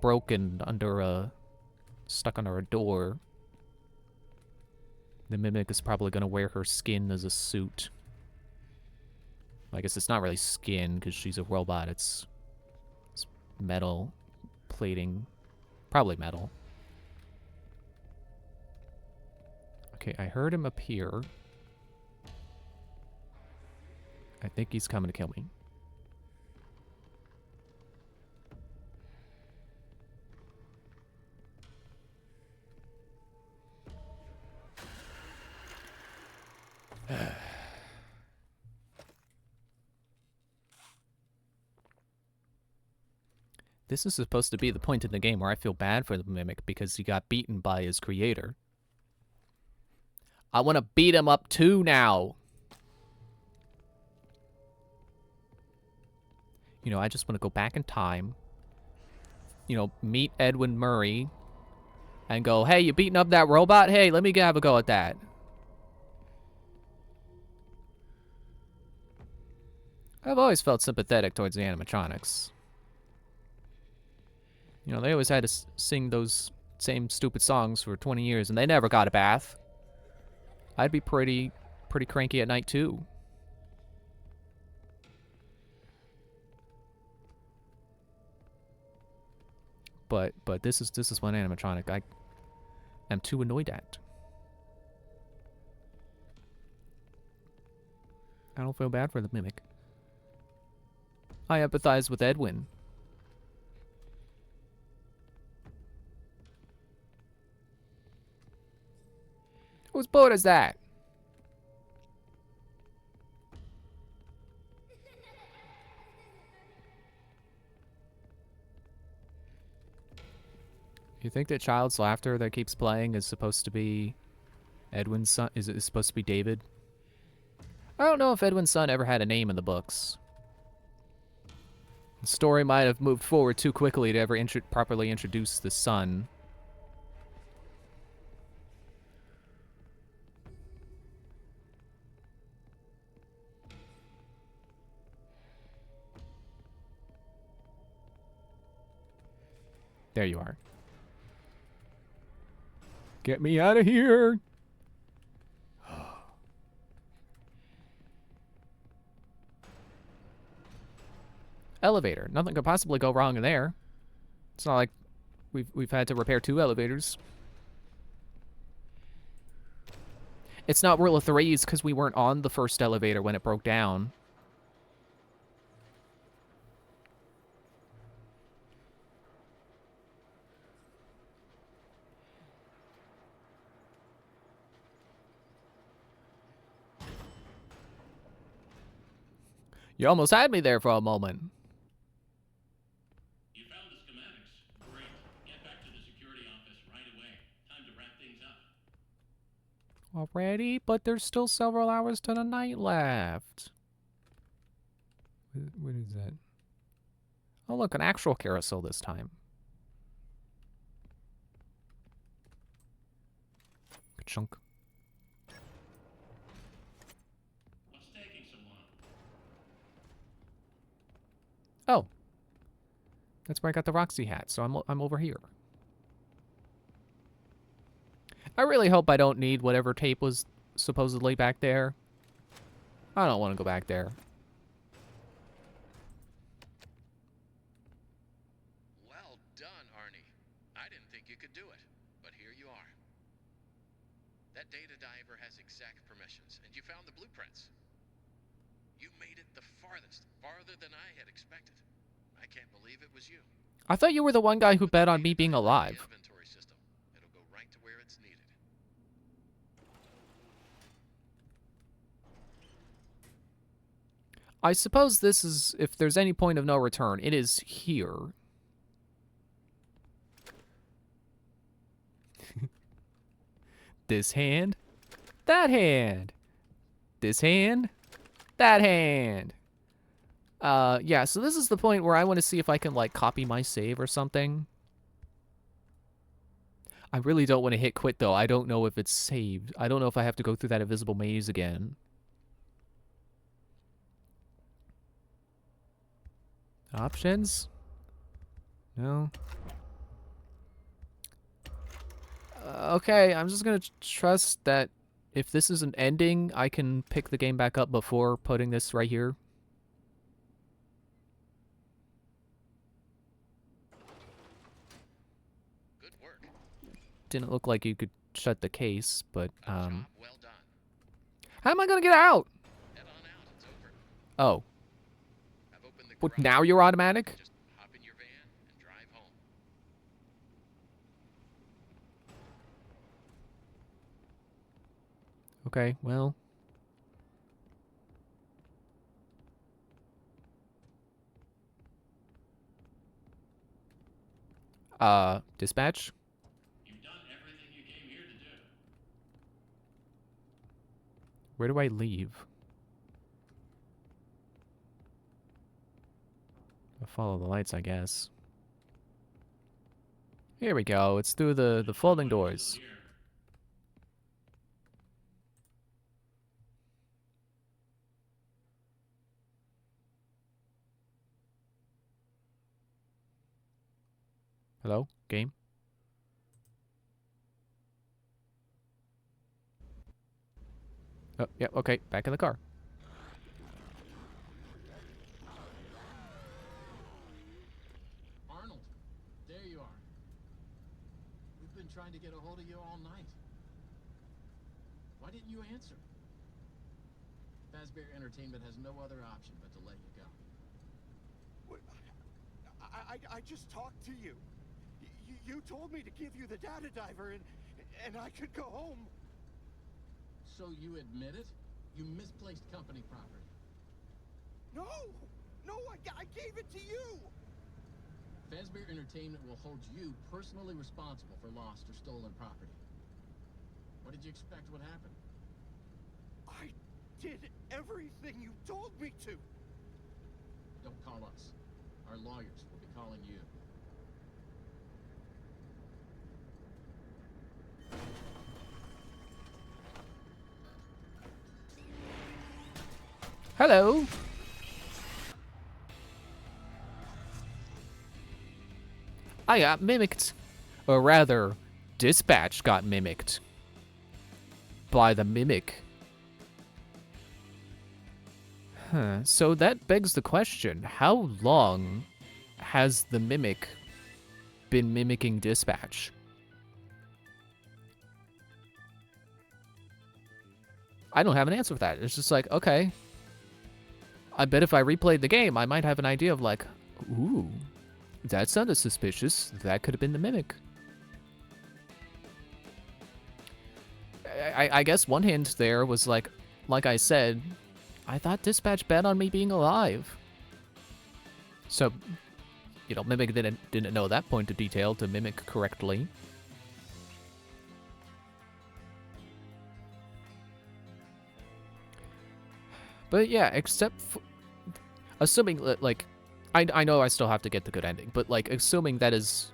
broken stuck under a door. The Mimic is probably gonna wear her skin as a suit. I guess it's not really skin because she's a robot. It's metal plating, probably metal. Okay, I heard him appear. I think he's coming to kill me. This is supposed to be the point in the game where I feel bad for the Mimic because he got beaten by his creator. I want to beat him up too now. You know, I just want to go back in time. You know, meet Edwin Murray. And go, hey, you beating up that robot? Hey, let me have a go at that. I've always felt sympathetic towards the animatronics. You know, they always had to sing those same stupid songs for 20 years and they never got a bath, I'd be pretty cranky at night too. But this is one animatronic I am too annoyed at. I don't feel bad for the mimic. I empathize with Edwin. Whose boat is that? You think that child's laughter that keeps playing is supposed to be Edwin's son? Is it supposed to be David? I don't know if Edwin's son ever had a name in the books. The story might have moved forward too quickly to ever properly introduce the son. There you are. Get me out of here! Elevator. Nothing could possibly go wrong in there. It's not like we've had to repair 2 elevators. It's not rule of threes because we weren't on the first elevator when it broke down. You almost had me there for a moment. You found the schematics. Great. Get back to the security office right away. Time to wrap things up. Already? But there's still several hours to the night left. What is that? Oh, look, an actual carousel this time. Chunk. What's taking so long? Oh. That's where I got the Roxy hat, so I'm over here. I really hope I don't need whatever tape was supposedly back there. I don't want to go back there. Well done, Arnie. I didn't think you could do it, but here you are. That data diver has exact permissions, and you found the blueprints. You made it the farthest, farther than I had expected. I can't believe it was you. I thought you were the one guy who bet on me being alive. Inventory system. It'll go right to where it's needed. I suppose this is, if there's any point of no return, it is here. This hand, that hand, this hand, that hand. Yeah, so this is the point where I want to see if I can, like, copy my save or something. I really don't want to hit quit, though. I don't know if it's saved. I don't know if I have to go through that invisible maze again. Options? No. Okay, I'm just gonna trust that if this is an ending, I can pick the game back up before putting this right here. Good work. Didn't look like you could shut the case, but, Job well done. how am I gonna get out? Head on out. It's over. Oh. I've opened the What, garage now door. you're automatic? Just hop in your van and drive home. Okay, well. Dispatch? You've done everything you came here to do. Where do I leave? I'll follow the lights, I guess. Here we go. It's through the folding doors. Here. Hello? Game? Oh, yeah, okay, back in the car. Arnold, there you are. We've been trying to get a hold of you all night. Why didn't you answer? Fazbear Entertainment has no other option but to let you go. I just talked to you. You told me to give you the data diver and I could go home. So you admit it? You misplaced company property. No, I gave it to you. Fazbear Entertainment will hold you personally responsible for lost or stolen property. What did you expect would happen? I did everything you told me to. Don't call us. Our lawyers will be calling you. Hello. I got mimicked. Or rather, Dispatch got mimicked. By the mimic. Huh. So that begs the question, how long has the mimic been mimicking Dispatch? I don't have an answer for that. It's just like, okay. I bet if I replayed the game, I might have an idea of like, ooh, that sounded suspicious. That could have been the mimic. I guess one hint there was like I said, I thought Dispatch bet on me being alive. So, you know, Mimic didn't know that point of detail to mimic correctly. But yeah, except for, assuming, like, I know I still have to get the good ending, but, like, assuming that is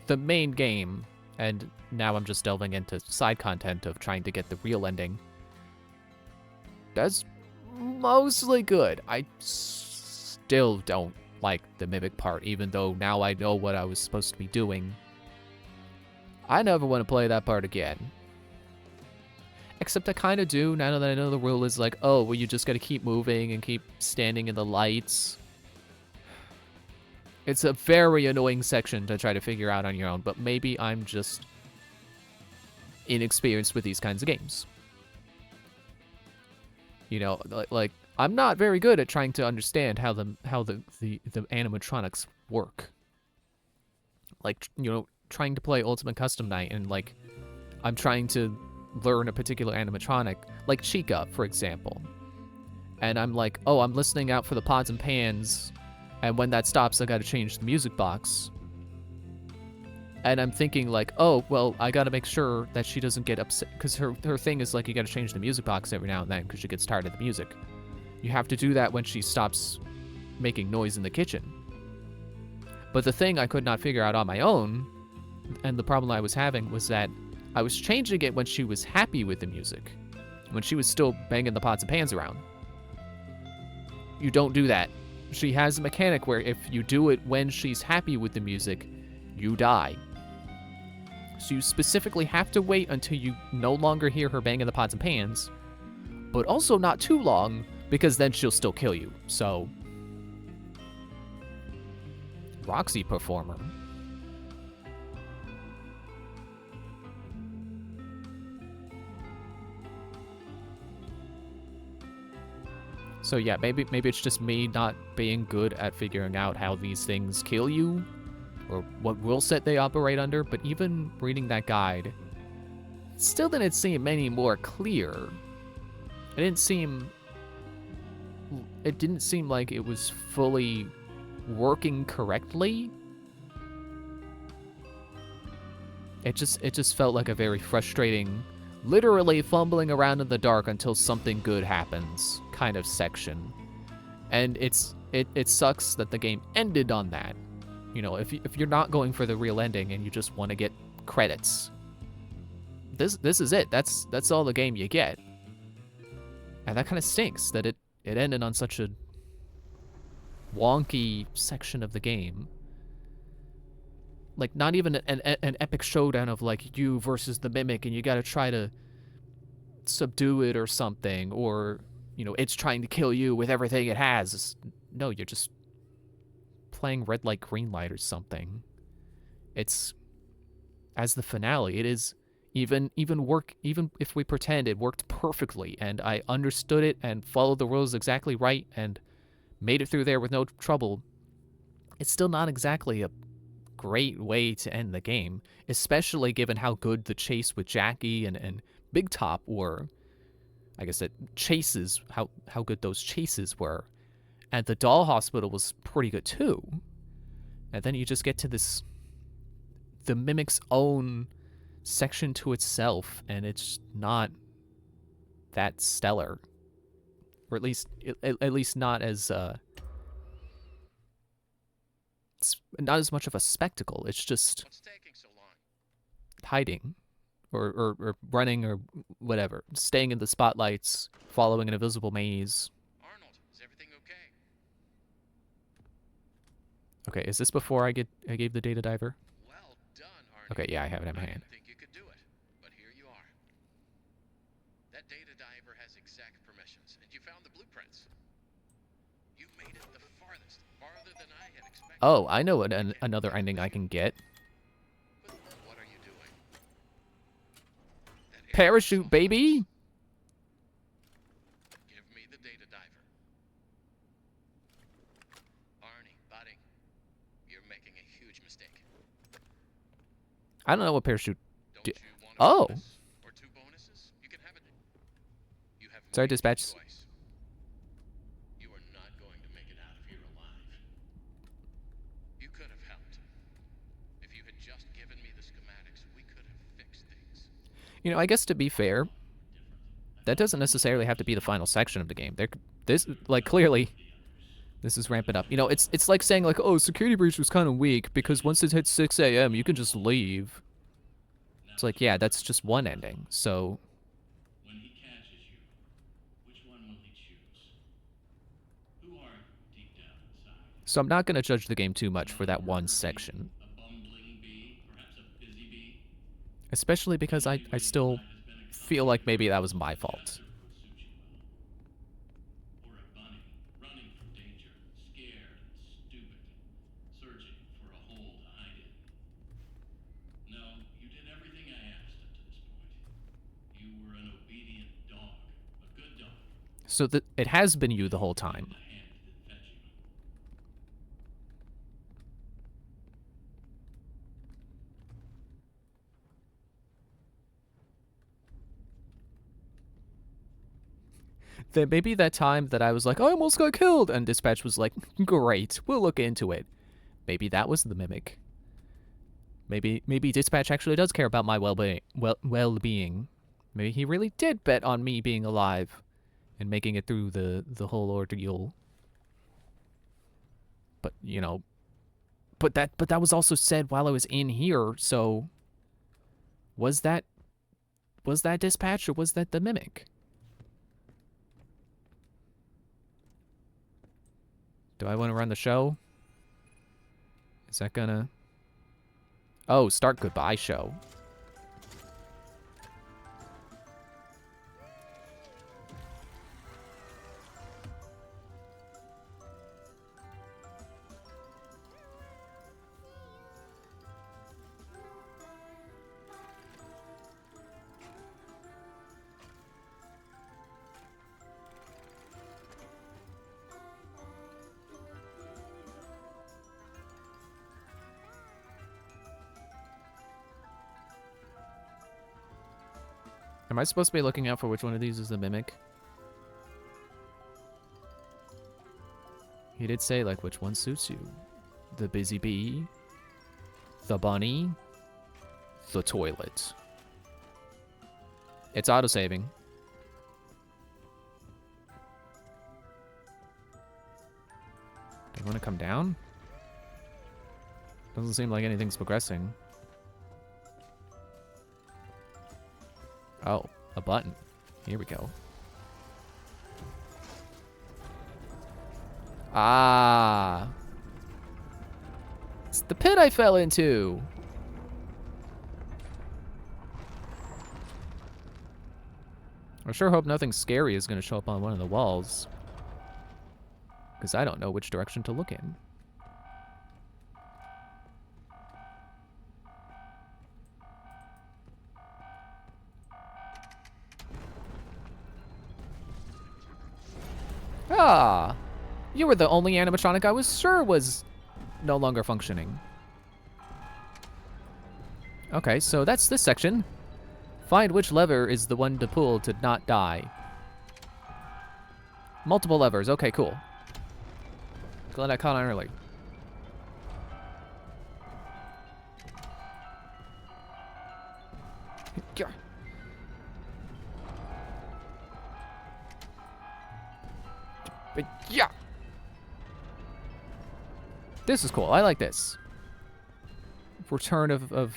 the main game, and now I'm just delving into side content of trying to get the real ending, that's mostly good. I still don't like the mimic part, even though now I know what I was supposed to be doing. I never want to play that part again. Except I kind of do, now that I know the rule is like, oh, well, you just gotta keep moving and keep standing in the lights. It's a very annoying section to try to figure out on your own, but maybe I'm just inexperienced with these kinds of games. You know, like I'm not very good at trying to understand how the animatronics work. Like, you know, trying to play Ultimate Custom Night and like I'm trying to learn a particular animatronic, like Chica, for example. And I'm like, oh, I'm listening out for the pods and pans, and when that stops, I gotta change the music box. And I'm thinking like, oh, well, I gotta make sure that she doesn't get upset, because her thing is like, you gotta change the music box every now and then, because she gets tired of the music. You have to do that when she stops making noise in the kitchen. But the thing I could not figure out on my own, and the problem I was having, was that I was changing it when she was happy with the music. When she was still banging the pots and pans around. You don't do that. She has a mechanic where if you do it when she's happy with the music, you die. So you specifically have to wait until you no longer hear her banging the pots and pans, but also not too long, because then she'll still kill you. So, Roxy performer. So yeah, maybe it's just me not being good at figuring out how these things kill you, or what rule set they operate under, but even reading that guide, it still didn't seem any more clear. It didn't seem like it was fully working correctly. It just felt like a very frustrating, literally fumbling around in the dark until something good happens kind of section. And it sucks that the game ended on that. You know, if you're not going for the real ending and you just want to get credits, this is it. That's all the game you get. And that kind of stinks that it ended on such a wonky section of the game. Like, not even an epic showdown of, like, you versus the Mimic, and you gotta try to subdue it or something, or, you know, it's trying to kill you with everything it has. No, you're just playing red light, green light or something. It's, as the finale, it is even if we pretend it worked perfectly and I understood it and followed the rules exactly right and made it through there with no trouble, it's still not exactly a great way to end the game, especially given how good the chase with Jackie and Big Top were. Like I said, chases, how good those chases were. And the doll hospital was pretty good too. And then you just get to this, the Mimic's own section to itself, and it's not that stellar. Or at least not as it's not as much of a spectacle. It's just What's taking so long? hiding or running or whatever, staying in the spotlights, following an invisible maze. Arnold, is everything okay? Okay, is this before I gave the data diver? Well done, Arnie. Okay, yeah, I have it in my I hand. didn't think you could do it, but here you are. That data diver has exact permissions, and you found the blueprints. You made it the farthest, farther than I had expected. Oh, I know another ending I can get. But what are you doing? That Parachute, baby! Give me the data diver. Arnie, buddy, you're making a huge mistake. I don't know what parachute. Don't you want a Oh. bonus or 2 bonuses? You can have it. You have Sorry, made your dispatch. choice. You are not going to make it out of here alive. You could have helped. If you had just given me the schematics, we could have fixed things. You know, I guess to be fair, that doesn't necessarily have to be the final section of the game. This, like, clearly, this is ramping up. You know, it's like saying, like, oh, security breach was kind of weak because once it hits 6 a.m., you can just leave. It's like, yeah, that's just one ending. So, When he catches you, which one will he choose? Who are you deep down inside? so I'm not going to judge the game too much for that one section. A bumbling bee, perhaps a busy bee? Especially because I still feel like maybe that was my fault. Would suit you well. Or a bunny, running from danger, scared and stupid, searching for a hole to hide in. No, you did everything I asked up to this point. You were an obedient dog, a good dog. So it has been you the whole time. The hand that fed you. Then maybe that time that I was like, I almost got killed, and Dispatch was like, great, we'll look into it. Maybe that was the Mimic. Maybe Dispatch actually does care about my well-being. Maybe he really did bet on me being alive and making it through the whole ordeal. But, you know, but that was also said while I was in here, so was that Dispatch or was that the Mimic? Do I want to run the show? Is that gonna... Oh, start goodbye show. Am I supposed to be looking out for which one of these is the Mimic? He did say, like, which one suits you. The busy bee, the bunny, the toilet. It's autosaving. Do I want to come down? Doesn't seem like anything's progressing. Oh, a button. Here we go. Ah. It's the pit I fell into. I sure hope nothing scary is going to show up on one of the walls. Because I don't know which direction to look in. Ah! You were the only animatronic I was sure was no longer functioning. Okay, so that's this section. Find which lever is the one to pull to not die. Multiple levers. Okay, cool. Glad I caught on early. But yeah. This is cool. I like this. Return of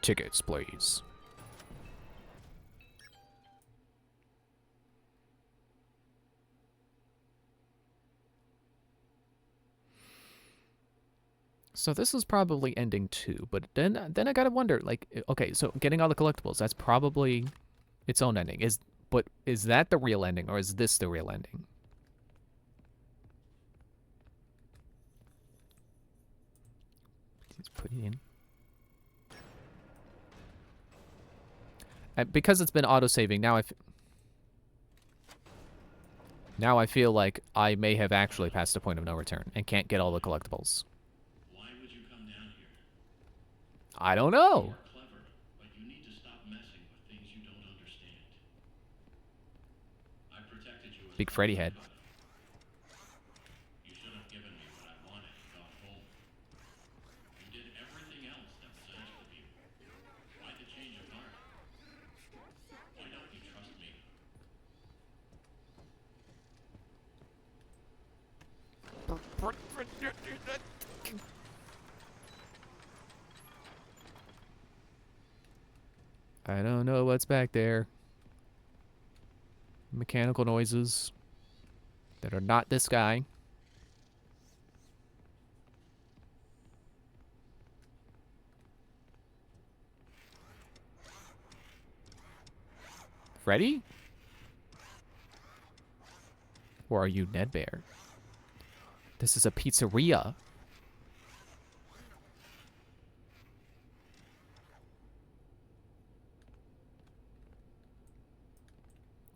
tickets, please. So this is probably ending 2, but then I gotta wonder, like, okay, so getting all the collectibles, that's probably its own ending. But is that the real ending, or is this the real ending? Let's put it in. Because it's been auto-saving, now I feel like I may have actually passed the point of no return and can't get all the collectibles. Why would you come down here? I don't know. You're clever, but you need to stop messing with things you don't understand. I protected you as Big much Freddy as I head. could. You should have given me what I wanted and gone home. You did everything else that was asked of you. Why the change of heart? Why don't you trust me? I don't know what's back there. Mechanical noises that are not this guy. Freddy? Or are you Ned Bear? This is a pizzeria.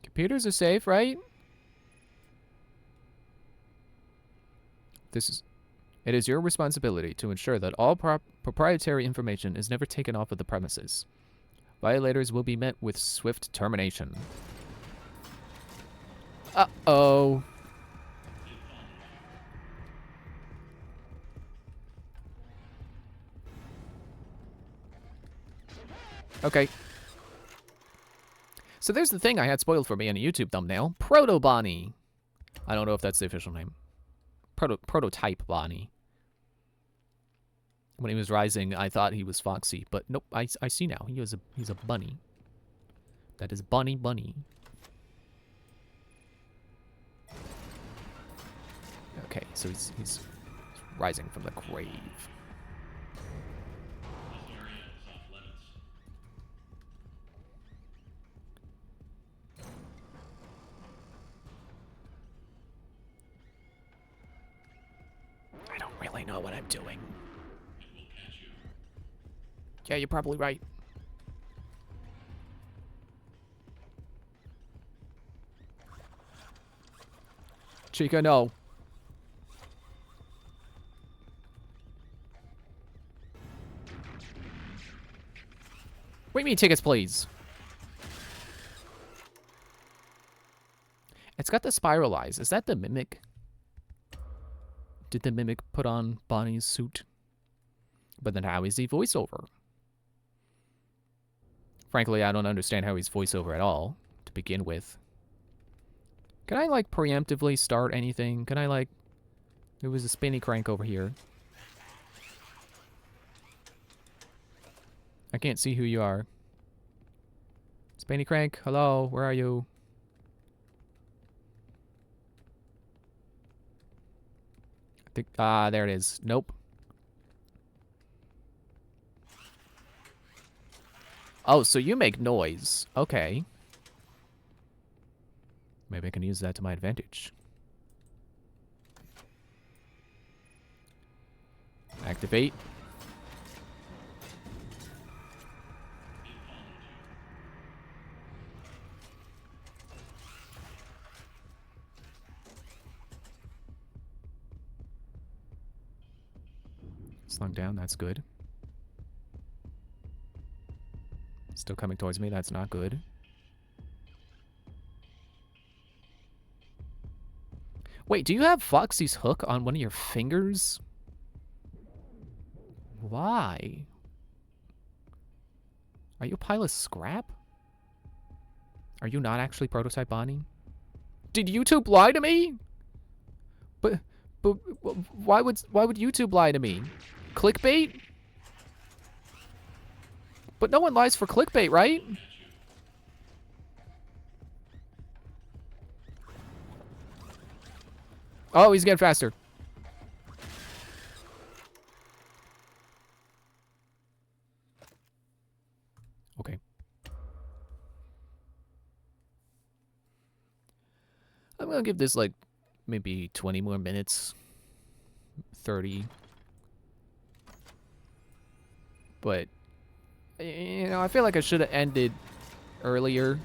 Computers are safe, right? It is your responsibility to ensure that all proprietary information is never taken off of the premises. Violators will be met with swift termination. Uh-oh. Okay. So there's the thing I had spoiled for me in a YouTube thumbnail. Proto Bonnie. I don't know if that's the official name. Prototype Bonnie. When he was rising, I thought he was Foxy, but nope, I see now. He's a bunny. That is Bunny. Okay, so he's rising from the grave. This area is off limits. I don't really know what I'm doing. It will catch you. Yeah, you're probably right. Chica, no. Wait me tickets, please. It's got the spiral eyes. Is that the Mimic? Did the Mimic put on Bonnie's suit? But then how is he voiceover? Frankly, I don't understand how he's voiceover at all, to begin with. Can I, like, preemptively start anything? Can I, like... There was a spinny crank over here. I can't see who you are. Spinny crank, hello, where are you? I think, there it is. Nope. Oh, so you make noise. Okay. Maybe I can use that to my advantage. Activate. Slung down, that's good. Still coming towards me, that's not good. Wait, do you have Foxy's hook on one of your fingers? Why? Are you a pile of scrap? Are you not actually Prototype Bonnie? Did YouTube lie to me? But why would YouTube lie to me? Clickbait? But no one lies for clickbait, right? Oh, he's getting faster. Okay. I'm gonna give this like maybe 20 more minutes. 30. But you know, I feel like I should have ended earlier.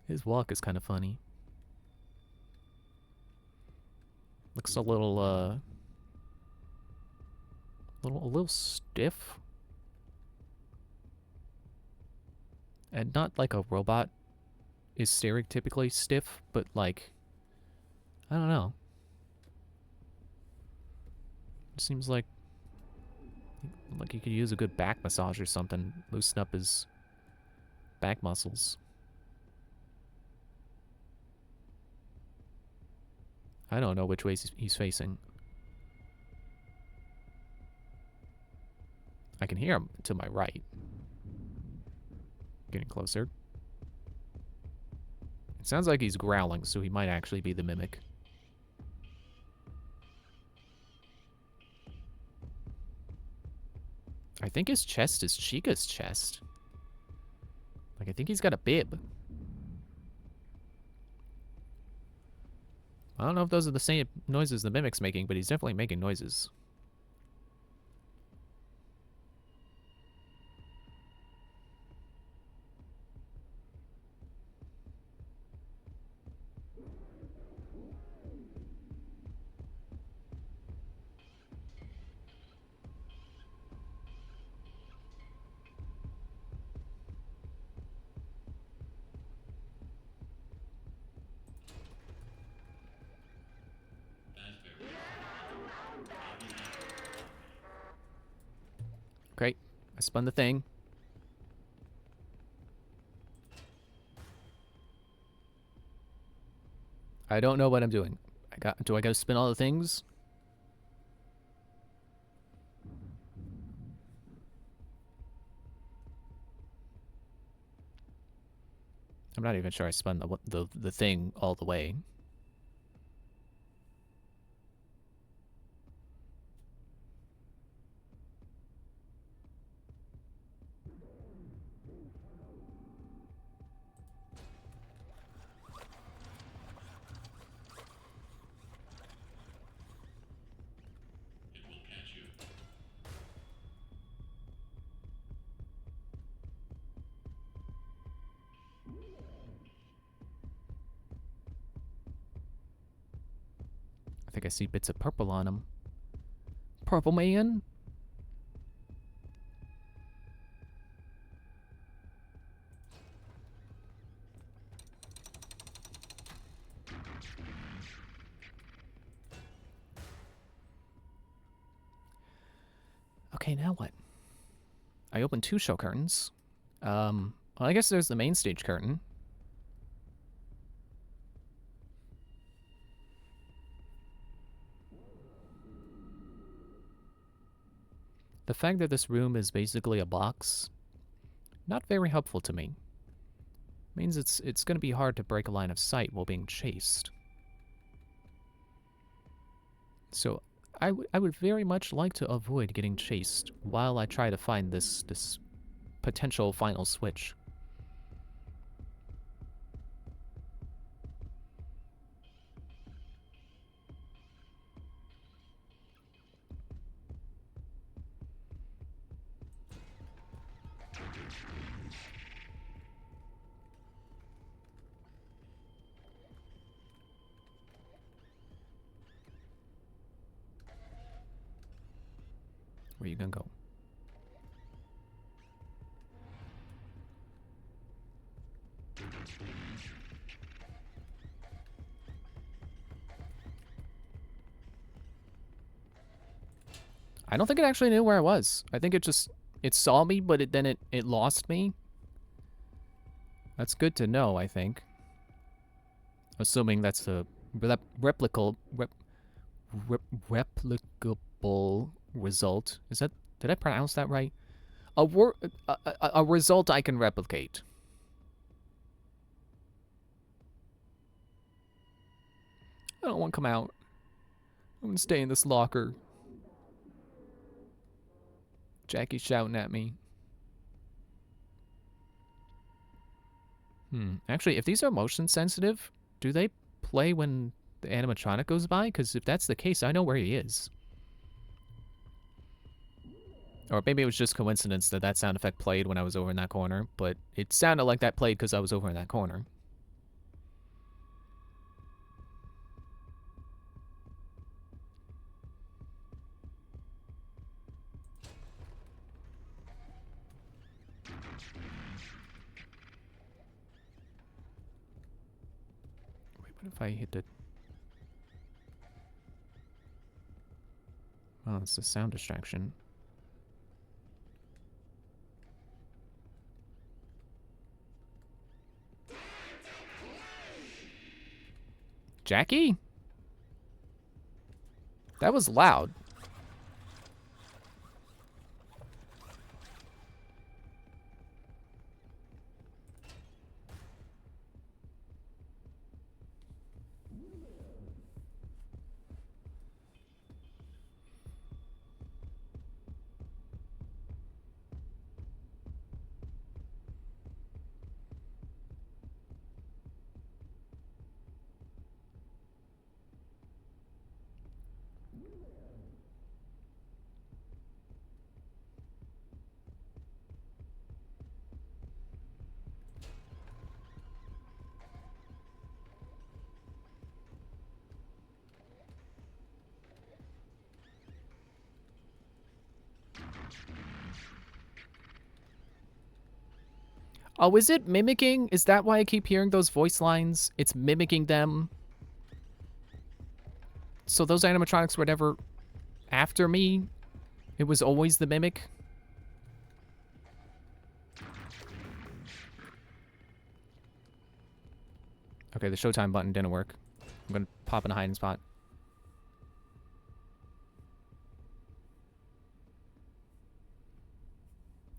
His walk is kind of funny. Looks a little a little stiff. And not like a robot is stereotypically stiff, but like, I don't know. It seems like he could use a good back massage or something. Loosen up his back muscles. I don't know which way he's facing. I can hear him to my right. Getting closer. It sounds like he's growling, so he might actually be the mimic. I think his chest is Chica's chest. Like, I think he's got a bib. I don't know if those are the same noises the mimic's making, but he's definitely making noises. Okay, I spun the thing. I don't know what I'm doing. Do I gotta spin all the things? I'm not even sure I spun the thing all the way. I think I see bits of purple on him. Purple man? Okay, now what? I opened 2 show curtains. Well, I guess there's the main stage curtain. The fact that this room is basically a box, not very helpful to me. Means it's going to be hard to break a line of sight while being chased. So I would very much like to avoid getting chased while I try to find this potential final switch. Where you gonna go? I don't think it actually knew where I was. I think it saw me, but then it lost me. That's good to know, I think. Assuming that's a replicable result. Is that, did I pronounce that right? A result I can replicate. I don't want to come out. I'm gonna stay in this locker. Jackie's shouting at me. Actually, if these are motion sensitive, do they play when the animatronic goes by? Because if that's the case, I know where he is. Or maybe it was just coincidence that that sound effect played when I was over in that corner, but it sounded like that played because I was over in that corner. Wait, what if I hit the... Oh, it's a sound distraction. Jackie? That was loud. Oh, is it mimicking? Is that why I keep hearing those voice lines? It's mimicking them. So those animatronics were never after me? It was always the mimic? Okay, the Showtime button didn't work. I'm gonna pop in a hiding spot.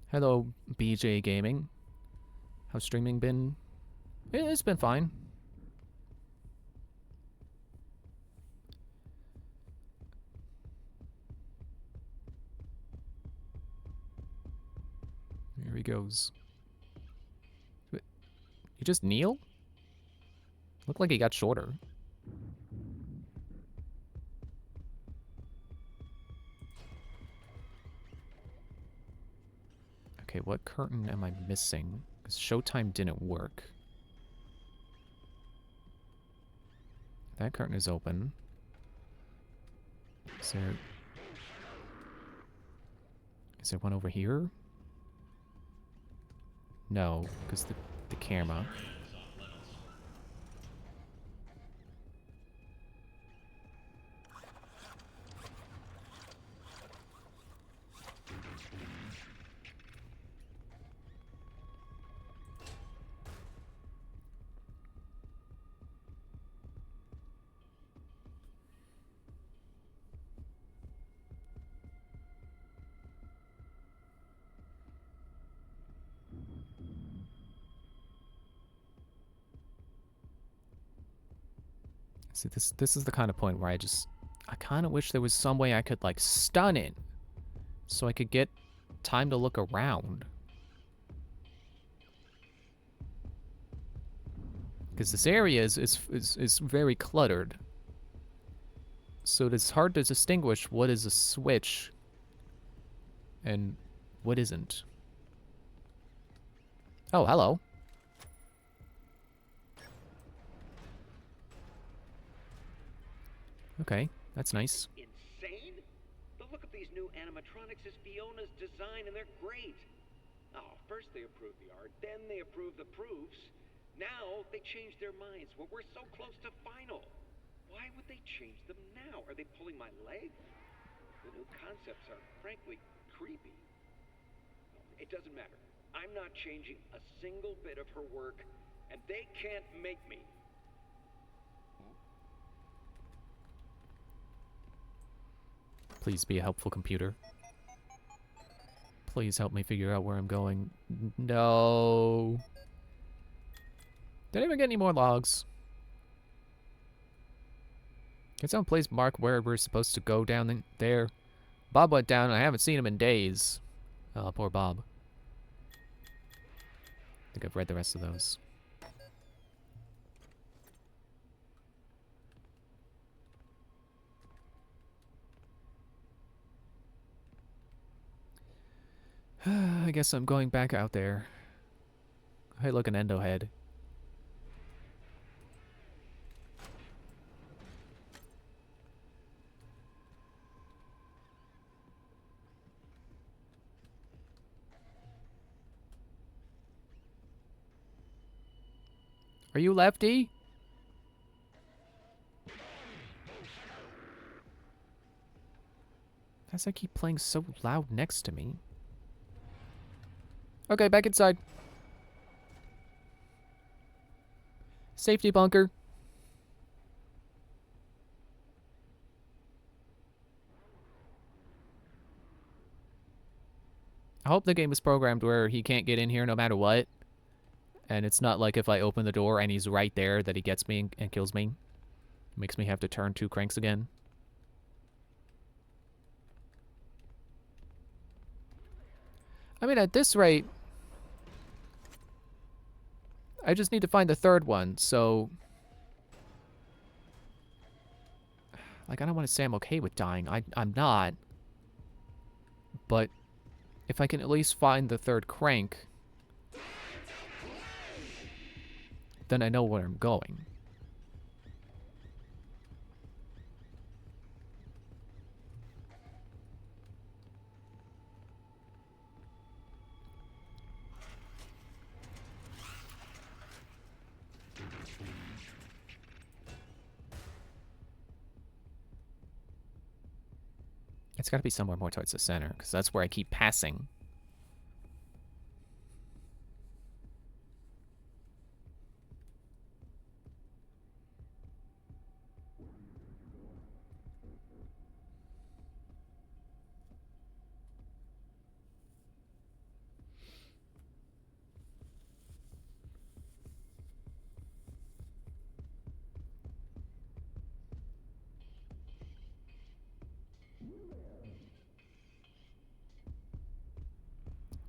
Hello, BJ Gaming. How's streaming been? It's been fine. Here he goes. Wait, he just kneel? Looked like he got shorter. Okay, what curtain am I missing? Because Showtime didn't work. That curtain is open. Is there one over here? No, because the camera. See, this is the kind of point where I kind of wish there was some way I could, like, stun it so I could get time to look around. Because this area is very cluttered. So it's hard to distinguish what is a switch and what isn't. Oh, hello. Okay, that's nice. Insane? The look of these new animatronics is Fiona's design, and they're great. Oh, first they approve the art, then they approve the proofs. Now they change their minds. Well, we're so close to final. Why would they change them now? Are they pulling my leg? The new concepts are, frankly, creepy. It doesn't matter. I'm not changing a single bit of her work, and they can't make me. Please be a helpful computer. Please help me figure out where I'm going. No. Did anyone get any more logs? Can someone please mark where we're supposed to go down there? Bob went down and I haven't seen him in days. Oh, poor Bob. I think I've read the rest of those. I guess I'm going back out there. Hey, look, an endo head. Are you Lefty? Why does that keep playing so loud next to me? Okay, back inside. Safety bunker. I hope the game is programmed where he can't get in here no matter what. And it's not like if I open the door and he's right there that he gets me and kills me. Makes me have to turn 2 cranks again. I mean, at this rate, I just need to find the 3rd one, so... Like, I don't want to say I'm okay with dying. I'm not. But if I can at least find the 3rd crank, then I know where I'm going. It's got to be somewhere more towards the center, because that's where I keep passing.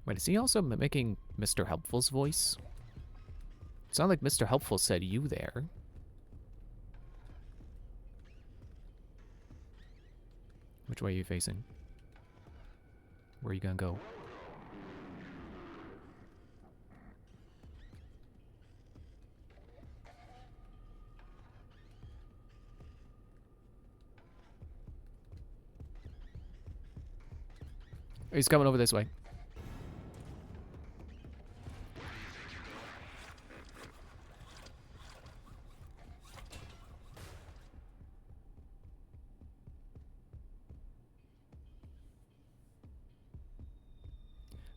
Wait, is he also mimicking Mr. Helpful's voice? It sounded like Mr. Helpful said you there. Which way are you facing? Where are you gonna go? He's coming over this way.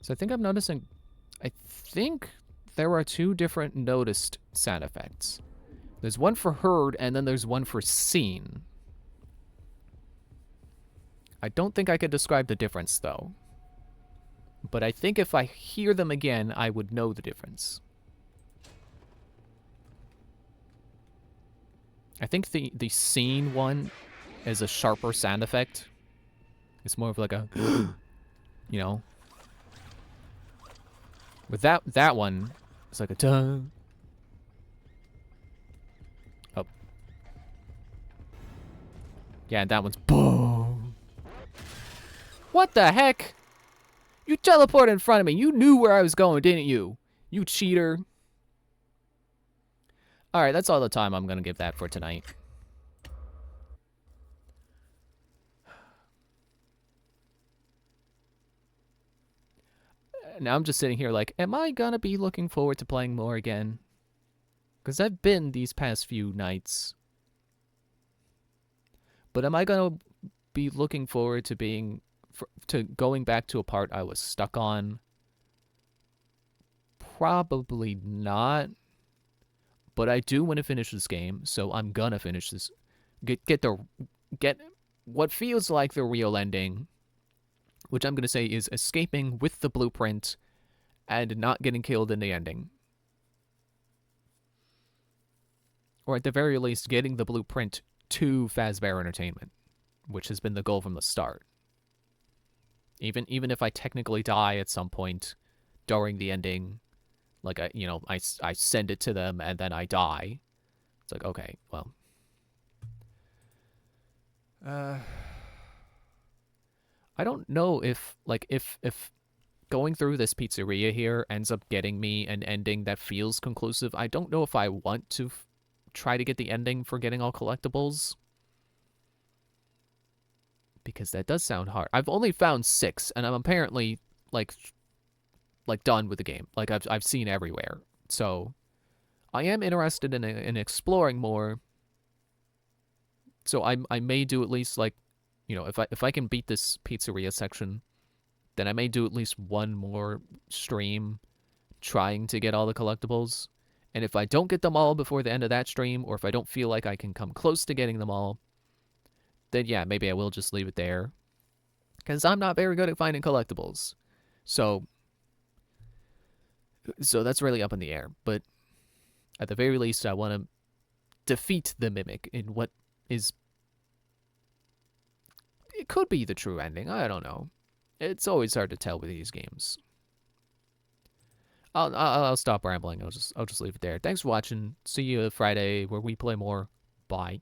So I think I'm noticing... I think there are 2 different noticed sound effects. There's one for heard, and then there's one for seen. I don't think I could describe the difference, though. But I think if I hear them again, I would know the difference. I think the seen one as a sharper sound effect. It's more of like a, you know. With that one, it's like a dun. Oh. Yeah, and that one's boom. What the heck? You teleported in front of me. You knew where I was going, didn't you? You cheater. Alright, that's all the time I'm gonna give that for tonight. Now I'm just sitting here like, am I gonna be looking forward to playing more again? Because I've been these past few nights. But am I gonna be looking forward to to going back to a part I was stuck on? Probably not. But I do want to finish this game, so I'm gonna finish this. Get what feels like the real ending, which I'm gonna say is escaping with the blueprint and not getting killed in the ending. Or at the very least, getting the blueprint to Fazbear Entertainment, which has been the goal from the start. Even if I technically die at some point during the ending, like I send it to them and then I die. It's like, okay, well. I don't know if going through this pizzeria here ends up getting me an ending that feels conclusive. I don't know if I want to try to get the ending for getting all collectibles. Because that does sound hard. I've only found 6, and I'm apparently, like done with the game. Like, I've seen everywhere. So, I am interested in exploring more. So, I may do at least, like, you know, if I can beat this pizzeria section, then I may do at least one more stream trying to get all the collectibles. And if I don't get them all before the end of that stream, or if I don't feel like I can come close to getting them all, then yeah, maybe I will just leave it there. Because I'm not very good at finding collectibles. So that's really up in the air. But at the very least, I want to defeat the Mimic in what is... It could be the true ending. I don't know. It's always hard to tell with these games. I'll stop rambling. I'll just leave it there. Thanks for watching. See you Friday where we play more. Bye.